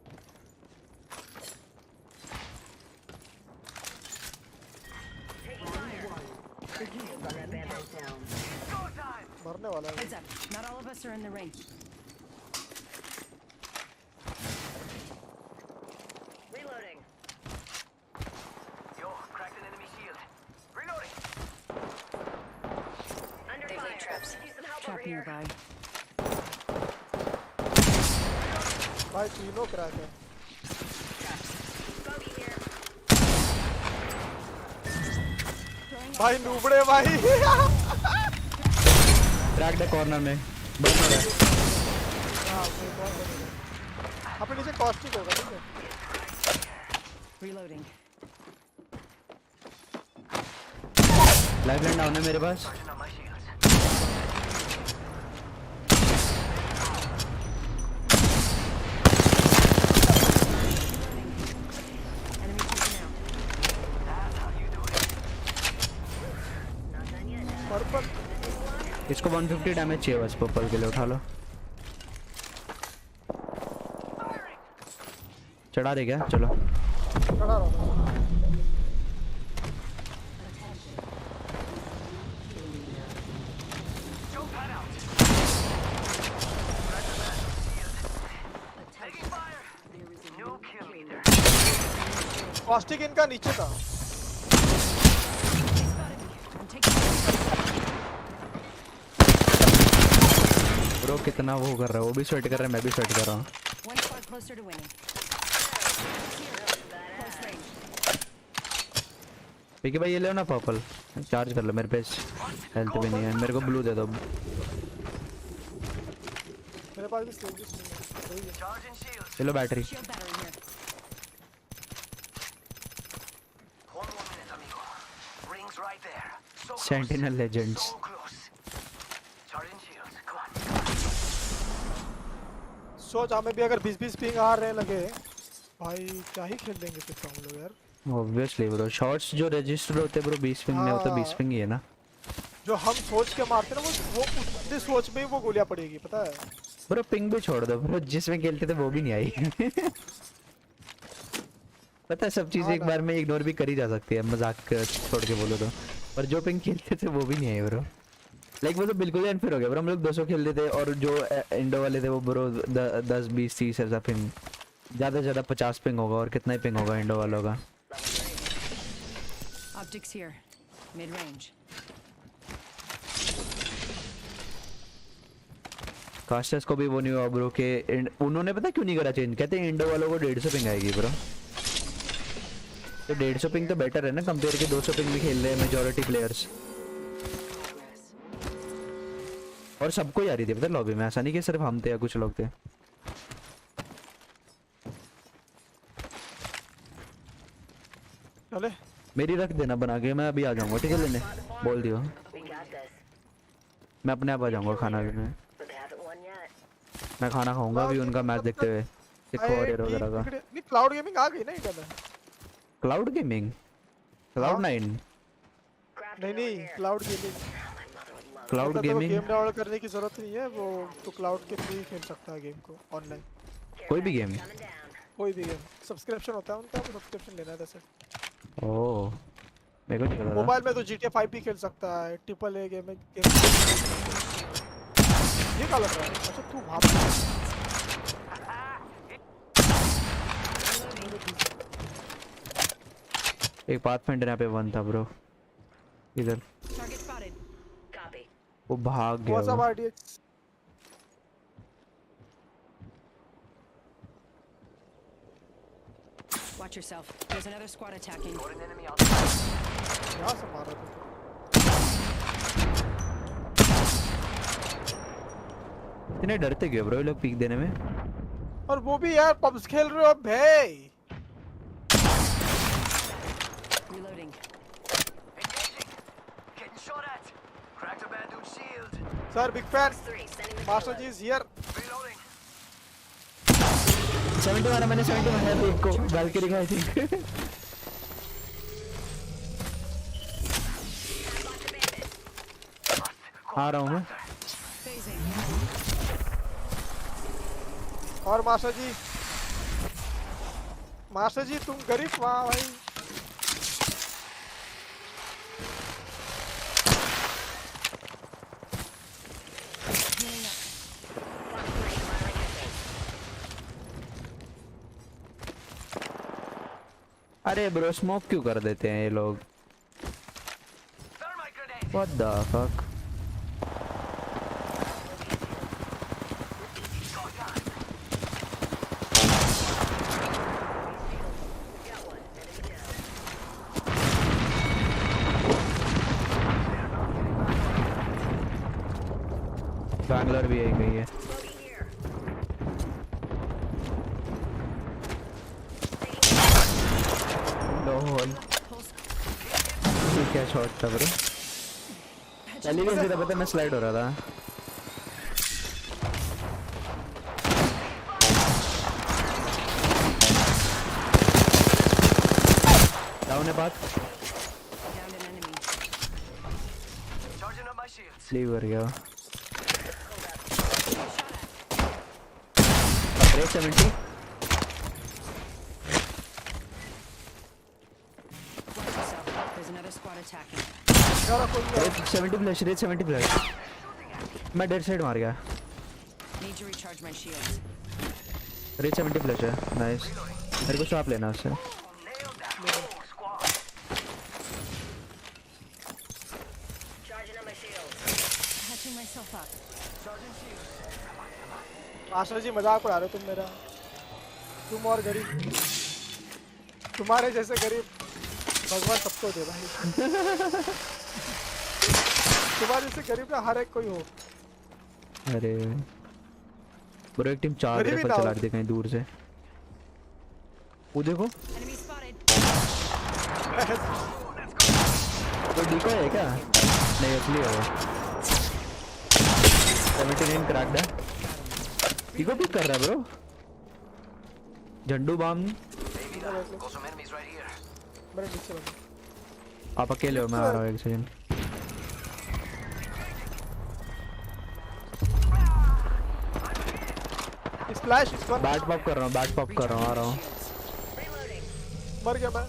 मरने वाला है Heads up. Not all of us are in the ring. Reloading. Yo, cracked an enemy shield. Reloading. Under They've fire. laid traps. Need some help over Trap here. nearby. भाई तीनों क्रैक है Bogey here. भाई नूबड़े भाई crack the corner में बंद हो रहा है हाँ, वो बहुत बढ़िया। अपने नीचे कॉस्टिक होगा ठीक है Reloading. लाइफ लाइन डाउन है मेरे पास Charging on my shields. Enemy taken out. That's how you do it. Not done yet. Purple इसको 150 डैमेज चाहिए बस पर्पल के लिए उठा लो चढ़ा दे क्या चलो खड़ा रहो Jump pad out. Taking fire. No kill leader. Caustic इनका नीचे था I'm taking ब्रो कितना वो कर रहा है वो भी स्वेट कर रहा है मैं भी स्वेट कर रहा हूँ one squad closer to winning. Close range. ठीक है भाई, ये ले ना पर्पल, चार्ज कर लो, मेरे पे हेल्थ भी नहीं है, मेरे को ब्लू दे दो। मेरे पास भी स्टेजेस नहीं है, सही है। Charging shields. चलो battery. Shield battery here. 1 more minute, amigo. Rings right there. So close. Sentinel legends. So close. Charging shields. Come on. सोच हमें भी अगर 20-20 पिंग आ रहे लगे भाई, क्या ही खेल लेंगे फिर तो हम लोग यार। ऑब्वियसली ब्रो, शॉट्स जो रजिस्टर होते हैं ब्रो 20 पिंग में, वो तो 20 हाँ। पिंग ही है ना जो हम सोच के मारते ना, वो उतनी सोच में ही वो गोलियां पड़ेगी, पता है। ब्रो। पिंग भी छोड़ दो ब्रो, जिसमें खेलते थे वो भी नहीं आई। पता है, सब चीजें हाँ एक ना। बार में इग्नोर भी करी जा सकती है, मजाक छोड़ के बोलो तो। पर जो पिंग खेलते थे वो भी नहीं आई ब्रो। लाइक वो तो बिल्कुल ही अनफेयर हो गया ब्रो। हम लोग 200 खेलते थे और जो इंडो वाले थे वो ब्रो 10 20 30 ऐसा पिंग, ज्यादा से ज्यादा 50 पिंग होगा। और कितना ही पिंग होगा इंडो वालों का। Optics here. Mid range. Casters को भी वो नहीं हुआ ब्रो के उन्होंने पता क्यों नहीं करा चेंज, कहते हैं इंडो वालों को 150 पिंग आएगी ब्रो। तो 150 पिंग तो बेटर है ना कंपेयर के 200 पिंग भी खेल रहे हैं मेजॉरिटी प्लेयर्स। और सबको ही आ रही थी पता लॉबी में, ऐसा नहीं कि सिर्फ हम थे या कुछ लोग थे। चले मेरी रख देना बना के, मैं अभी आ जाऊंगा ठीक है लेने, बोल दियो। मैं अपने आप आ जाऊंगा खाना लेने। मैं खाना खाऊंगा अभी उनका मैच देखते हुए, सिक्को और एरो वगैरह का। नहीं, क्लाउड गेमिंग आ गई ना इंडिया में। क्लाउड गेमिंग, क्लाउड 9, नहीं cloud gaming. Cloud gaming game download करने की जरूरत नहीं है, वो तो क्लाउड के थ्रू ही खेल सकता है गेम को ऑनलाइन। कोई भी गेम। कोई भी गेम सब्सक्रिप्शन होता है उनका, सब्सक्रिप्शन लेना है वैसे। ओह मेरे को नहीं पता था। मोबाइल में तो GTA 5 भी खेल सकता है, ट्रिपल ए गेम में ये क्या लग रहा है? अच्छा तू भाग। एक पाथफाइंडर यहाँ पे 1 था ब्रो इधर, Target spotted. Copy. वो भाग गया What's up वो। RDX? Watch yourself. There's another squad attacking. Got an enemy out there. यहाँ से मारा तू। इतने डरते क्यों ब्रो ये लोग पीक देने में? और वो भी यार पब्स खेल रहे हो भाई। Reloading. Engaging. Getting shot at. Cracked a bad dude's shield. Sir big fan, master ji is here. Reloading. 70 मारा मैंने, 70 मारा एक को बालकनी का आई थिंक। आ रहा हूँ मैं। Phasing. और मास्टर जी तुम गरीब वाह भाई। Healing up. अरे ब्रो स्मोक क्यों कर देते हैं ये लोग? Thermite grenade. What the fuck? Bangalore भी आई गई है। लोल ये क्या शॉट था ब्रो? चली गई थी, पता मैं स्लाइड हो रहा था। डाउन है बात, Downed an enemy. Charging up my shields. Sleeve कर गया। 70 Watch yourself. There's another squad attacking. यार कोई नहीं। 70 फ्लैश, रेड 70 फ्लैश। मैं डेड साइड मार गया। Need to recharge my shields. Red 70 flash है, नाइस। मेरे को स्वाप लेना उससे। Nailed that whole squad. Patching myself up. Master ji मजाक उड़ा रहे हो तुम मेरा। तुम और गरीब, तुम्हारे जैसे गरीब भगवान सबको दे भाई। तुम्हारे जैसे गरीब ना हर एक कोई हो। अरे ब्रो एक टीम 4 गरीबी राइफल ना हो। चला रही थी कहीं दूर से। वो देखो Enemy spotted. तो डिको है क्या? नहीं असली है वो। 79 क्रैक्ड है। डिको पिक कर रहा है ब्रो। झंडू बाम। मेरे नीचे लगा। आप अकेले हो, मैं आ रहा हूँ एक सेकंड। स्प्लैश इस पर बैट पॉप कर रहा हूँ, बैट पॉप कर रहा हूँ, आ रहा हूँ। मर गया मैं।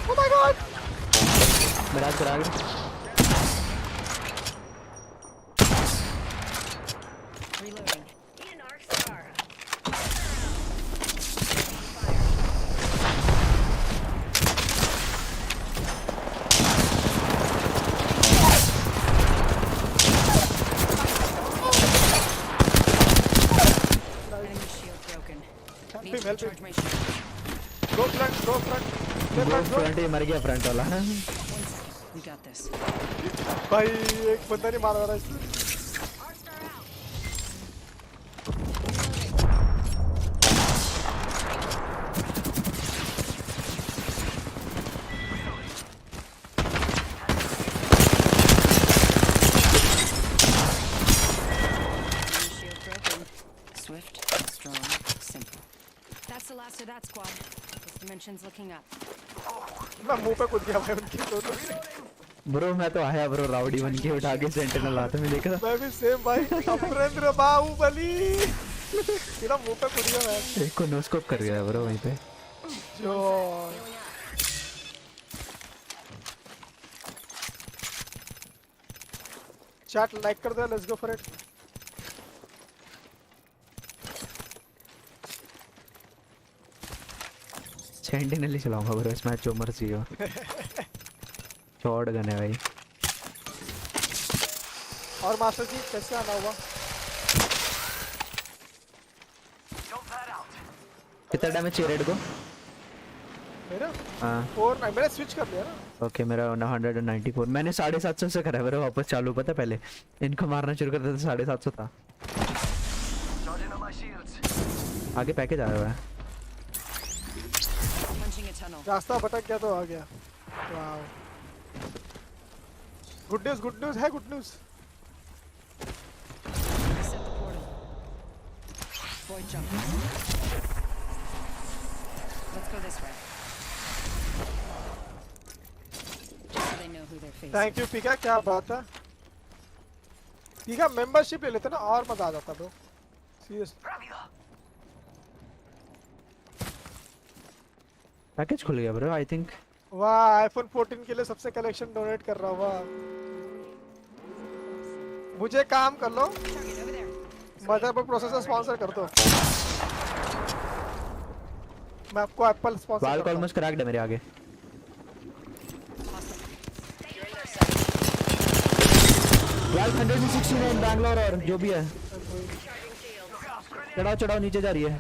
Oh my God. मेरा crack. Reloading. Enemy shield broken. Need to help him. recharge my shield. Go front, go front. वो Front, go. फ्रंट ही मर गया, फ्रंट वाला। 1 second. We got this. भाई एक बंदा नहीं मार रहा इसमें। Enemy shield broken. Swift, strong, simple. That's the last of that squad. This dimension's looking up. मैं मुंह पे कूद गया भाई उनके दोनों। ब्रो मैं तो आया ब्रो, राउडी बन के उठा के सेंटिनल आते में देखा। मैं भी सेम भाई। अमरेंद्र बाहुबली। तेरा मुंह पे कूद गया मैं। एक को नोस्कोप कर गया ब्रो वहीं पे। जो चैट लाइक कर दो, let's go for it. Sentinel ही चलाऊंगा ब्रो इस मैच, जो मर्जी हो। शॉट गन है भाई। और मास्टर जी कैसे आना हुआ? कितना डैमेज चाहिए रेड को? मेरा हाँ 4 मैंने स्विच कर लिया ना। ओके, मेरा 194। मैंने 750 से करा है ब्रो वापस चालू, पता है पहले इनको मारना शुरू करता था 750 था। आगे पैकेज आया हुआ है। Punching a tunnel. रास्ता भटक गया तो आ गया। वाओ, गुड न्यूज़ है, good news. Set the portal. Void jump. Let's go this way. Just so they know who they're facing. Thank you पीका, क्या बात है। पीका मेंबरशिप ले लेते ना और मजा आ जाता ब्रो, सीरियस। पैकेज खुल गया ब्रो आई थिंक। वाह, आईफोन 14 के लिए सबसे कलेक्शन डोनेट कर रहा हुआ। मुझे काम कर लो, Target over there. Motherboard processor sponsor कर दो। मैं आपको एप्पल स्पॉन्सर वाल्क करता हूं। ऑलमोस्ट क्रैक्ड है मेरे आगे। वाल्क 169 बैंगलोर और जो भी है। चढ़ाओ नीचे जा रही है।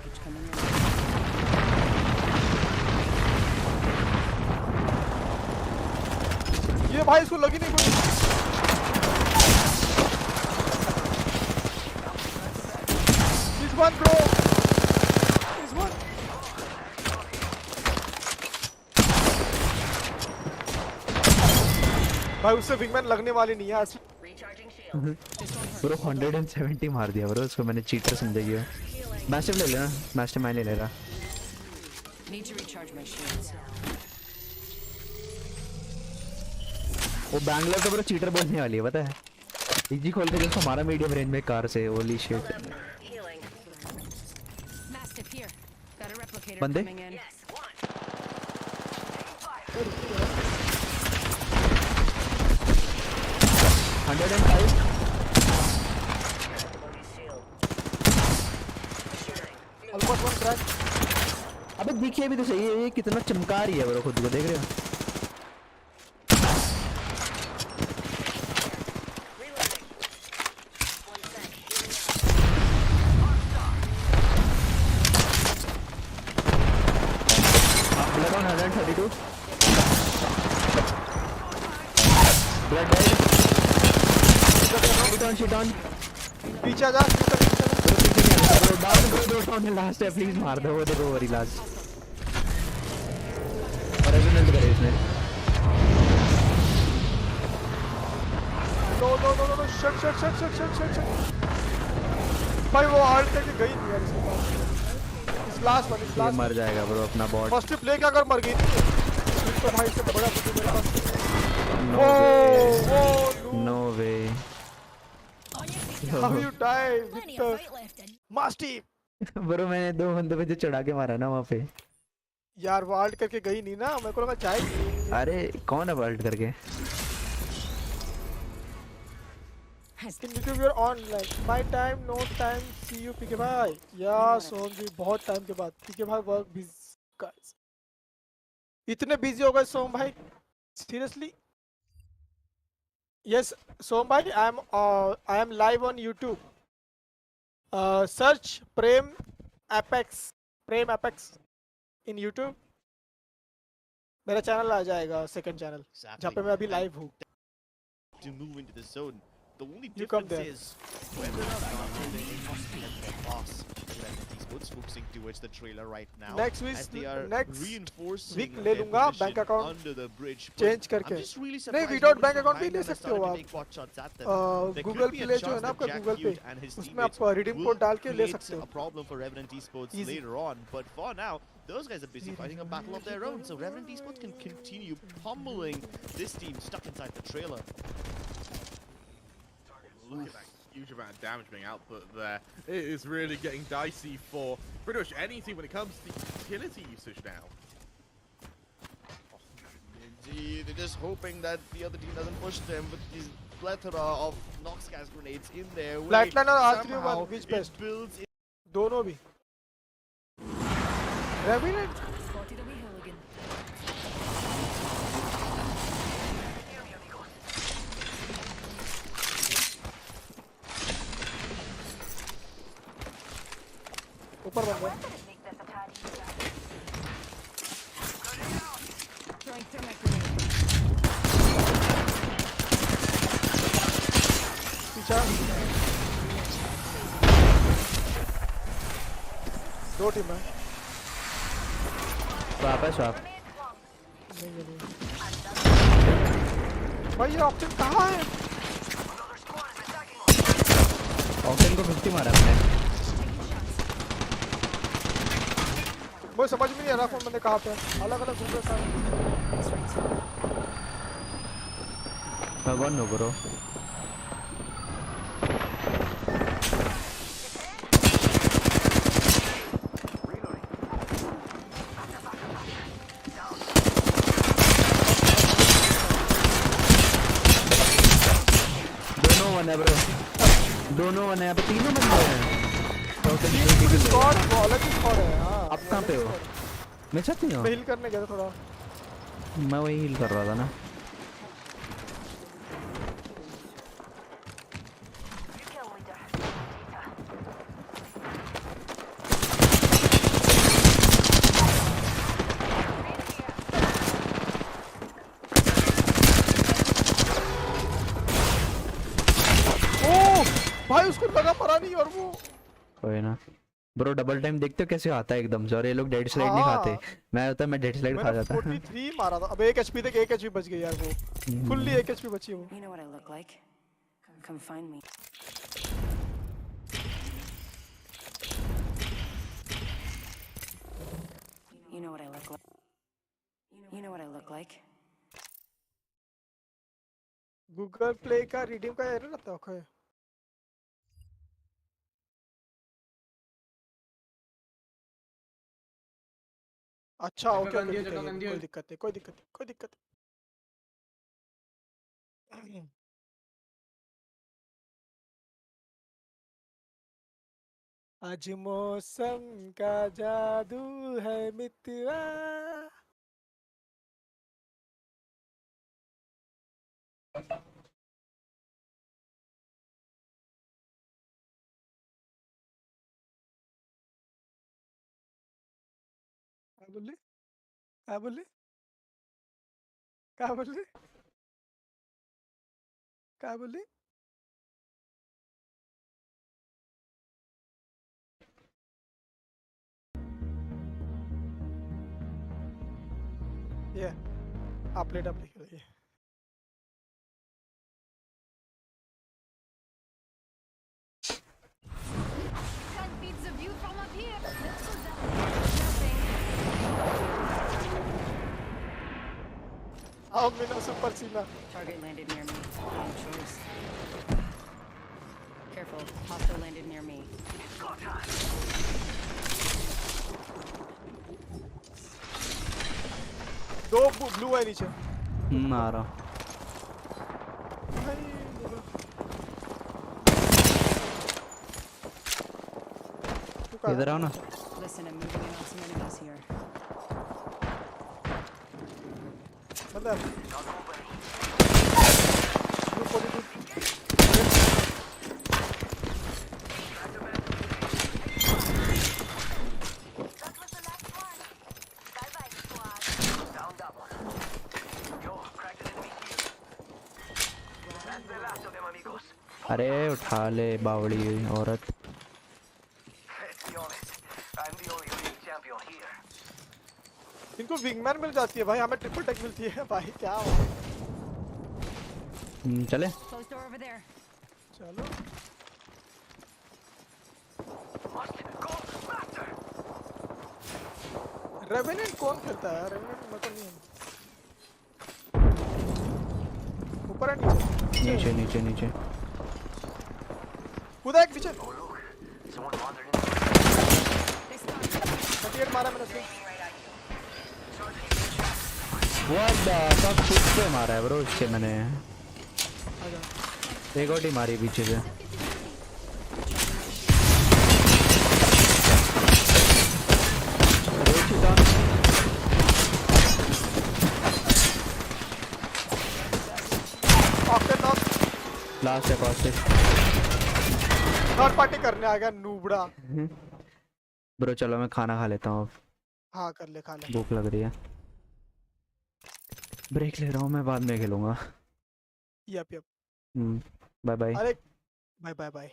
ये भाई इसको लगी नहीं कोई। This one bro. This one. भाई उससे विंगमैन लगने वाली नहीं है आज। ब्रो 170 मार दिया ब्रो उसको, मैंने चीटर समझा। मैस्टिव ले लेना, मैस्टिव मैं ले ले रहा। Need to recharge my shields. वो बैंगलोर तो ब्रो चीटर बोलने वाली है पता है। इजी खोल के जस्ट हमारा मीडियम रेंज में कार से, holy shit. Mastiff here. Got a replicator बंदे? coming in. 105। Almost one crack. अबे देखिए भी तो सही है, ये कितना चमका रही है ब्रो, खुद को देख रहे हो? 132. Blood dead. Shit on. पीछे जा पीछे जा Bro, down last है, please मार दो, वो देखो वो रिलाज। और रेजोनेंट करे इसने। नो शट भाई वो आल्ट करके गई नहीं यार इसके पास। इस लास्ट ये मर जाएगा ब्रो अपना बॉट। फर्स्ट ट्रिप लेके अगर मर गई तो भाई से बड़ा कुछ मेरे पास। No way. How you die with the mastiff? Bro मैंने 2 बंदों पे जो चढ़ा के मारा ना वहाँ पे। यार वो आल्ट करके गई नहीं ना, मेरे को लगा जाएगी। अरे कौन है वर्ल्ड करके? In YouTube you're on like my time no time see you पीके भाई। यार सोहम जी बहुत टाइम के बाद पीके भाई वर्क बिजी गाइस। इतने बिजी हो गए सोहम भाई सीरियसली। Yes सोहम भाई I am live on YouTube. Search Prem Apex in YouTube. मेरा चैनल आ जाएगा सेकंड चैनल जहाँ पे मैं अभी लाइव हूँ। To move into the zone. The only You come difference there. is whether or not they can pass. Sports focusing towards the trailer right now. Next week as they are next reinforcing week ले their लूँगा position bank account under the bridge. Change But करके। I'm just really नहीं surprised without nobody bank account भी behind ले them has सकते हो started to आप। take pot shots at them. There Google could be a play जो है chance ना that आपका Jack गूगल पे Cute and his उसमें आप teammates रिडीम will कोड डाल के ले create सकते हो। a problem for Revenant Esports Easy. later on. But for now, those guys are busy fighting a battle of their own. So Revenant Esports can continue pummeling this team stuck inside the trailer. Look at that huge amount of damage being output there. It is really getting dicey for pretty much any team when it comes to utility usage now. Indeed, they're just hoping that the other team doesn't push them with these plethora of Nox gas grenades in their way. Flatline और R3 Somehow one, which it best? builds in. दोनों भी। रेविनेंट Spotted a wee hooligan. ऊपर बंद है। Throwing thermite grenade. पीछा। दो team है। Swap है स्वाप। नहीं है नहीं। भाई ये ऑप्शन कहाँ है? ऑक्टेन को 50 मारा हमने। मुझे समझ में नहीं आ रहा कौन बंदे कहाँ पे हैं। अलग-अलग घूम रहे हैं सारे। भगवान नो ब्रो। दोनों वन है ब्रो। दोनों वन है, यहाँ पे तीनों बंदे हैं। स्क्वाड वो अलग ही स्क्वाड है। हाँ। अब कहाँ पे हो? मैं छत नहीं मैं हूँ। हील करने गया था थोड़ा। मैं वही हील कर रहा था ना। भाई उसको लगा पड़ा नहीं और वो कोई ना ब्रो। डबल टाइम देखते हो कैसे आता है एकदम से, और ये लोग डेड स्लाइड नहीं हाँ। खाते। मैं होता मैं डेड स्लाइड खा मैंने जाता। 43 मारा था। अब 1 एचपी तक 1 एचपी बच गई यार वो। फुल्ली 1 एचपी बची है वो। You know what I look like? Come find me. You know what I look like? You know what I look like? Google play का रीडिंग का एरर रहता है। ओके अच्छा ओके ओके कोई दिक्कत नहीं कोई दिक्कत नहीं कोई दिक्कत नहीं। आज मौसम का जादू है मितवा। क्या बोले? क्या बोले? क्या बोले? क्या बोले? ये आप लेट आप लिख लीजिए. Can't beat the view from up here. आओ मेरा सुपर सीना. Target landed near me. No choice. Careful. Hostile landed near me. दो ब्लू है नीचे. आ रहा. भाई देखो. तू कहाँ इधर है? आओ ना. Listen, I'm moving in on some enemies here. मतलब blue 42. अरे उठा ले बावड़ी औरत. इनको विंगमैन मिल जाती है भाई, हमें ट्रिपल टेक मिलती है भाई. क्या हो? चले. Closed door over there. चलो. रेवेनेंट कौन खेलता है? रेवेनेंट मतलब नहीं है. ऊपर है नीचे? नीचे नीचे नीचे. कूदा एक नीचे. They spawned. 38 मारा मैंने से. व्हाट द फक किससे मारा है ब्रो इससे मैंने. एक और टीम मारी पीछे से. Octane knock. लास्ट है कॉस्ट. थर्ड पार्टी करने आ गया नूबड़ा. ब्रो चलो मैं खाना खा लेता हूँ. हाँ कर ले, खा ले. भूख लग रही है. ब्रेक ले रहा हूँ मैं, बाद में खेलूंगा. Yup yup. Bye bye. अरे बाय बाय बाय.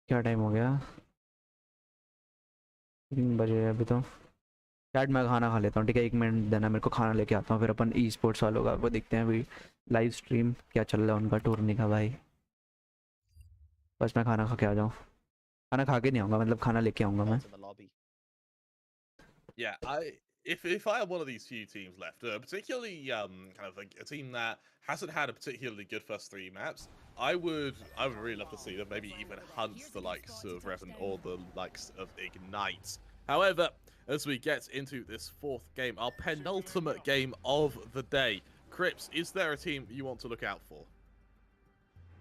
क्या टाइम हो गया? 3 बजे है अभी तो. चैट मैं खाना खा लेता हूँ ठीक है. 1 मिनट देना मेरे को, खाना लेके आता हूँ. फिर अपन ई स्पोर्ट्स वालों का वो देखते हैं अभी लाइव स्ट्रीम क्या चल रहा है उनका टूर्नी का भाई. बस मैं खाना खा के आ जाऊँ. खाना खा के नहीं आऊँगा, मतलब खाना लेके आऊँगा मैं. Spots in the lobby. Yeah, if I had one of these few teams left, particularly kind of a team that hasn't had a particularly good first 3 maps, I would really love to see them maybe even hunt the likes of Revenant or the likes of Ignite. However, as we get into this 4th game, our penultimate game of the day, Crips, is there a team you want to look out for?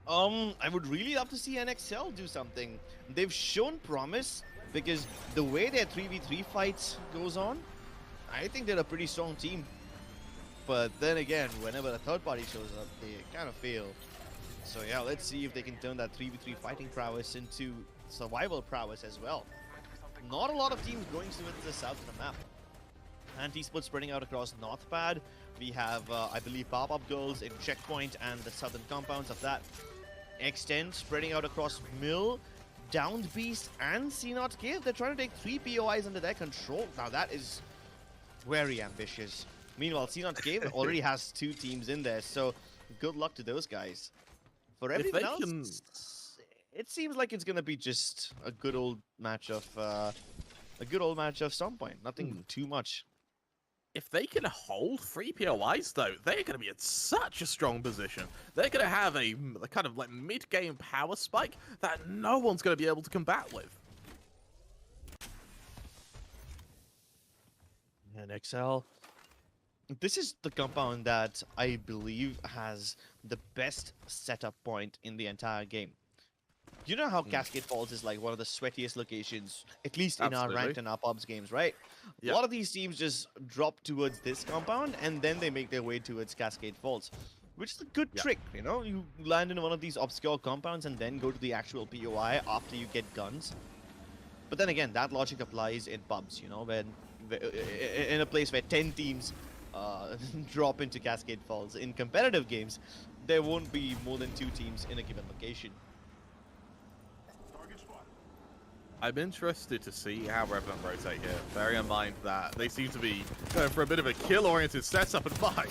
I would really love to see NXL do something. They've shown promise because the way their 3v3 fights goes on, I think they're a pretty strong team. But then again, whenever a third party shows up, they kind of fail. So yeah, let's see if they can turn that 3v3 fighting prowess into survival prowess as well. Not a lot of teams going towards the south of the map. Anti-split spreading out across North Pad. We have, I believe, pop-up girls in Checkpoint and the southern compounds of that. Extend spreading out across Mill, Downed Beast, and C0 Cave. They're trying to take 3 POIs under their control. Now that is very ambitious. Meanwhile, C0 Cave already has 2 teams in there, so good luck to those guys. For everyone else, it seems like it's gonna be just a good old match of some point. Nothing too much. If they can hold 3 POIs, though, they're going to be in such a strong position. They're going to have a kind of like mid-game power spike that no one's going to be able to combat with. And XL, this is the compound that I believe has the best setup point in the entire game. You know how Cascade Falls is like one of the sweatiest locations, at least in our ranked and our pubs games, right? Yeah. A lot of these teams just drop towards this compound and then they make their way towards Cascade Falls, which is a good trick, you know? You land in one of these obscure compounds and then go to the actual POI after you get guns. But then again, that logic applies in pubs, you know, when in a place where 10 teams drop into Cascade Falls. In competitive games, there won't be more than 2 teams in a given location. Target spot. I'm interested to see how Revenant rotate here, bearing in mind that they seem to be going for a bit of a kill-oriented setup, and my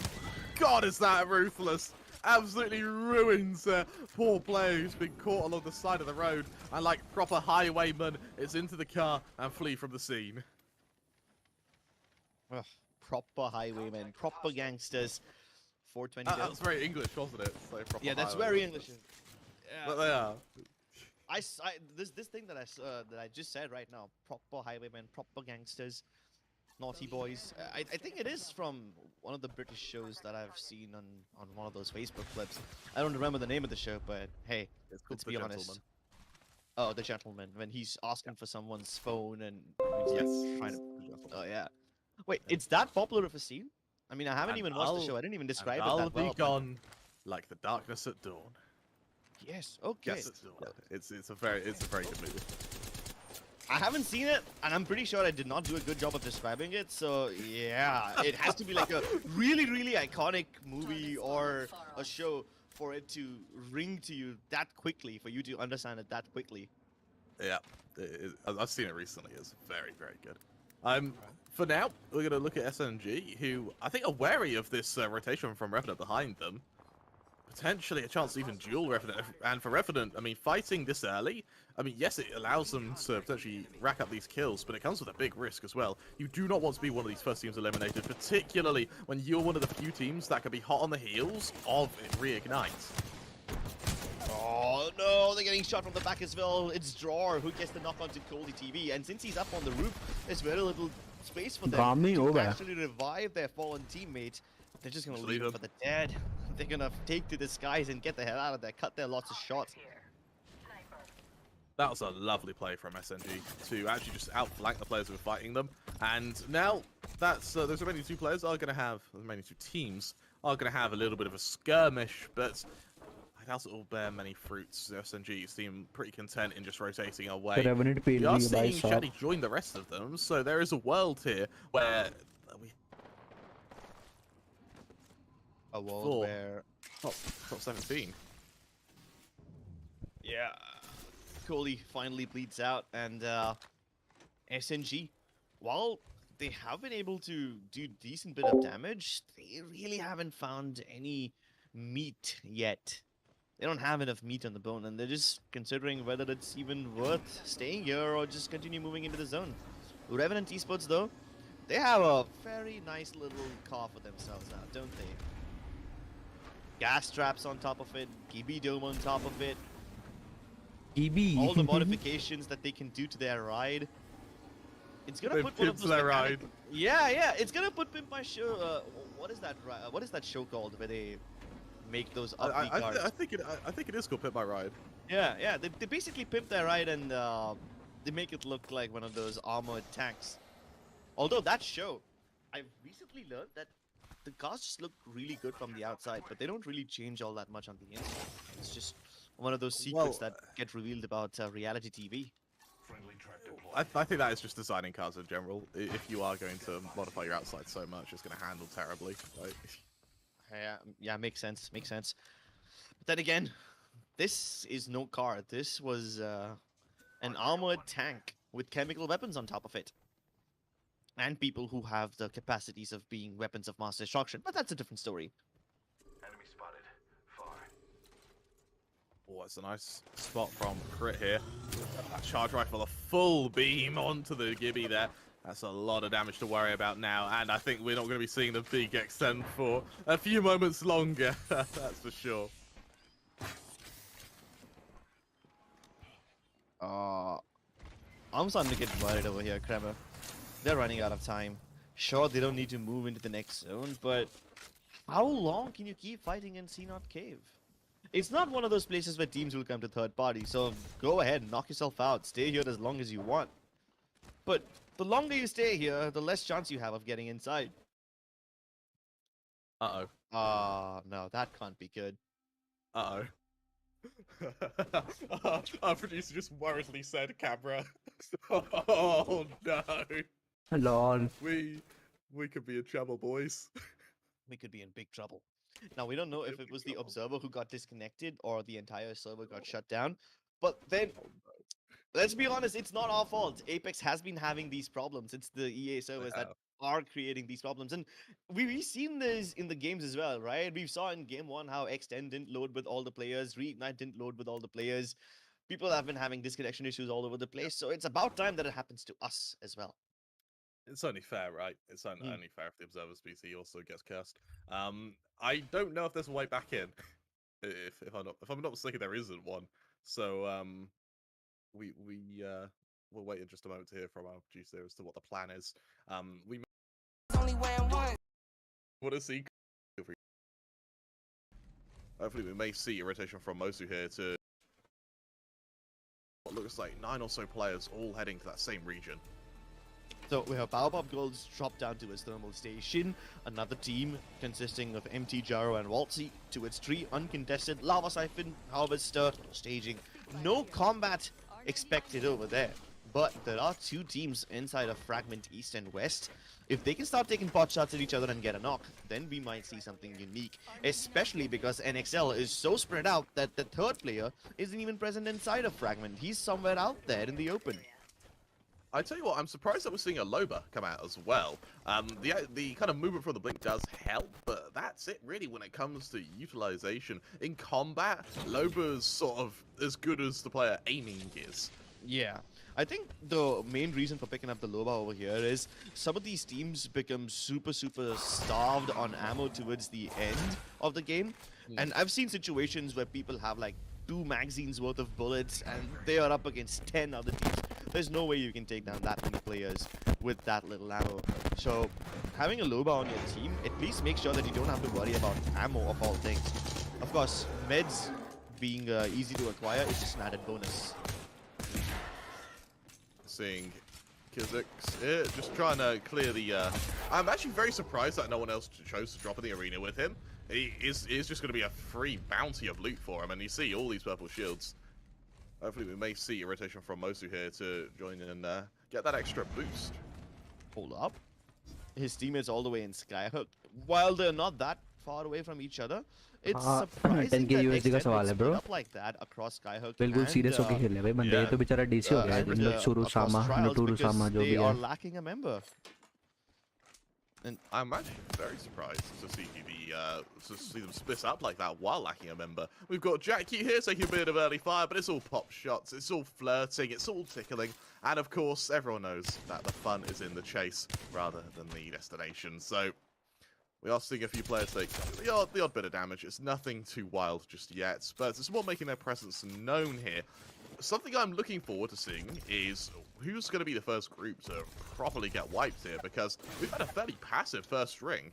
God, is that ruthless! Absolutely ruins poor player who's been caught along the side of the road, and like proper highwayman, is into the car and flee from the scene. Ugh, proper highwaymen, proper gangsters. 420 That dead. was very English, wasn't it? So proper Yeah, that's highwayman. very English. Yeah. But they are. This thing that I just said right now, proper highwaymen, proper gangsters, naughty boys. I think it is from one of the British shows that I've seen on one of those Facebook clips. I don't remember the name of the show, but hey, It's called let's The be honest. Gentleman. Oh, the gentleman, when he's asking for someone's phone and Yes. he's trying to. Oh yeah. Wait, it's that popular of a scene? I mean, I haven't And even watched the I'll- show. I didn't even And describe it I'll that be well. but- gone like the darkness at dawn. Yes. Okay. Yes, it's a very good movie. I haven't seen it, and I'm pretty sure I did not do a good job of describing it. So yeah, it has to be like a really, really iconic movie or a show for it to ring to you that quickly, for you to understand it that quickly. Yeah, I've seen it recently. It's very good. For now, we're gonna look at SNG, who I think are wary of this rotation from Revenant behind them. Potentially a chance to even duel Revenant, and for Revenant, I mean, fighting this early, I mean, yes, it allows them to potentially rack up these kills, but it comes with a big risk as well. You do not want to be one of these first teams eliminated, particularly when you're one of the few teams that can be hot on the heels of it reignites. Oh no, they're getting shot from the back as well. It's Drawer who gets the knock onto Coldy TV, and since he's up on the roof, there's very little space for them काम नहीं to होगा। actually revive their fallen teammate. They're just gonna Just leave leave him for the dead. They're gonna take to the skies and get the hell out of there, cut their lots of shots. That was a lovely play from SNG to actually just outflank the players who were fighting them. And now that's those remaining 2 players are going to have, the remaining 2 teams are going to have a little bit of a skirmish, but I doubt it will bear many fruits. SNG seem pretty content in just rotating away. Revenant paid We are me by seeing shot. Shady join the rest of them, so there is a world here where we A world Four. where top 17. yeah, Coley finally bleeds out, and SNG, while they have been able to do decent bit of damage, they really haven't found any meat yet. They don't have enough meat on the bone, and they're just considering whether it's even worth staying here or just continue moving into the zone. Revenant Esports, though, they have a very nice little car for themselves now, don't they? Gas traps on top of it, Gibby Dome on top of it, all the modifications that they can do to their ride. It's gonna They put one of pimp those their mechanic- ride. Yeah, it's gonna put Pimp My Show. What is that? What is that show called where they make those upbeat cars? I think it is called Pit My Ride. Yeah. They basically pimp their ride and they make it look like one of those armored tanks. Although that show, I've recently learned that the cars just look really good from the outside, but they don't really change all that much on the inside. It's just one of those secrets Well, that get revealed about reality TV. Friendly trap deployed. I think that is just designing cars in general. If you are going to modify your outside so much, it's going to handle terribly. Like, Yeah, makes sense. But then again, this is no car. This was an armored tank with chemical weapons on top of it. And people who have the capacities of being weapons of mass destruction. But that's a different story. Enemy spotted. Far. oh, it's a nice spot from Crit here. That charge rifle, a full beam onto the Gibby there. That's a lot of damage to worry about now, and I think we're not going to be seeing the big extend for a few moments longer. That's for sure. I'm starting to get worried over here, Kremer. They're running out of time. Sure, they don't need to move into the next zone, but how long can you keep fighting in C0 Cave? It's not one of those places where teams will come to third party, so go ahead, knock yourself out. Stay here as long as you want. But the longer you stay here, the less chance you have of getting inside. Uh-oh. No, that can't be good. Uh-oh. Our producer just worriedly said, "Camera." Oh no, Lol. we could be in trouble, boys. We could be in big trouble. Now, we don't know if it was the observer who got disconnected or the entire server got shut down. But then, let's be honest, it's not our fault. Apex has been having these problems. It's the EA servers that have. are creating these problems. And we've seen this in the games as well, right? We saw in game 1 how X10 didn't load with all the players, Reignite didn't load with all the players. People have been having disconnection issues all over the place. So it's about time that it happens to us as well. It's only fair, right? It's only Mm. only fair if the observer's PC also gets cursed. I don't know if there's a way back in. If I'm not mistaken, there isn't one. So we'll wait in just a moment to hear from our producer as to what the plan is. We Only wearing one. want to see. Hopefully, we may see a rotation from Mosu here to what looks like 9 or so players all heading to that same region. So we have Powerpop Gold's dropped down to his thermal station. Another team consisting of MT, Jaro, and Waltzy to its 3 uncontested Lava Siphon, Harvester, staging. No combat expected over there. But there are 2 teams inside of Fragment East and West. If they can start taking pot shots at each other and get a knock, then we might see something unique. Especially because NXL is so spread out that the 3rd player isn't even present inside of Fragment. He's somewhere out there in the open. I tell you what, I'm surprised that we're seeing a Loba come out as well. The kind of movement from the blink does help, but that's it really when it comes to utilization. In combat, Loba's sort of as good as the player aiming is. Yeah, I think the main reason for picking up the Loba over here is some of these teams become super starved on ammo towards the end of the game. And I've seen situations where people have like 2 magazines worth of bullets and they are up against 10 other teams. There's no way you can take down that many players with that little ammo. So having a Loba on your team at least makes sure that you don't have to worry about ammo of all things. Of course, meds being easy to acquire is just an added bonus. Seeing Kizix here, just trying to clear the... I'm actually very surprised that no one else chose to drop in the arena with him. He is just going to be a free bounty of loot for him, and you see all these purple shields. Hopefully we may see a rotation from Mosu here to join in and get that extra boost. Hold up. His teammates all the way in Skyhook. While they're not that far away from each other, it's surprising 10K that USD का X10 सवाल would है, split bro. up like that across Skyhook बिल्कुल serious होके खेल रहे भाई बंदे ये तो बेचारा डीसी हो गया है मतलब सुरु सामा नटुरु सामा जो they भी are है lacking a member. And I'm actually very surprised to see them split up like that while lacking a member. We've got Jackie here taking a bit of early fire, but it's all pop shots, it's all flirting, it's all tickling, and of course everyone knows that the fun is in the chase rather than the destination. So we are seeing a few players take the odd bit of damage. It's nothing too wild just yet, but it's more making their presence known here. Something I'm looking forward to seeing is who's going to be the first group to properly get wiped here, because we've had a fairly passive first ring.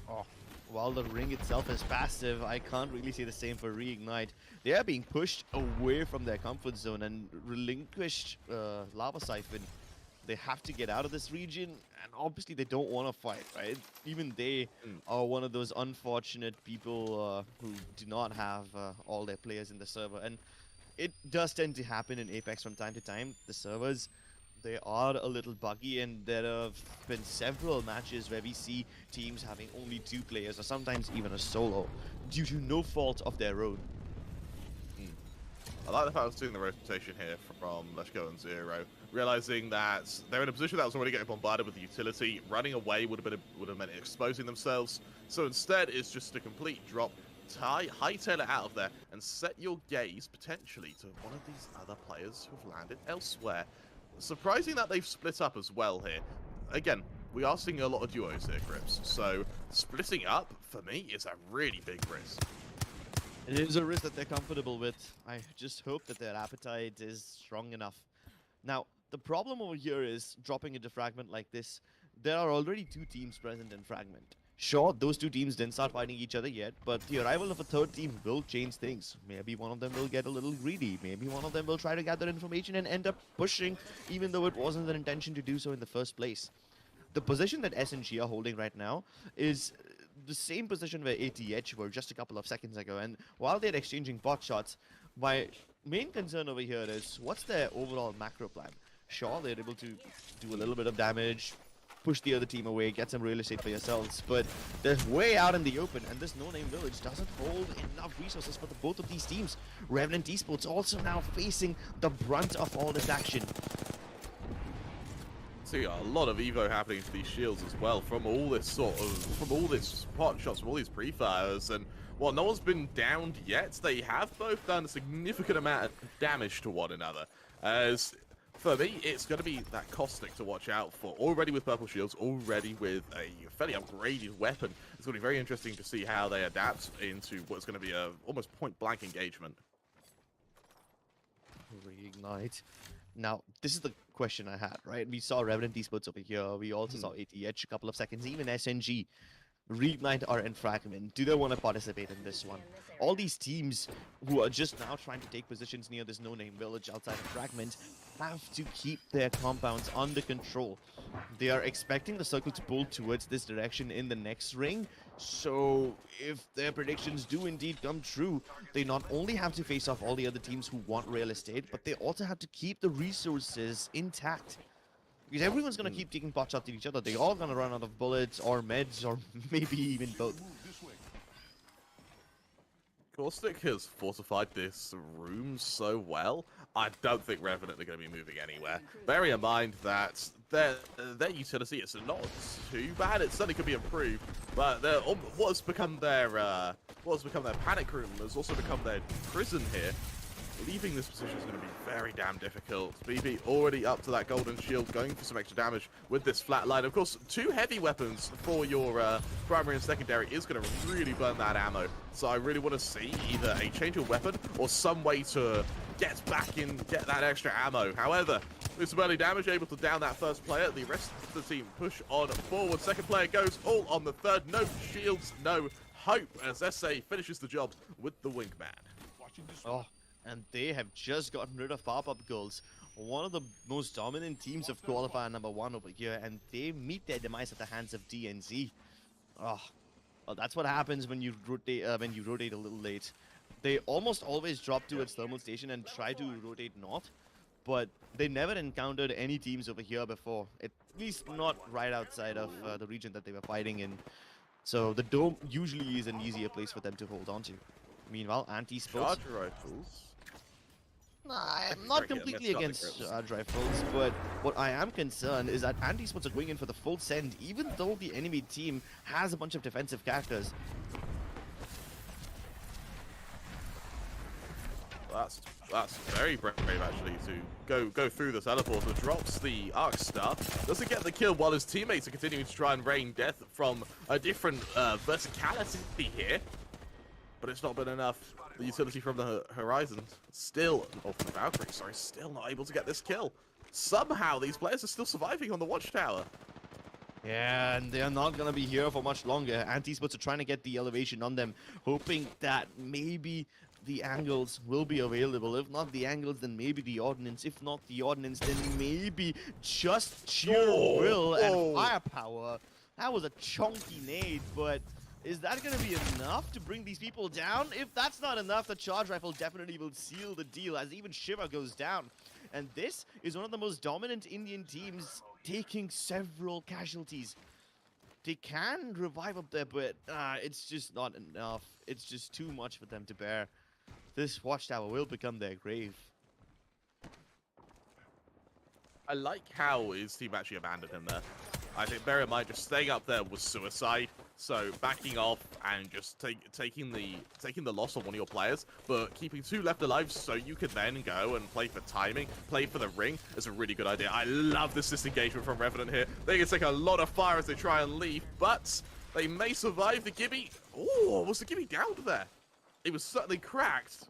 Oh, while the ring itself is passive, I can't really say the same for Reignite. They are being pushed away from their comfort zone and relinquished Lava Siphon. They have to get out of this region, and obviously they don't want to fight, right? Even they are one of those unfortunate people who do not have all their players in the server. And it does tend to happen in Apex from time to time. The servers, they are a little buggy, and there have been several matches where we see teams having only 2 players, or sometimes even a solo, due to no fault of their own. I like the fact I was doing the rotation here from Let's Go and Zero, realizing that they're in a position that was already getting bombarded with the utility. Running away would have meant exposing themselves. So instead, it's just a complete drop. Hightail it out of there and set your gaze potentially to one of these other players who've landed elsewhere. Surprising that they've split up as well here. Again, we are seeing a lot of duos here, Grips. So splitting up, for me, is a really big risk. It is a risk that they're comfortable with. I just hope that their appetite is strong enough. Now, the problem over here is dropping into Fragment like this. There are already 2 teams present in Fragment. Sure, those 2 teams didn't start fighting each other yet, but the arrival of a 3rd team will change things. Maybe one of them will get a little greedy. Maybe one of them will try to gather information and end up pushing, even though it wasn't their intention to do so in the first place. The position that SNG are holding right now is the same position where ATH were just a couple of seconds ago. And while they're exchanging bot shots, my main concern over here is what's their overall macro plan? Sure, they're able to do a little bit of damage, push the other team away, get some real estate for yourselves, but they're way out in the open, and this no-name village doesn't hold enough resources for both of these teams. Revenant Esports also now facing the brunt of all this action. See a lot of evo happening to these shields as well from all this pot shots, from all these pre-fires, and while no one's been downed yet, they have both done a significant amount of damage to one another. As for me, it's going to be that Caustic to watch out for. Already with purple shields, already with a fairly upgraded weapon. It's going to be very interesting to see how they adapt into what's going to be a almost point-blank engagement. Reignite. Now, this is the question I had, right? We saw Revenant Esports over here. We also saw ATH a couple of seconds, even SNG. Reignite or Fragment. Do they want to participate in this one? All these teams who are just now trying to take positions near this no-name village outside of Fragment have to keep their compounds under control. They are expecting the circle to pull towards this direction in the next ring. So if their predictions do indeed come true, they not only have to face off all the other teams who want real estate, but they also have to keep the resources intact. Because everyone's going to keep taking pot shots at each other. They're all going to run out of bullets or meds or maybe even both. Caustic has fortified this room so well, I don't think Revenant are going to be moving anywhere. Bearing in mind that their utility is not too bad. It certainly could be improved, but what has become their panic room has also become their prison here. Leaving this position is going to be very damn difficult. BB already up to that golden shield, going for some extra damage with this flat line. Of course, 2 heavy weapons for your primary and secondary is going to really burn that ammo. So I really want to see either a change of weapon or some way to get back in, get that extra ammo. However, with some early damage, able to down that first player. The rest of the team push on forward. Second player goes all on the third. No shields, no hope, as SA finishes the job with the wingman. Oh. And they have just gotten rid of pop-up goals. One of the most dominant teams of qualifier number 1 over here, and they meet their demise at the hands of DNZ. Oh, well, that's what happens when you rotate a little late. They almost always drop towards thermal station and try to rotate north, but they never encountered any teams over here before. At least not right outside of the region that they were fighting in. So the dome usually is an easier place for them to hold on to. Meanwhile, anti-sports. Charge rifles. I'm not completely against charge rifles, but what I am concerned is that anti-sports are going in for the full send, even though the enemy team has a bunch of defensive characters. That's very brave actually to go through the teleporter. Drops the arc star, doesn't get the kill while his teammates are continuing to try and rain death from a different verticality here. But it's not been enough. The utility from the Horizons still, or from the Valkyrie, sorry, still not able to get this kill. Somehow these players are still surviving on the watchtower. Yeah, and they're not going to be here for much longer. Anti-sports are trying to get the elevation on them, hoping that maybe the angles will be available. If not the angles, then maybe the ordnance. If not the ordnance, then maybe just sheer will and firepower. That was a chunky nade, but is that going to be enough to bring these people down? If that's not enough, the charge rifle definitely will seal the deal, as even Shiva goes down. And this is one of the most dominant Indian teams, taking several casualties. They can revive up there, but it's just not enough. It's just too much for them to bear. This watchtower will become their grave. I like how his team actually abandoned him there. I think, bear in mind, just staying up there was suicide. So backing off and just taking the loss on one of your players, but keeping 2 left alive so you can then go and play for timing, play for the ring is a really good idea. I love this disengagement from Revenant here. They can take a lot of fire as they try and leave, but they may survive the Gibby. Oh, was the Gibby down there? It was certainly cracked.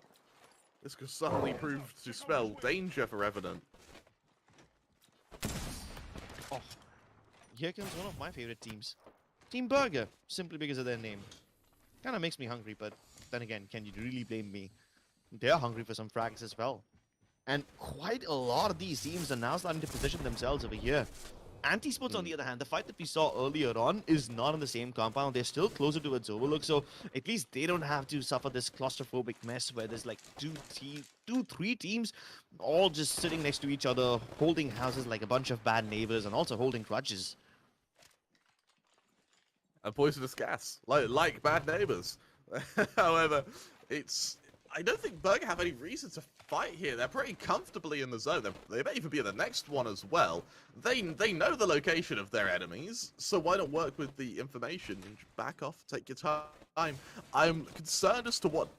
This could certainly prove to spell danger for Revenant. Oh, here comes one of my favorite teams. Team Burger, simply because of their name. Kind of makes me hungry, but then again, can you really blame me? They're hungry for some frags as well. And quite a lot of these teams are now starting to position themselves over here. Anti-Sports, on the other hand, the fight that we saw earlier on is not in the same compound. They're still closer towards Overlook, so at least they don't have to suffer this claustrophobic mess where there's like three teams all just sitting next to each other, holding houses like a bunch of bad neighbors and also holding grudges. And poisonous gas, like bad neighbors. However, I don't think Berg have any reason to fight here. They're pretty comfortably in the zone. They may even be in the next one as well. They know the location of their enemies, so why not work with the information and back off, take your time. I'm concerned as to what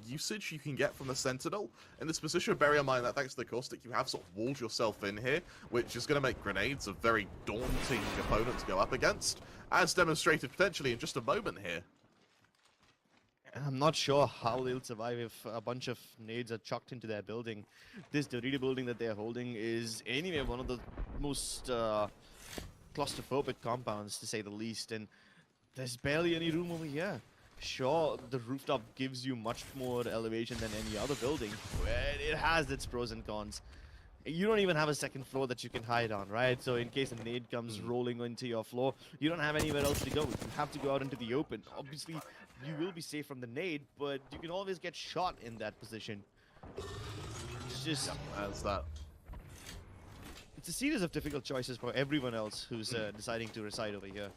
usage you can get from the Sentinel in this position. Bear in mind that thanks to the caustic, you have sort of walled yourself in here, which is going to make grenades a very daunting opponent to go up against, as demonstrated potentially in just a moment here. I'm not sure how they'll survive if a bunch of nades are chucked into their building. This Dorito building that they're holding is anyway one of the most claustrophobic compounds, to say the least, and there's barely any room over here. Sure, the rooftop gives you much more elevation than any other building, but it has its pros and cons. You don't even have a second floor that you can hide on, right? So in case a nade comes rolling into your floor, you don't have anywhere else to go. You have to go out into the open. Obviously, you will be safe from the nade, but you can always get shot in that position. It's just... As that. It's a series of difficult choices for everyone else who's deciding to reside over here.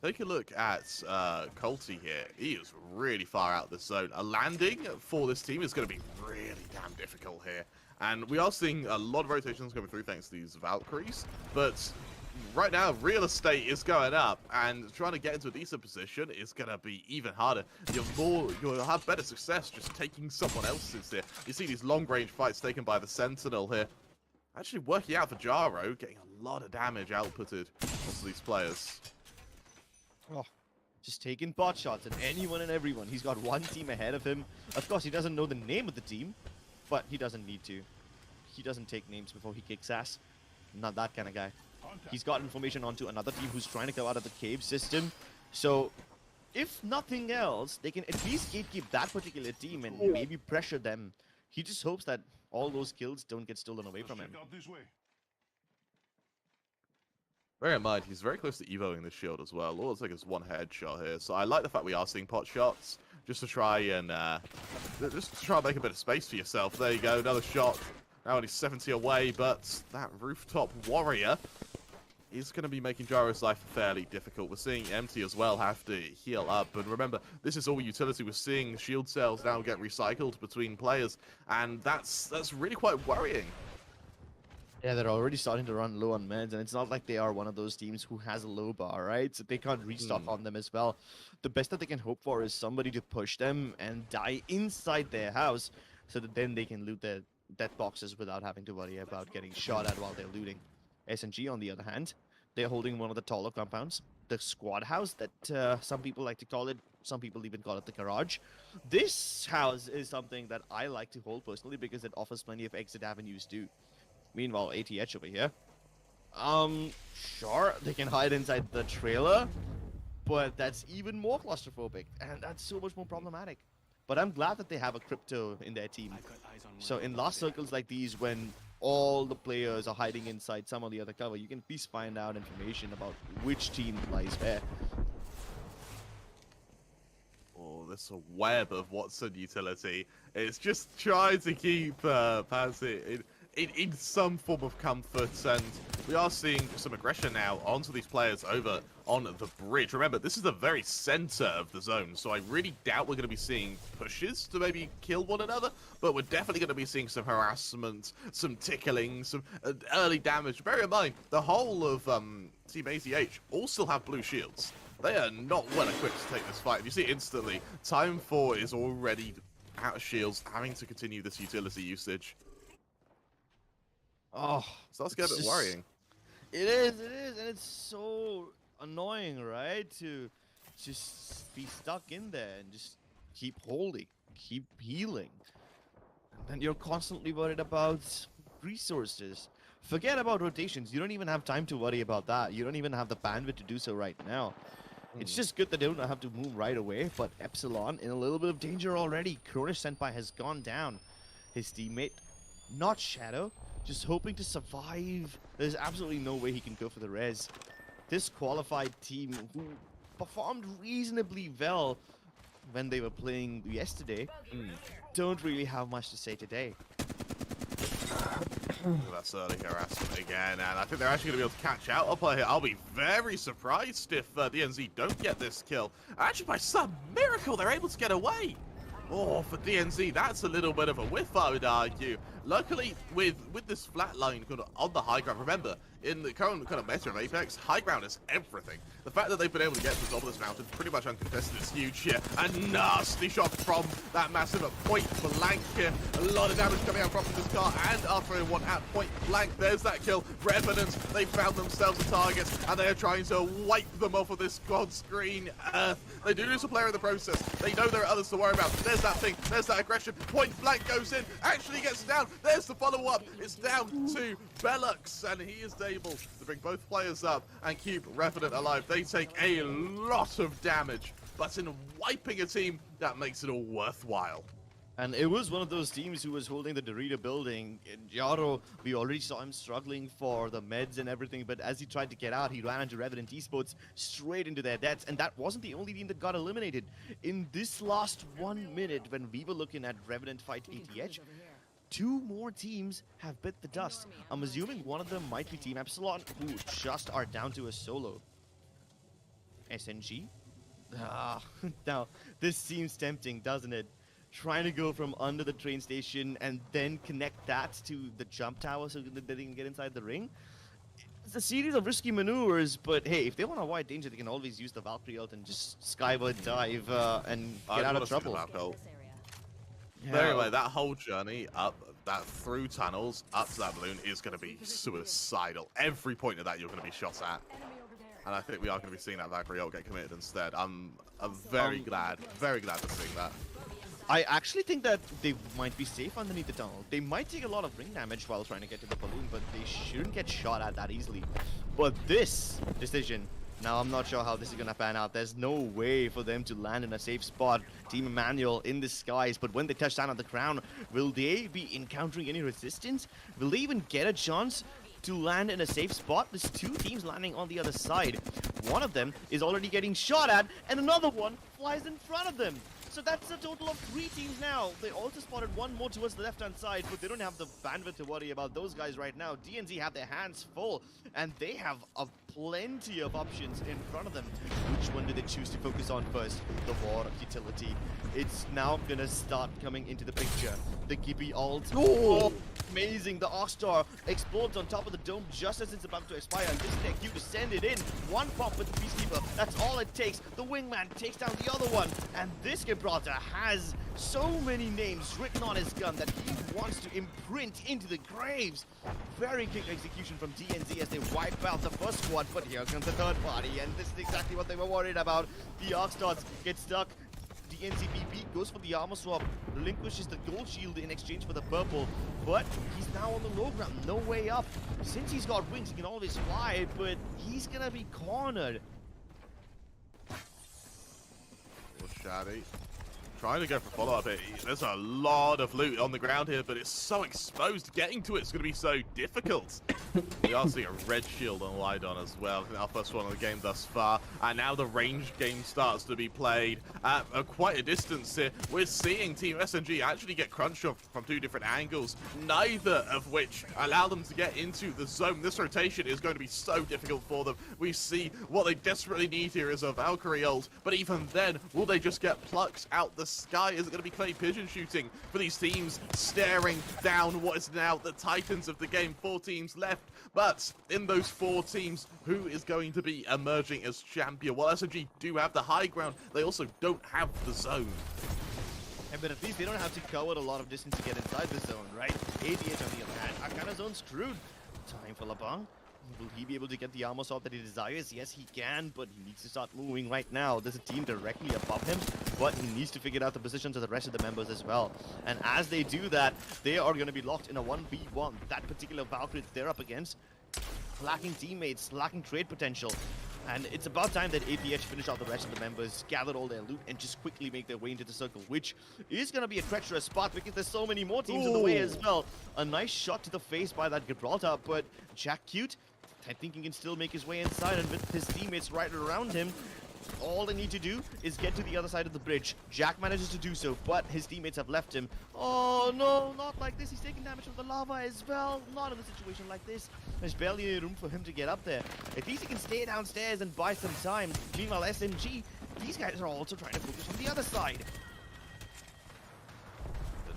Take a look at Colty here. He is really far out this zone. A landing for this team is going to be really damn difficult here. And we are seeing a lot of rotations coming through thanks to these Valkyries. But right now, real estate is going up, and trying to get into a decent position is going to be even harder. You'll have better success just taking someone else's here. You see these long-range fights taken by the Sentinel here. Actually working out for Jaro, getting a lot of damage outputted onto these players. Oh, just taking pot shots at anyone and everyone. He's got one team ahead of him. Of course, he doesn't know the name of the team, but he doesn't need to. He doesn't take names before he kicks ass. Not that kind of guy. He's got information onto another team who's trying to come out of the cave system. So, if nothing else, they can at least gatekeep that particular team and maybe pressure them. He just hopes that all those kills don't get stolen away from him. Bear in mind, he's very close to evoing the shield as well. All it's like is one headshot here. So I like the fact we are seeing pot shots just to try and make a bit of space for yourself. There you go, another shot. Now only 70 away, but that rooftop warrior is going to be making Jaro's life fairly difficult. We're seeing Empty as well have to heal up. And remember, this is all utility. We're seeing shield cells now get recycled between players, and that's really quite worrying. Yeah, they're already starting to run low on meds, and it's not like they are one of those teams who has a low bar, right? So they can't restock on them as well. The best that they can hope for is somebody to push them and die inside their house, so that then they can loot their death boxes without having to worry about getting shot at while they're looting. SNG, on the other hand, they're holding one of the taller compounds, the squad house that some people like to call it. Some people even call it the garage. This house is something that I like to hold personally because it offers plenty of exit avenues too. Meanwhile, ATH over here. Sure, they can hide inside the trailer, but that's even more claustrophobic, and that's so much more problematic. But I'm glad that they have a crypto in their team. So in last circles like these, when all the players are hiding inside some or the other cover, you can at least find out information about which team lies where. Oh, this web of Watson utility. It's just trying to keep Pansy in some form of comfort, and we are seeing some aggression now onto these players over on the bridge. Remember, this is the very center of the zone, so I really doubt we're going to be seeing pushes to maybe kill one another, but we're definitely going to be seeing some harassment, some tickling, some early damage. Bear in mind, the whole of Team ATH all still have blue shields. They are not well equipped to take this fight. You see instantly, Time 4 is already out of shields, having to continue this utility usage. Oh, Starts to get a bit worrying. It is, and it's so annoying, right? To just be stuck in there and just keep holding, keep healing. And you're constantly worried about resources. Forget about rotations. You don't even have time to worry about that. You don't even have the bandwidth to do so right now. It's just good that they don't have to move right away, but Epsilon in a little bit of danger already. Kronish Senpai has gone down. His teammate, not Shadow, just hoping to survive. There's absolutely no way he can go for the res. This qualified team who performed reasonably well when they were playing yesterday don't really have much to say today. That's early harassment again, and I think they're actually going to be able to catch out up here. I'll be very surprised if DNZ don't get this kill. Actually, by some miracle, they're able to get away. Oh, for DNZ, that's a little bit of a whiff, I would argue. Luckily, with this flat line kind of on the high ground, remember, in the current kind of meta of Apex, high ground is everything. The fact that they've been able to get to the top of this mountain pretty much uncontested is huge here. A nasty shot from that massive at point blank here. A lot of damage coming out from this car, and after one at point blank, there's that kill. Revenant, they found themselves a target, and they are trying to wipe them off of this god screen earth. They do lose a player in the process. They know there are others to worry about. There's that thing, there's that aggression. Point blank goes in, actually gets down. There's the follow-up. It's down to Bellux, and he is able to bring both players up and keep Revenant alive. They take a lot of damage, but in wiping a team, that makes it all worthwhile. And it was one of those teams who was holding the Dorito building. In Yaro, we already saw him struggling for the meds and everything, but as he tried to get out, he ran into Revenant Esports straight into their deaths, and that wasn't the only team that got eliminated. In this last 1 minute, when we were looking at Revenant fight ATH, 2 more teams have bit the dust. I'm assuming one of them might be Team Epsilon, who just are down to a solo. SNG? Now, this seems tempting, doesn't it? Trying to go from under the train station and then connect that to the jump tower so that they can get inside the ring. It's a series of risky maneuvers, but hey, if they want to avoid danger, they can always use the Valkyrie ult and just skyward dive and get out of trouble. Anyway, that whole journey up, that through tunnels, up to that balloon is going to be suicidal. Every point of that you're going to be shot at. And I think we are going to be seeing that Valkyrie ult get committed instead. I'm very glad to see that. I actually think that they might be safe underneath the tunnel. They might take a lot of ring damage while trying to get to the balloon, but they shouldn't get shot at that easily. But this decision, now I'm not sure how this is going to pan out. There's no way for them to land in a safe spot. Team Emmanuel in the skies, but when they touch down on the ground, will they be encountering any resistance? Will they even get a chance to land in a safe spot? There's 2 teams landing on the other side. One of them is already getting shot at, and another one flies in front of them. So that's a total of 3 teams now. They also spotted 1 more towards the left-hand side, but they don't have the bandwidth to worry about those guys right now. DNZ have their hands full, and they have plenty of options in front of them. Which one do they choose to focus on first? The war utility. It's now gonna start coming into the picture. The Gippy ult. Oh, amazing. The Arcstar explodes on top of the dome just as it's about to expire. And this is their cue to send it in. 1 pop with the Peacekeeper. That's all it takes. The Wingman takes down the other one. And this Gibraltar has so many names written on his gun that he wants to imprint into the graves. Very quick execution from DNZ as they wipe out the first squad. But here comes the third party. And this is exactly what they were worried about. The Arcstars get stuck. DNZBB goes for the armor swap, relinquishes the gold shield in exchange for the purple, but he's now on the low ground, no way up. Since he's got wings, he can always fly, but he's gonna be cornered. Shady. Trying to go for follow-up here. There's a lot of loot on the ground here, but it's so exposed. Getting to it's going to be so difficult. We are seeing a red shield on Lydon as well. I think our first one of the game thus far. And now the range game starts to be played at quite a distance here. We're seeing Team SNG actually get crunched from 2 different angles, neither of which allow them to get into the zone. This rotation is going to be so difficult for them. We see what they desperately need here is a Valkyrie ult, but even then, will they just get plucked out the sky? Is it going to be clay pigeon shooting for these teams staring down what is now the Titans of the game? 4 teams left, but in those 4 teams, who is going to be emerging as champion? Well, SMG do have the high ground, they also don't have the zone. But at least they don't have to cover a lot of distance to get inside the zone, right? ADH on the other hand are kind of zone screwed. Time for Labang. Will he be able to get the armor swap that he desires? Yes, he can, but he needs to start moving right now. There's a team directly above him, but he needs to figure out the positions of the rest of the members as well. And as they do that, they are going to be locked in a 1v1. That particular Valkyrie they're up against, lacking teammates, lacking trade potential. And it's about time that ATH finish out the rest of the members, gather all their loot, and just quickly make their way into the circle, which is going to be a treacherous spot because there's so many more teams in the way as well. A nice shot to the face by that Gibraltar, but Jack Cute, I think he can still make his way inside, and with his teammates right around him, all they need to do is get to the other side of the bridge. Jack manages to do so, but his teammates have left him. Oh no, not like this. He's taking damage from the lava as well. Not in a situation like this. There's barely any room for him to get up there. At least he can stay downstairs and buy some time. Meanwhile, SMG, these guys are also trying to focus on the other side.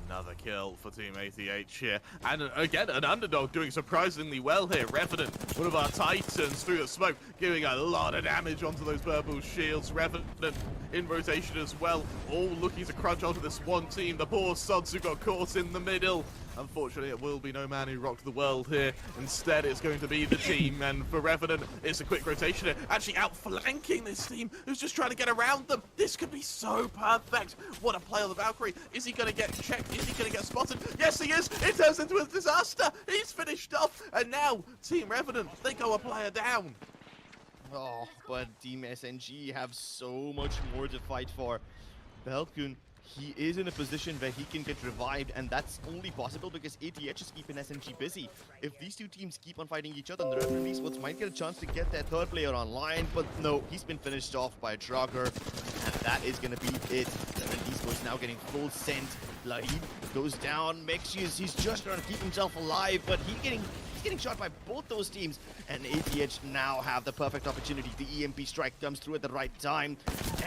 Another kill for Team ATH here. And again, an underdog doing surprisingly well here. Revenant, one of our titans through the smoke, giving a lot of damage onto those purple shields. Revenant in rotation as well, all looking to crunch onto this one team. The poor sods who got caught in the middle. Unfortunately, it will be no man who rocked the world here. Instead, it's going to be the team. And for Revenant, it's a quick rotation here. Actually outflanking this team who's just trying to get around them. This could be so perfect. What a play on the Valkyrie. Is he going to get checked? Is he going to get spotted? Yes, he is. It turns into a disaster. He's finished off. And now, Team Revenant, they go a player down. Oh, but Team SNG have so much more to fight for. Belkun, he is in a position where he can get revived, and that's only possible because ATH is keeping SMG busy. If these two teams keep on fighting each other, then the Revenant Esports might get a chance to get their third player online, but no, he's been finished off by Draugr, and that is going to be it. Revenant Esports now getting full scent. Lahib goes down. Mexius, he's just trying to keep himself alive, but he's getting shot by both those teams, and ATH now have the perfect opportunity. The EMP strike comes through at the right time,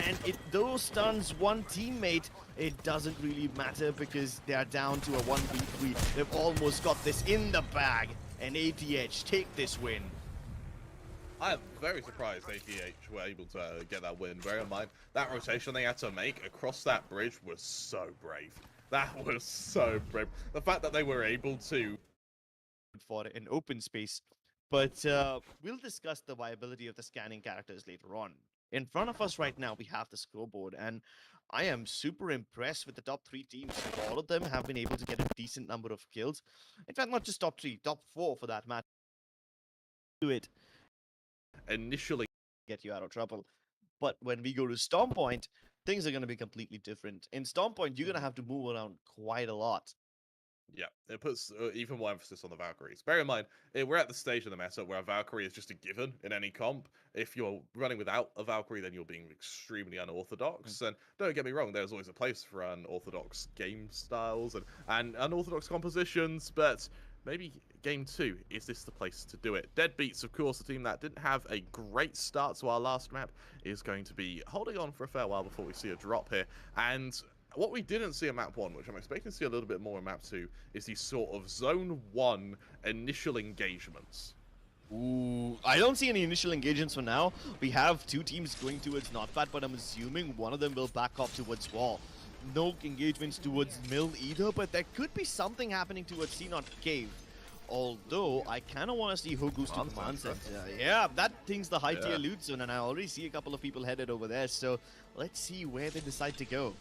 and it though stuns one teammate, it doesn't really matter because they are down to a 1v3. They've almost got this in the bag, and ATH take this win. I am very surprised ATH were able to get that win. Bear in mind, that rotation they had to make across that bridge was so brave. That was so brave. The fact that they were able to for an open space, but we'll discuss the viability of the scanning characters later on. In front of us right now, we have the scoreboard, and I am super impressed with the top 3 teams. All of them have been able to get a decent number of kills. In fact, not just top 3, top 4 for that matter. Do it initially get you out of trouble. But when we go to Storm Point, things are going to be completely different. In Storm Point, you're going to have to move around quite a lot. Yeah, it puts even more emphasis on the Valkyries. Bear in mind, we're at the stage of the meta where a Valkyrie is just a given in any comp. If you're running without a Valkyrie, then you're being extremely unorthodox. And don't get me wrong, there's always a place for unorthodox game styles and unorthodox compositions, but maybe Game 2, is this the place to do it? Deadbeats, of course, the team that didn't have a great start to our last map, is going to be holding on for a fair while before we see a drop here. And what we didn't see in map 1, which I'm expecting to see a little bit more in map 2, is these sort of zone 1 initial engagements. Ooh, I don't see any initial engagements for now. We have 2 teams going towards Notpad, but I'm assuming one of them will back off towards Wall. No engagements towards Mill either, but there could be something happening towards C0 Cave. Although, I kind of want to see who goes to Command Center. Yeah, that thing's the high tier loot zone, and I already see a couple of people headed over there, so let's see where they decide to go.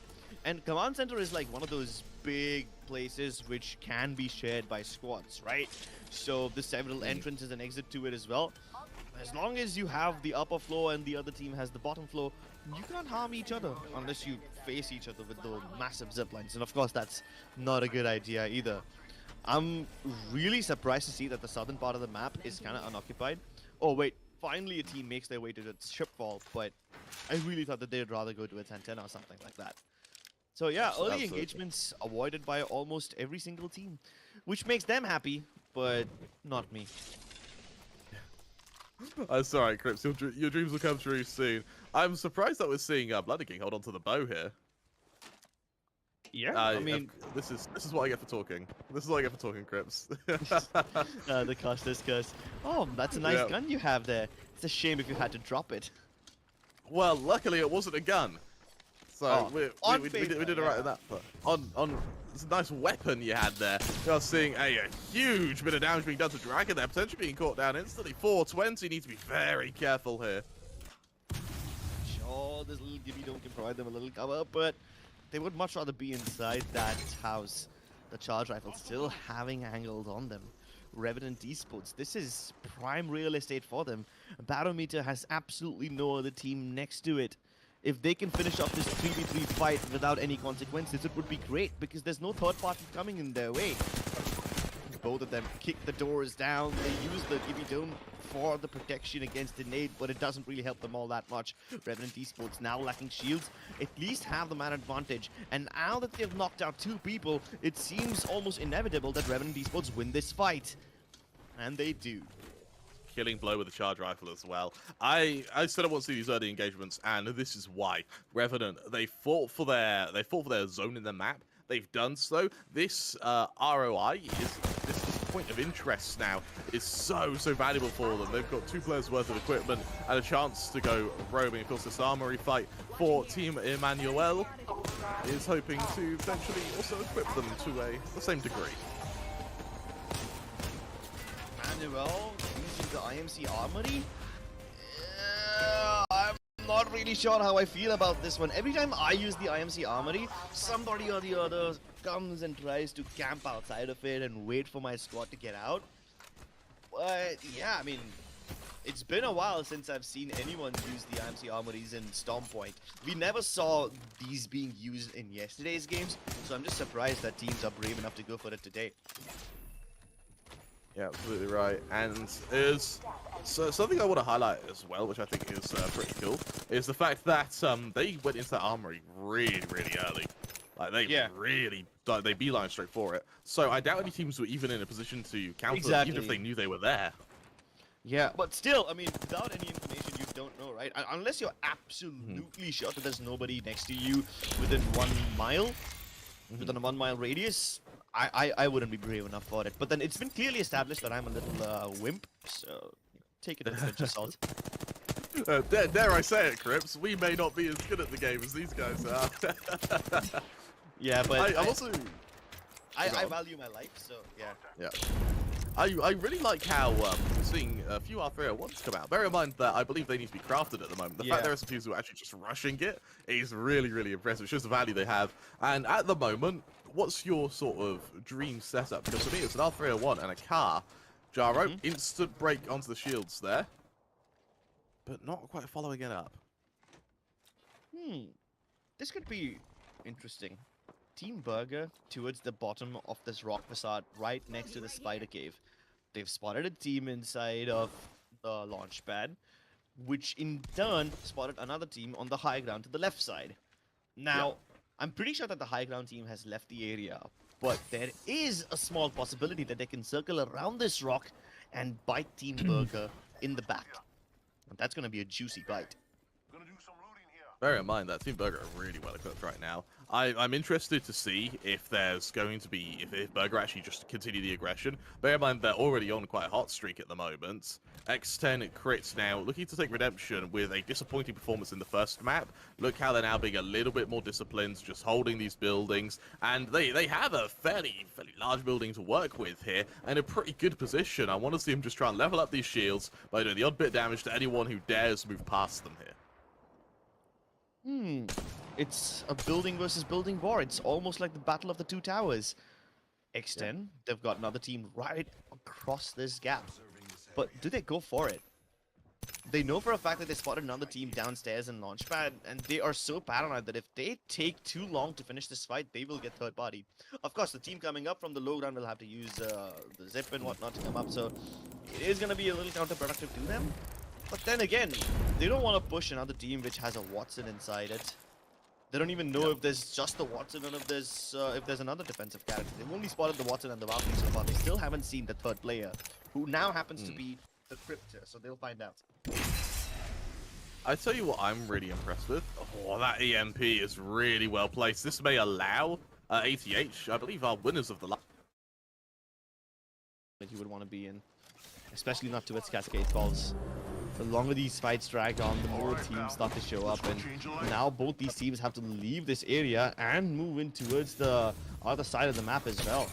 And Command Center is like one of those big places which can be shared by squads, right? So there's several entrances and exit to it as well. As long as you have the upper floor and the other team has the bottom floor, you can't harm each other unless you face each other with the massive zip lines. And of course, that's not a good idea either. I'm really surprised to see that the southern part of the map is kind of unoccupied. Oh wait, finally a team makes their way to the shipfall, but I really thought that they'd rather go to its antenna or something like that. So yeah, early engagements avoided by almost every single team, which makes them happy, but not me. It's alright, Crips, your dreams will come true soon. I'm surprised that we're seeing Bloody King hold on to the bow here. Yeah, I mean, this is what I get for talking. This is what I get for talking, Crips. the Custer's Curse. Oh, that's a nice gun you have there. It's a shame if you had to drop it. Well, luckily it wasn't a gun. So we did it right in that. It's a nice weapon you had there. You're seeing a huge bit of damage being done to Dragon there, potentially being caught down instantly. 420, need to be very careful here. Sure, this little Gibby Dome can provide them a little cover, but they would much rather be inside that house. The charge rifle still having angles on them. Revenant Esports. This is prime real estate for them. Barometer has absolutely no other team next to it. If they can finish off this 3v3 fight without any consequences, it would be great because there's no third party coming in their way. Both of them kick the doors down. They use the Gibby Dome for the protection against the nade, but it doesn't really help them all that much. Revenant Esports now lacking shields, at least have the man advantage. And now that they've knocked out 2 people, it seems almost inevitable that Revenant Esports win this fight. And they do. Killing blow with a charge rifle as well. I said I want to see these early engagements, and this is why. Revenant, they fought for their zone in the map. They've done so. This ROI is this point of interest now is so valuable for them. They've got 2 players worth of equipment and a chance to go roaming. Of course, this armory fight for Team Emmanuel is hoping to potentially also equip them to the same degree. Emmanuel using the IMC armory? I'm not really sure how I feel about this one. Every time I use the IMC armory, somebody or the other comes and tries to camp outside of it and wait for my squad to get out. But yeah, I mean, it's been a while since I've seen anyone use the IMC armories in Storm Point. We never saw these being used in yesterday's games, so I'm just surprised that teams are brave enough to go for it today. Yeah, absolutely right. And is something I want to highlight as well, which I think is pretty cool, is the fact that they went into that armory really early. Like they they beeline straight for it. So I doubt any teams were even in a position to counter them, even if they knew they were there. Yeah, but still, I mean, without any information, you don't know, right? Unless you're absolutely sure that there's nobody next to you within 1 mile, within a 1 mile radius, I wouldn't be brave enough for it. But then it's been clearly established that I'm a little wimp, so take it with a pinch of salt. Dare I say it, Crips? We may not be as good at the game as these guys are. Yeah, but I value my life, so yeah. I really like how we're seeing a few R301s come out. Bear in mind that I believe they need to be crafted at the moment. The fact there are some teams who are actually just rushing it is really impressive. It shows the value they have. And at the moment, what's your sort of dream setup? Because for me, it's an R301 and a car. Jaro, instant break onto the shields there, but not quite following it up. This could be interesting. Team Burger towards the bottom of this rock facade right next to the spider cave. They've spotted a team inside of the launch pad, which in turn spotted another team on the high ground to the left side. Now, I'm pretty sure that the high ground team has left the area, but there is a small possibility that they can circle around this rock and bite Team Burger in the back. And that's going to be a juicy bite. Bear in mind that Team Burger are really well equipped right now. I'm interested to see if there's going to be, if Burger actually just continue the aggression. Bear in mind they're already on quite a hot streak at the moment. X10 crits now, looking to take redemption with a disappointing performance in the first map. Look how they're now being a little bit more disciplined, just holding these buildings. And they have a fairly large building to work with here, and a pretty good position. I want to see them just try and level up these shields by doing the odd bit of damage to anyone who dares move past them here. It's a building versus building war. It's almost like the Battle of the Two Towers. X10, they've got another team right across this gap. But do they go for it? They know for a fact that they spotted another team downstairs in Launchpad, and they are so paranoid that if they take too long to finish this fight, they will get third party. Of course, the team coming up from the low ground will have to use the zip and whatnot to come up, so it is going to be a little counterproductive to them. But then again, they don't want to push another team which has a Watson inside it. They don't even know if there's just the Watson and if there's another defensive character. They've only spotted the Watson and the Valkyrie so far. They still haven't seen the third player, who now happens to be the Cryptor, so they'll find out. I tell you what I'm really impressed with. Oh, that EMP is really well placed. This may allow ATH, I believe, are winners of the last. That you would want to be in, especially not towards Cascade Calls. The longer these fights drag on, the more teams start to show up, and now both these teams have to leave this area and move in towards the other side of the map as well.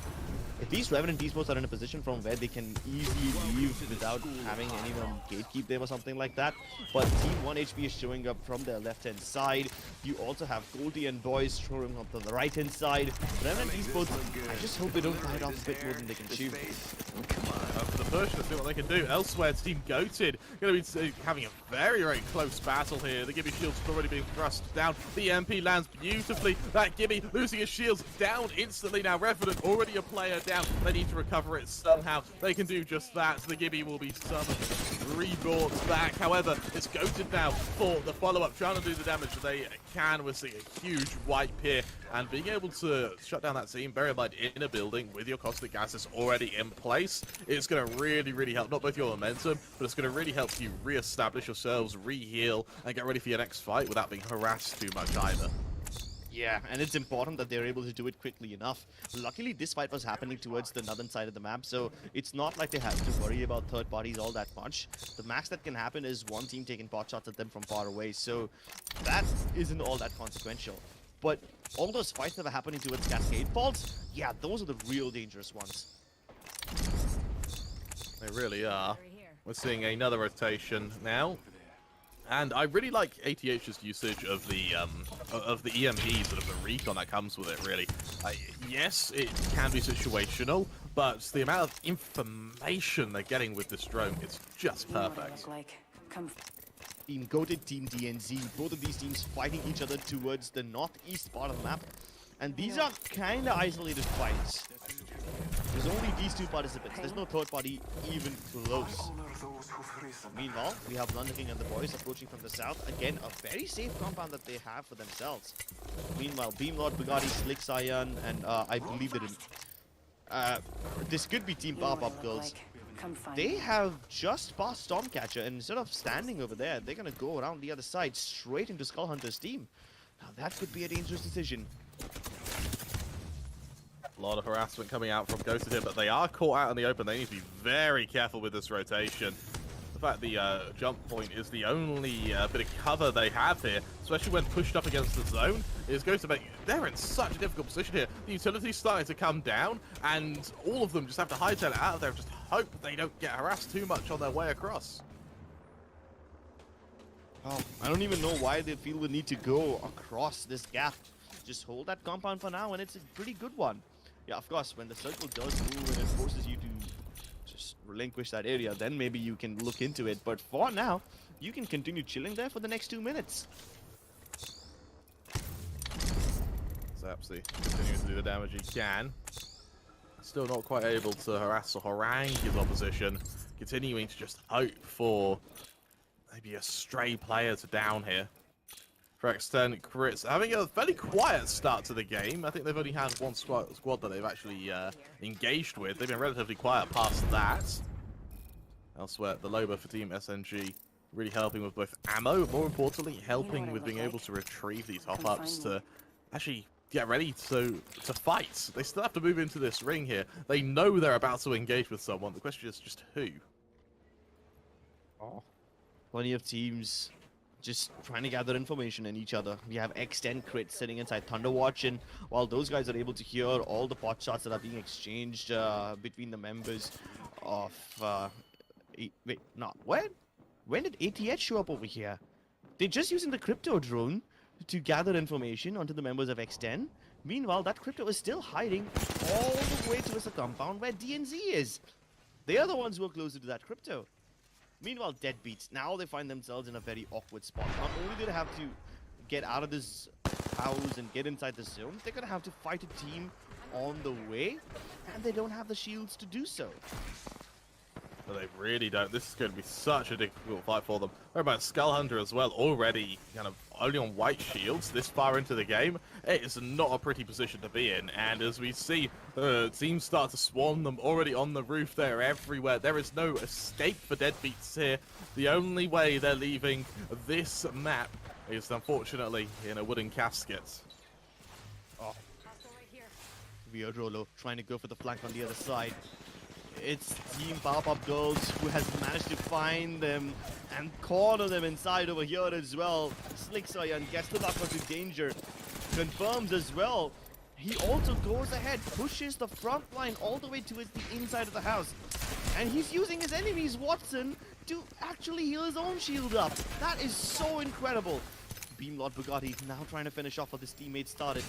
If these Revenant Esports are in a position from where they can easily leave without having anyone gatekeep them or something like that, but Team 1HP is showing up from their left-hand side. You also have Goldie and Boys showing up on the right-hand side. Revenant Esports, I just hope they don't fight off a bit more than they can chew. For the push, let's see what they can do. Elsewhere, Team Goated going to be having a very, very close battle here. The Gibby shield's already being thrust down. The MP lands beautifully. That Gibby losing his shields down instantly. Now, Revenant already a player down. They need to recover it somehow. They can do just that. The Gibby will be summoned, rebrought back. However, it's Goated now for the follow-up, trying to do the damage that they can. We're seeing a huge wipe here, and being able to shut down that team, bear in mind, in a building with your caustic gases already in place, it's going to really, really help, not both your momentum, but it's going to really help you re-establish yourselves, re-heal, and get ready for your next fight without being harassed too much either. Yeah, and it's important that they're able to do it quickly enough. Luckily, this fight was happening towards the northern side of the map, so it's not like they have to worry about third parties all that much. The max that can happen is one team taking pot shots at them from far away, so that isn't all that consequential. But all those fights that are happening towards Cascade Faults, yeah, those are the real dangerous ones. They really are. We're seeing another rotation now. And I really like ATH's usage of the EMP, sort of the recon that comes with it, really. Yes, it can be situational, but the amount of information they're getting with this drone, it's just perfect. Team Goated, Team DNZ, both of these teams fighting each other towards the northeast part of the map. And these are kind of isolated fights. There's only these two participants. There's no third party even close. Meanwhile, we have London King and the boys approaching from the south. Again, a very safe compound that they have for themselves. Meanwhile, Beamlord, Bugatti, Slick Cyan, and I believe that this could be Team Pop-Up Girls. They have just passed Stormcatcher, and instead of standing over there, they're going to go around the other side, straight into Skull Hunter's team. Now that could be a dangerous decision. A lot of harassment coming out from Ghosted here, but they are caught out in the open. They need to be very careful with this rotation. The fact the jump point is the only bit of cover they have here, especially when pushed up against the zone, is going to make... They're in such a difficult position here. The utility's starting to come down, and all of them just have to hightail it out of there and just hope they don't get harassed too much on their way across. Oh, I don't even know why they feel the need to go across this gap. Just hold that compound for now, and it's a pretty good one. Yeah, of course, when the circle does move and it forces you to just relinquish that area, then maybe you can look into it. But for now, you can continue chilling there for the next 2 minutes. Zapsy continuing to do the damage he can. Still not quite able to harass or harangue his opposition. Continuing to just hope for maybe a stray player to down here. For Extend, Crits having a fairly quiet start to the game. I think they've only had one squad that they've actually engaged with. They've been relatively quiet past that. Elsewhere, the Loba for Team SNG really helping with both ammo, but more importantly, helping with being able to retrieve these hop-ups to actually get ready to fight. They still have to move into this ring here. They know they're about to engage with someone. The question is just who. Oh, plenty of teams just trying to gather information in each other. We have X10 Crit sitting inside Thunderwatch, and while those guys are able to hear all the pot shots that are being exchanged between the members of... wait, no, when did ATH show up over here? They're just using the crypto drone to gather information onto the members of X10. Meanwhile, that crypto is still hiding all the way towards the compound where DNZ is. They are the ones who are closer to that crypto. Meanwhile, Deadbeats, now they find themselves in a very awkward spot. Not only do they have to get out of this house and get inside the zone, they're going to have to fight a team on the way, and they don't have the shields to do so. No, they really don't. This is going to be such a difficult fight for them. What about Skull Hunter as well? Already kind of only on white shields this far into the game. It is not a pretty position to be in. And as we see teams start to swarm them already on the roof, they're everywhere. There is no escape for Deadbeats here. The only way they're leaving this map is unfortunately in a wooden casket. Oh. Weird Rolo trying to go for the flank on the other side. It's Team Pop-Up Girls who has managed to find them and corner them inside over here as well. Slick Cyan gets the knock into danger, confirms as well. He also goes ahead, pushes the front line all the way towards the inside of the house. And he's using his enemy's Watson to actually heal his own shield up. That is so incredible. Beamlord Bugatti now trying to finish off what his teammate started.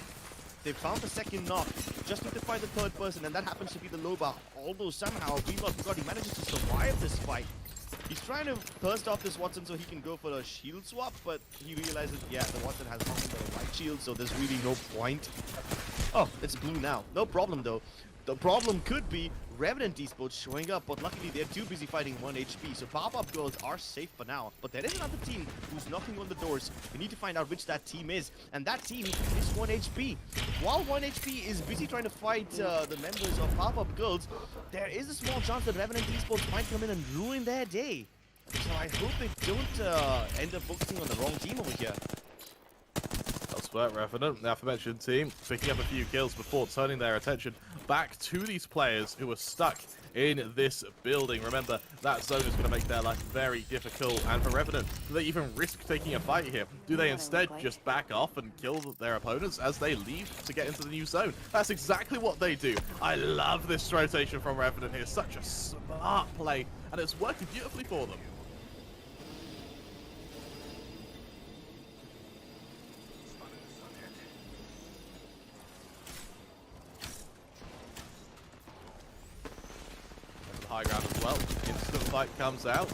They found the second knock. just need to find the third person, and that happens to be the Loba. Although somehow he manages to survive this fight. He's trying to thirst off this Watson so he can go for a shield swap, but he realizes, yeah, the Watson has nothing but a white shield, so there's really no point. Oh, it's blue now. No problem, though. The problem could be Revenant Esports showing up, but luckily they're too busy fighting 1 HP, so Pop-Up Girls are safe for now. But there is another team who's knocking on the doors. We need to find out which that team is, and that team is 1 HP. While 1 HP is busy trying to fight the members of Pop-Up Girls, there is a small chance that Revenant Esports might come in and ruin their day. So I hope they don't end up focusing on the wrong team over here. Elsewhere, Revenant, the aforementioned team, picking up a few kills before turning their attention back to these players who are stuck in this building. Remember, that zone is going to make their life very difficult. And for Revenant, do they even risk taking a fight here? Do they instead just back off and kill their opponents as they leave to get into the new zone? That's exactly what they do. I love this rotation from Revenant here. Such a smart play, and it's working beautifully for them. High ground as well. Instant fight comes out.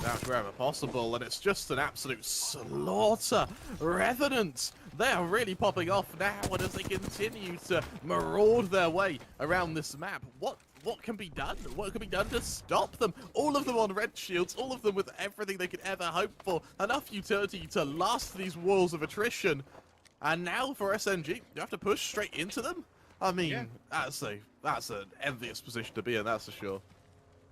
Out wherever possible, and it's just an absolute slaughter. Revenant, they are really popping off now, and as they continue to maraud their way around this map, what can be done? What can be done to stop them? All of them on red shields, all of them with everything they could ever hope for. Enough utility to last these walls of attrition. And now for SNG, you have to push straight into them? I mean, yeah. that's an envious position to be in, that's for sure.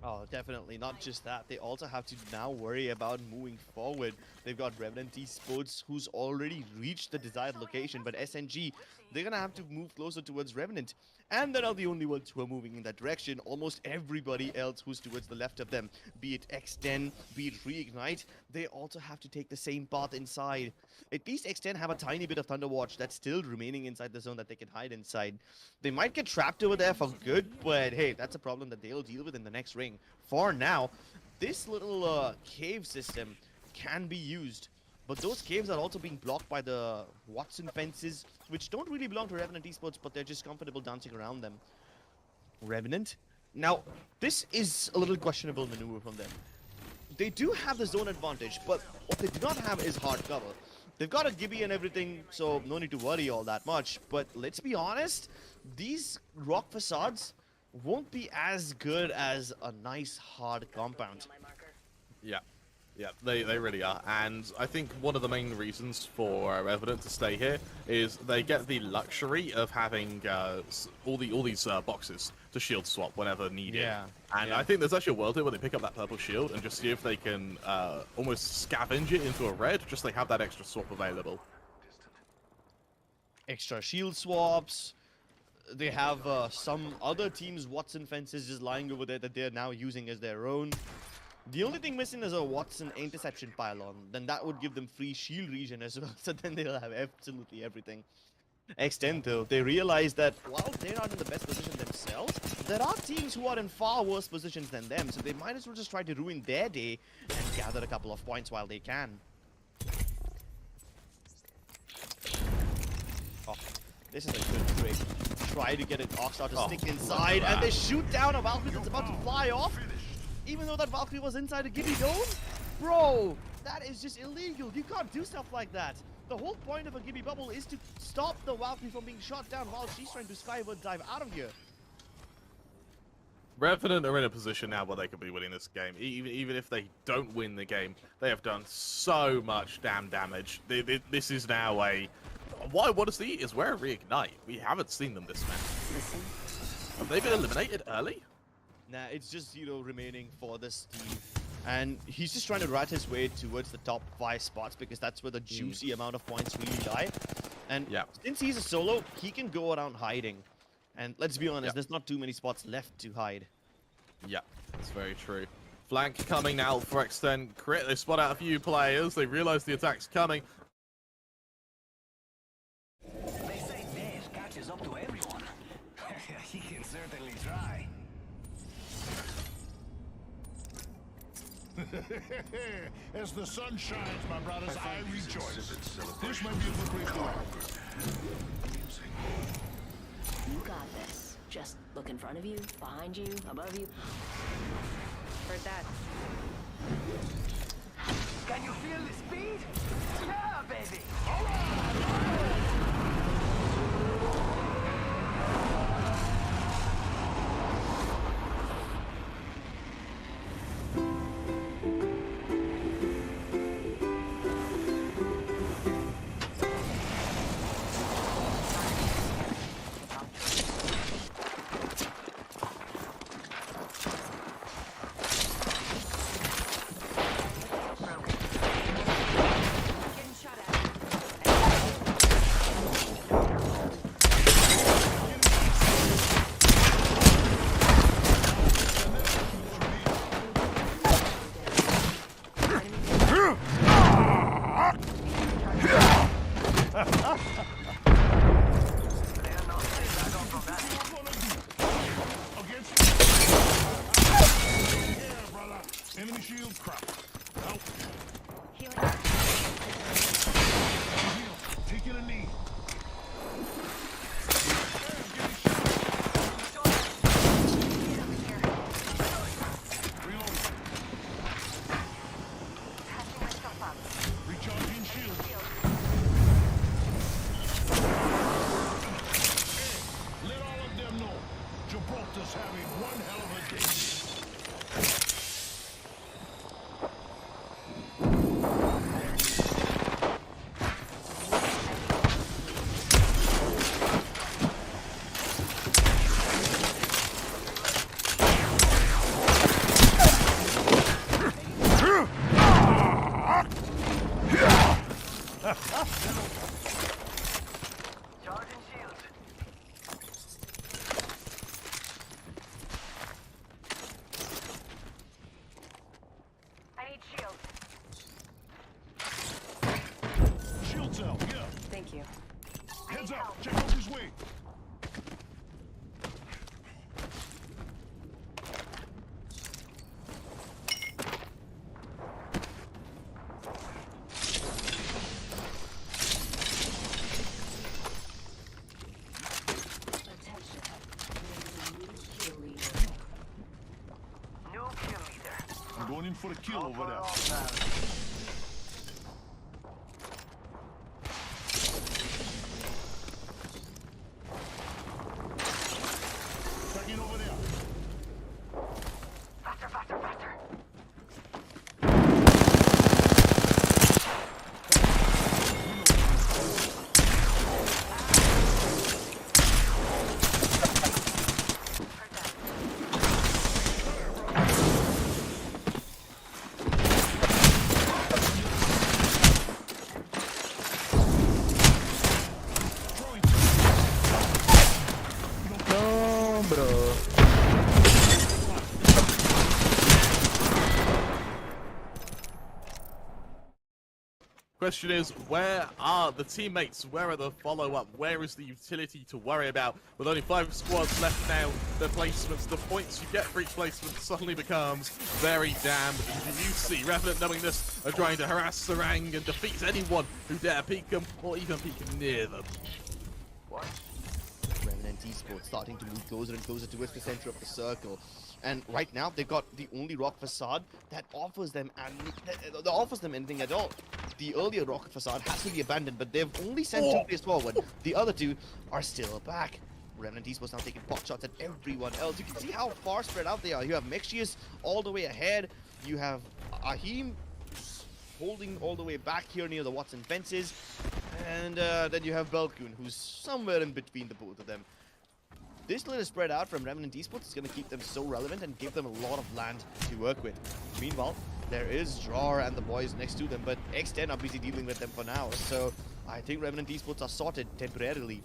Oh, definitely. Not just that. They also have to now worry about moving forward. They've got Revenant Esports, who's already reached the desired location, but SNG, they're going to have to move closer towards Revenant. And they're not the only ones who are moving in that direction. Almost everybody else who's towards the left of them, be it X10, be it Reignite, they also have to take the same path inside. At least X10 have a tiny bit of Thunderwatch that's still remaining inside the zone that they can hide inside. They might get trapped over there for good, but hey, that's a problem that they'll deal with in the next ring. For now, this little cave system can be used. But those caves are also being blocked by the Watson fences, which don't really belong to Revenant Esports, but they're just comfortable dancing around them. Revenant? Now, this is a little questionable maneuver from them. They do have the zone advantage, but what they do not have is hard cover. They've got a Gibby and everything, so no need to worry all that much. But let's be honest, these rock facades won't be as good as a nice hard compound. Yeah. Yeah, they really are, and I think one of the main reasons for Revenant to stay here is they get the luxury of having all these boxes to shield swap whenever needed. Yeah. And I think there's actually a world here where they pick up that purple shield and just see if they can almost scavenge it into a red, just so they have that extra swap available. Extra shield swaps. They have some other teams' Watson fences just lying over there that they're now using as their own. The only thing missing is a Watson interception pylon. Then that would give them free shield region as well. So then they'll have absolutely everything. X10 though, they realize that while they're not in the best position themselves, there are teams who are in far worse positions than them. So they might as well just try to ruin their day and gather a couple of points while they can. Oh, this is a good trick. Try to get an Oxstar to stick inside, and they shoot down a Valkyrie that's about to fly off. Even though that Valkyrie was inside a Gibby dome? Bro, that is just illegal. You can't do stuff like that. The whole point of a Gibby bubble is to stop the Valkyrie from being shot down while she's trying to skyward dive out of here. Revenant are in a position now where they could be winning this game. Even if they don't win the game, they have done so much damn damage. This is now a... What I want to see is where Reignite. We haven't seen them this match. Have they been eliminated early? Nah, it's just Zero remaining for this team. And he's just trying to rat his way towards the top 5 spots because that's where the juicy amount of points really lie. And since he's a solo, he can go around hiding. And let's be honest, there's not too many spots left to hide. Yeah, that's very true. Flank coming now for X10 Crit. They spot out a few players. They realize the attack's coming. They say death catches up to everyone. He can certainly try. As the sun shines, my brothers, I rejoice. This may be a lucrative. You got this. Just look in front of you, behind you, above you. Heard that. Can you feel the speed? Yeah, baby. Getting shot at. Enemy shield cracked. Out. Healing. Taking a knee. Reloading. Recharging shield. Let all of them know Gibraltar's having one hell of a day. Charging shields. I need shield. Shield cell, yeah. Thank you. Heads up. Check out this way. Attention. New kill leader. I'm going in for the kill over there. Tracking over there. Faster, faster, faster. No, bro. Question is, where are the teammates? Where are the follow-up? Where is the utility to worry about? With only 5 squads left now, the placements, the points you get for each placement suddenly becomes very damn juicy. Revenant, knowing this, are trying to harass Sarang and defeat anyone who dare peek them or even peek near them. Revenant Esports starting to move closer and closer towards the center of the circle. And right now, they've got the only rock facade that offers them anything at all. The earlier rock facade has to be abandoned, but they've only sent 2 players forward. The other 2 are still back. Revenant Esports now taking pot shots at everyone else. You can see how far spread out they are. You have Mexius all the way ahead. You have Ahim holding all the way back here near the Watson fences. And then you have Belkun, who's somewhere in between the both of them. This little spread out from Revenant Esports is going to keep them so relevant and give them a lot of land to work with. Meanwhile, there is Drawer and the boys next to them, but X10 are busy dealing with them for now. So I think Revenant Esports are sorted temporarily.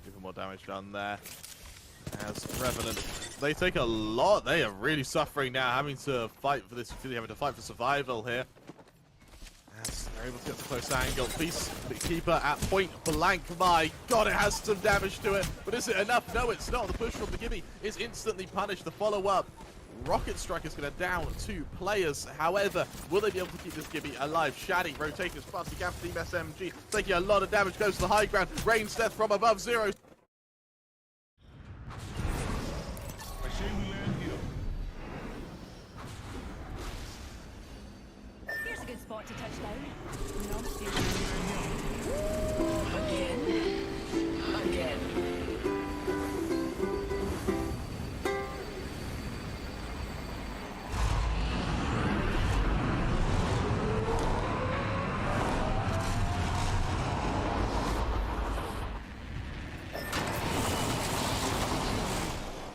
Even more damage done there. As Revenant, they take a lot. They are really suffering now, having to fight for this utility, having to fight for survival here. As they're able to get to close angle. Peacekeeper at point blank. My god, it has some damage to it. But is it enough? No, it's not. The push from the Gimme is instantly punished. The follow-up Rocket Strike is going to down 2 players. However, will they be able to keep this Gibby alive? Shaddy rotating as fast as he can for Team SMG, taking a lot of damage, goes to the high ground. Rain's death from above, Zero. I say we land here. Here's a good spot to touch down. Again.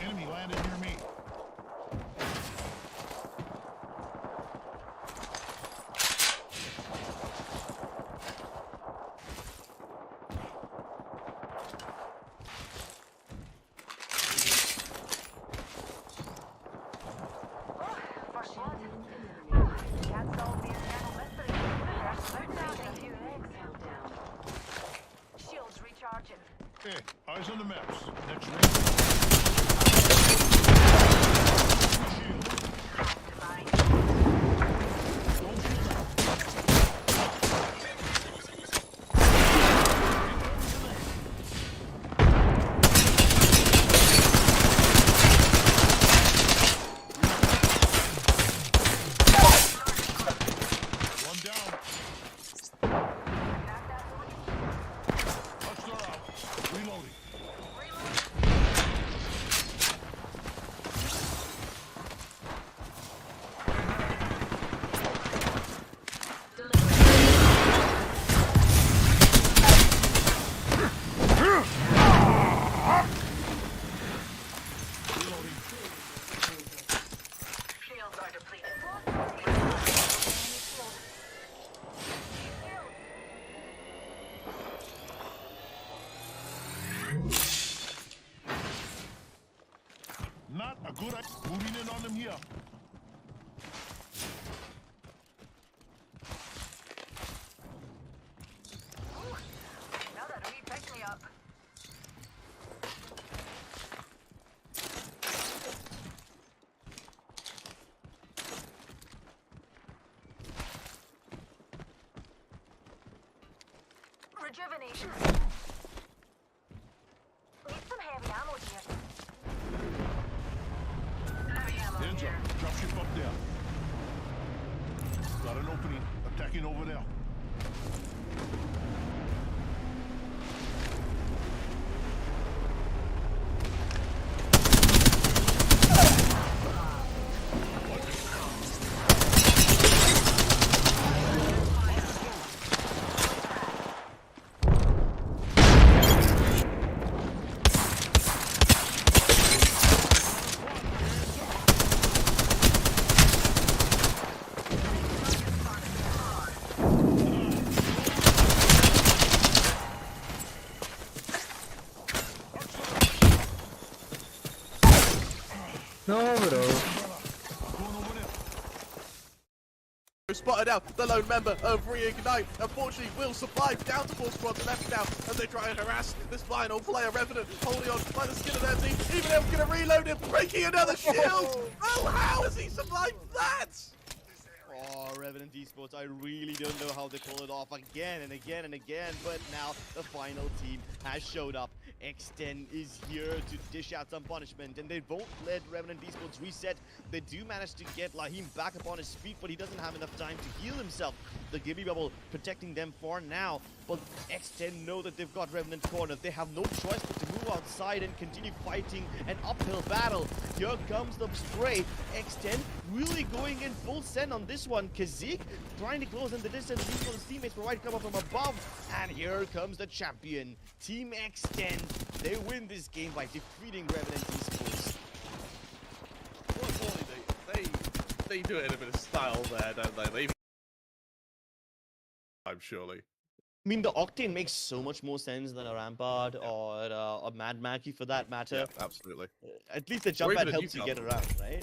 Enemy landed near me. Shields recharging. Hey, eyes on the maps. Next ring. One down. Hustler out. Reloading. Reloading. Shields are depleted. Not a good idea. Moving in on them here. Now that he picked me up. Rejuvenation. Need some heavy ammo here. Heavy ammo Hands here. up. Dropship up there. Got an opening. Attacking over there. No, bro. Going over there. Spotted out the lone member of Reignite. Unfortunately, will survive down to 4 squads left now as they try and harass this final player. Revenant holding on by the skin of their teeth. Even able to reload him, breaking another shield. Oh, how has he survived that? Oh, Revenant Esports, I really don't know how they pull it off again and again and again, but now the final team has showed up. X10 is here to dish out some punishment, and they won't let Revenant Esports reset. They do manage to get Lahim back upon his feet, but he doesn't have enough time to heal himself. The Gibby Bubble protecting them for now, but X10 know that they've got Revenant cornered. They have no choice but to move outside and continue fighting an uphill battle. Here comes the spray. X10 really going in full send on this one. Kazik trying to close in the distance. Meanwhile, his teammates provide cover from above. And here comes the champion. Team X10. They win this game by defeating Revenant Esports. Well, surely they do it in a bit of style there, don't they? I'm surely. I mean, the Octane makes so much more sense than a Rampart or a Mad Mackie for that matter. Yeah, absolutely. At least the jump even pad a helps you get Newcastle. around, right?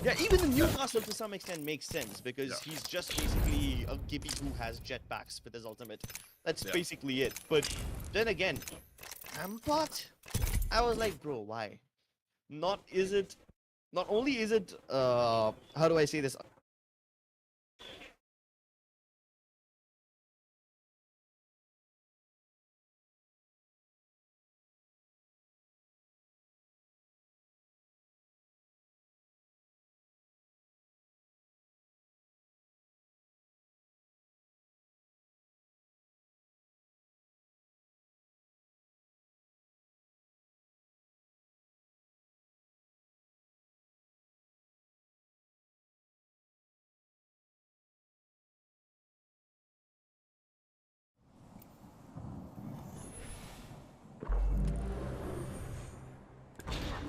Yeah, even the Newcastle to some extent makes sense because Yeah. he's just basically a Gibby who has jetpacks with his ultimate. That's Yeah. basically it. But then again, Rampart? I was like, bro, why? Not is it not only is it how do I say this?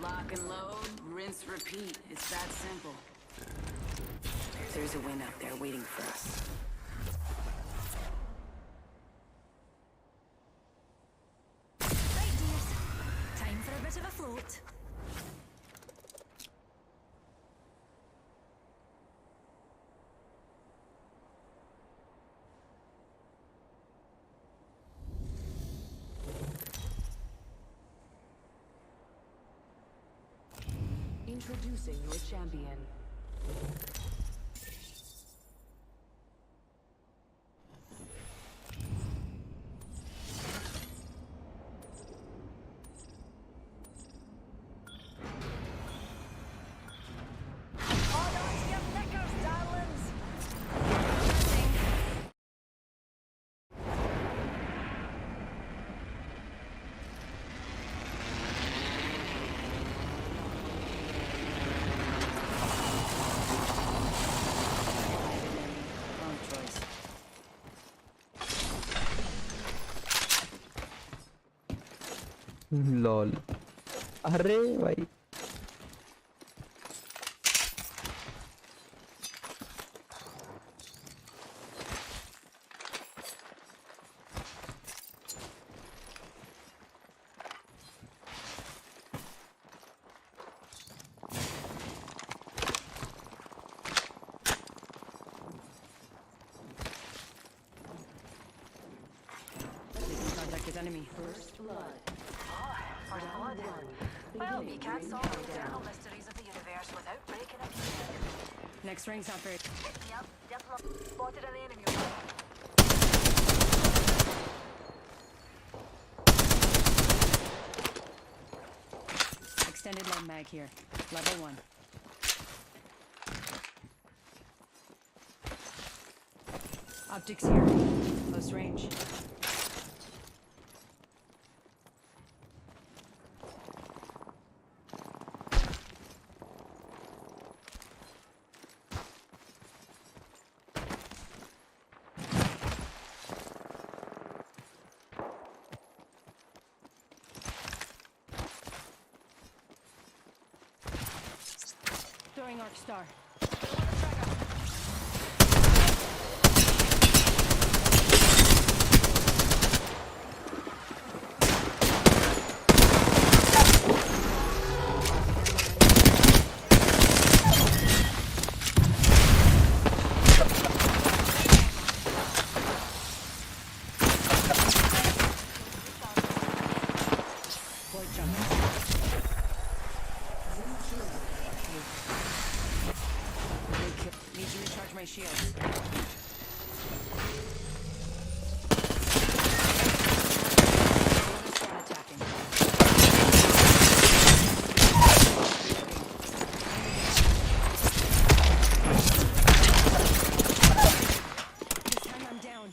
Lock and load, rinse, repeat. It's that simple. There's a win out there waiting for us. Right, dears. Time for a bit of a float. Introducing your champion. Hold on to your knickers, darlings. Wrong choice. Lol अरे भाई Making contact with enemy. First blood. Well, you can't solve the eternal mysteries of the universe without breaking a few. Next ring's not very. Yep, Diplo spotted an enemy. Extended light mag here. Level 1. Optics here. Close range. Throwing arc star. Void jump. Need to recharge my shields. Start attacking. This time I'm down.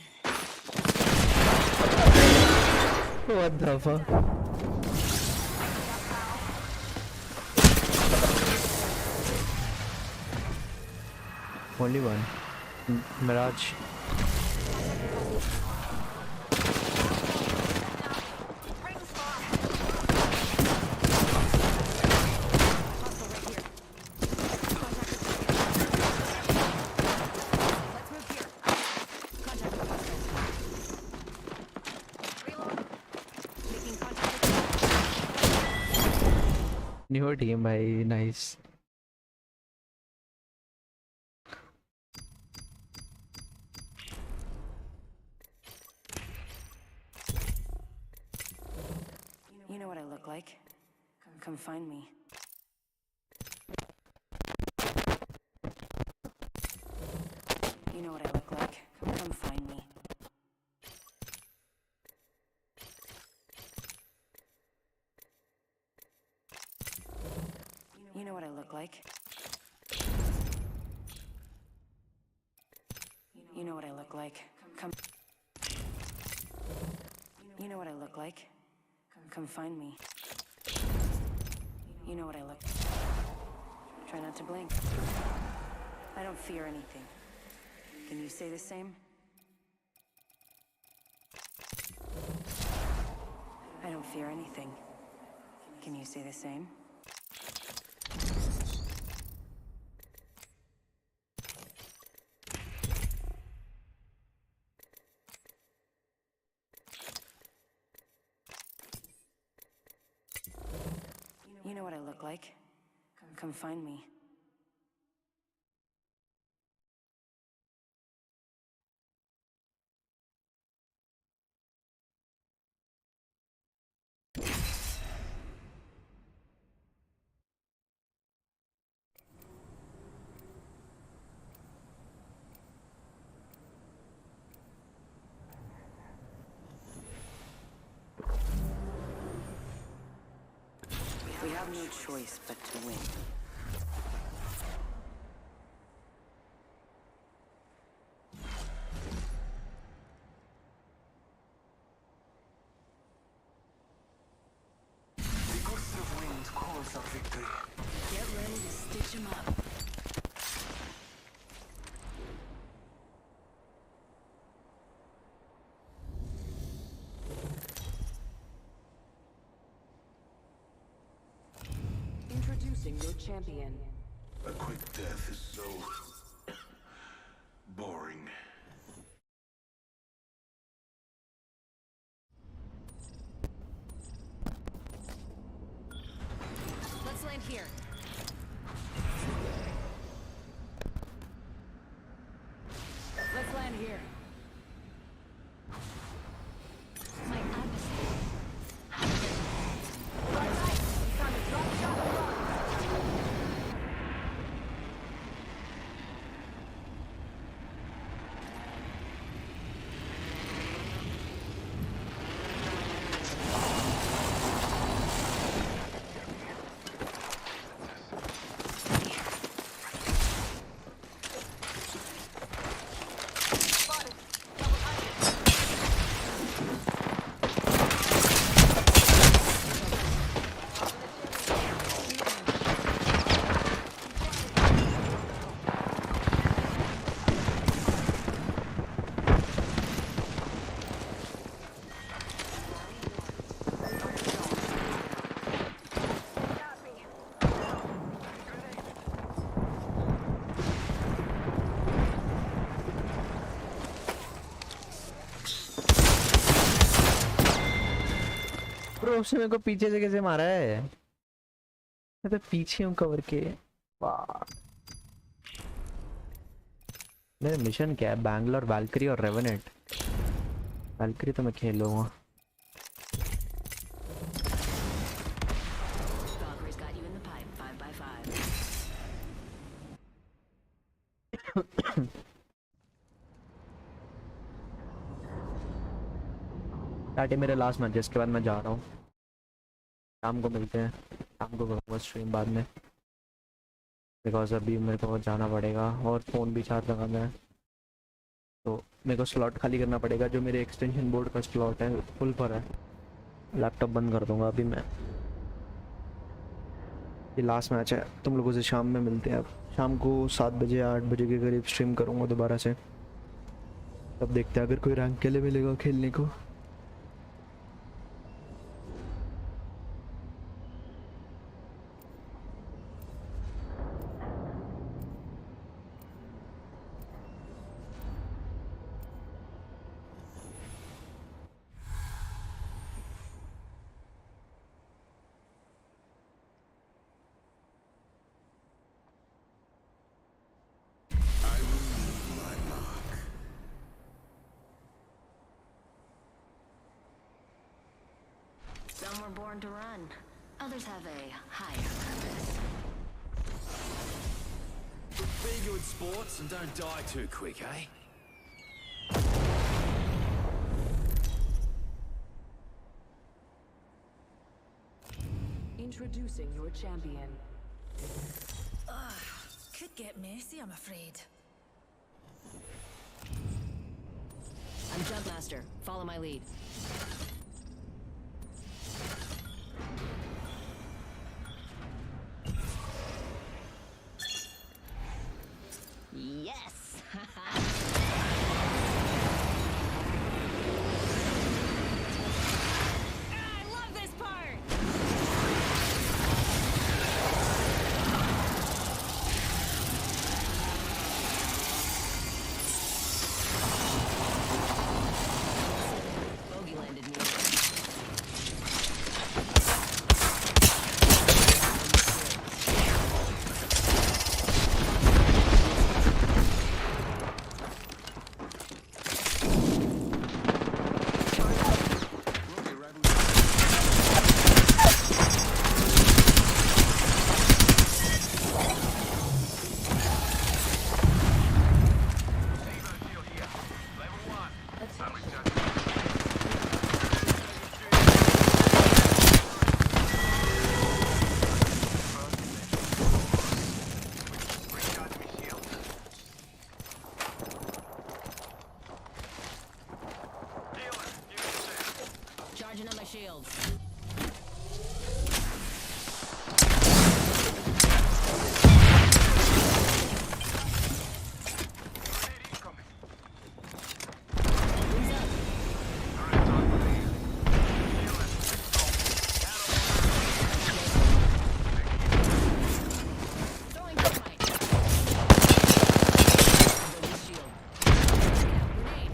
what the fuck only one Mirage Hostile right here. Contact with Let's move here. Contact with hostile. Reload. Making contact with new team भाई nice You know what I look like. Come find me. You know what I look like. Come find me. You know what I look like. You know what I look like. Come. You know what I look like. Come find me. You know what I look. Try not to blink. I don't fear anything. Can you say the same? I don't fear anything. Can you say the same? You know what I look like. Come find me. We have no choice but to win. The gust of wind calls our victory. Get ready to stitch him up. Introducing your champion. A quick death is so boring. Let's land here. Let's land here. My adversary. Right. We found a drop shot above. Bro उसने मेरे को पीछे से कैसे मारा है? मैं तो पीछे हूँ कवर के। वाह। मेरा मिशन क्या है? बैंगलोर, वैल्करी और रेवेनेंट। वैल्करी तो मैं खेल लूँगा। Valkyrie's got you in the pipe, 5x5. टाटे मेरे लास्ट मैच, इसके बाद मैं जा रहा हूँ। शाम को मिलते हैं। शाम को करूँगा स्ट्रीम बाद में, बिकॉज अभी मेरे को जाना पड़ेगा और फ़ोन भी चार्ज लगाना है, तो मेरे को स्लॉट खाली करना पड़ेगा। जो मेरे एक्सटेंशन बोर्ड का स्लॉट है फुल पर है। लैपटॉप बंद कर दूँगा अभी मैं। ये लास्ट मैच है। तुम लोगों से शाम में मिलते हैं। अब शाम को 7 बजे 8 बजे के करीब स्ट्रीम करूँगा दोबारा से। तब देखते हैं अगर कोई रैंक के लिए मिलेगा खेलने को। Some were born to run. Others have a higher purpose. The bigger good sports and don't die too quick, eh? Introducing your champion. Could get messy, I'm afraid. I'm Jump Master. Follow my lead. Yes! I love this part! Bogey landed me. Charging on my shields. Throwing dynamite. Release shield. Grenade.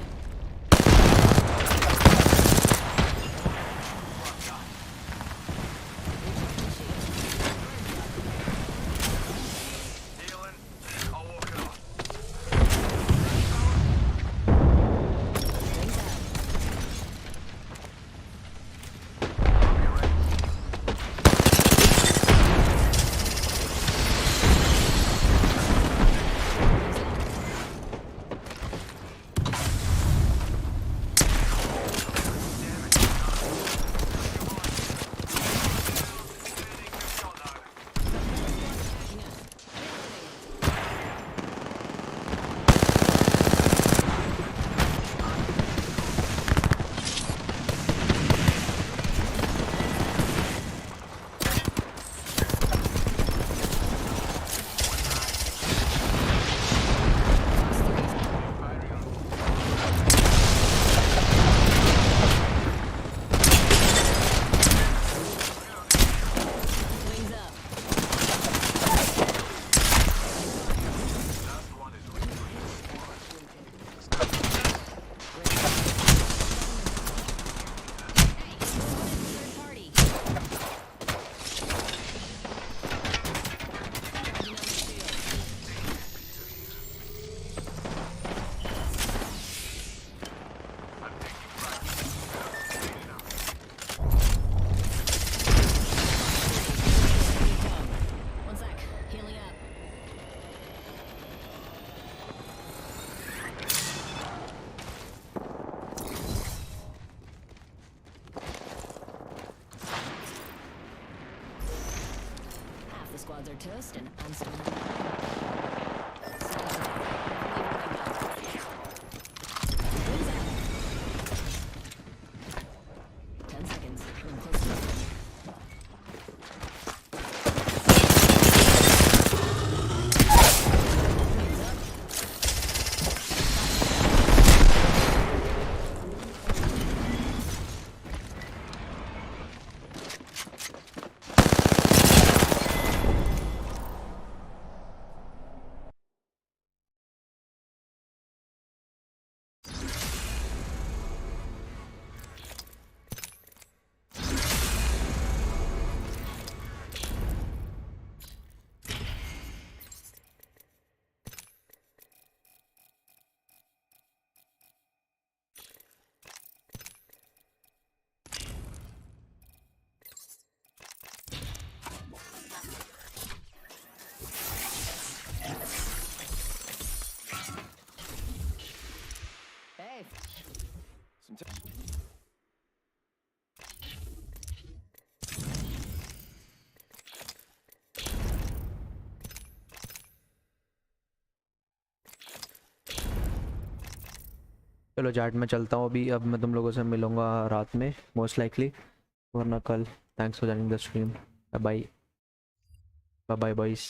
Wings up. Hey, third party. Charging on my shield. One sec. Healing up. Half the squads are toast and I'm still alive. Wings out. 10 seconds. I'm close to it. Wings up. चलो chat में चलता हूँ अभी, अब मैं तुम लोगों से मिलूंगा रात में मोस्ट लाइकली, वरना कल। Thanks for joining the stream. Bye bye bye boys.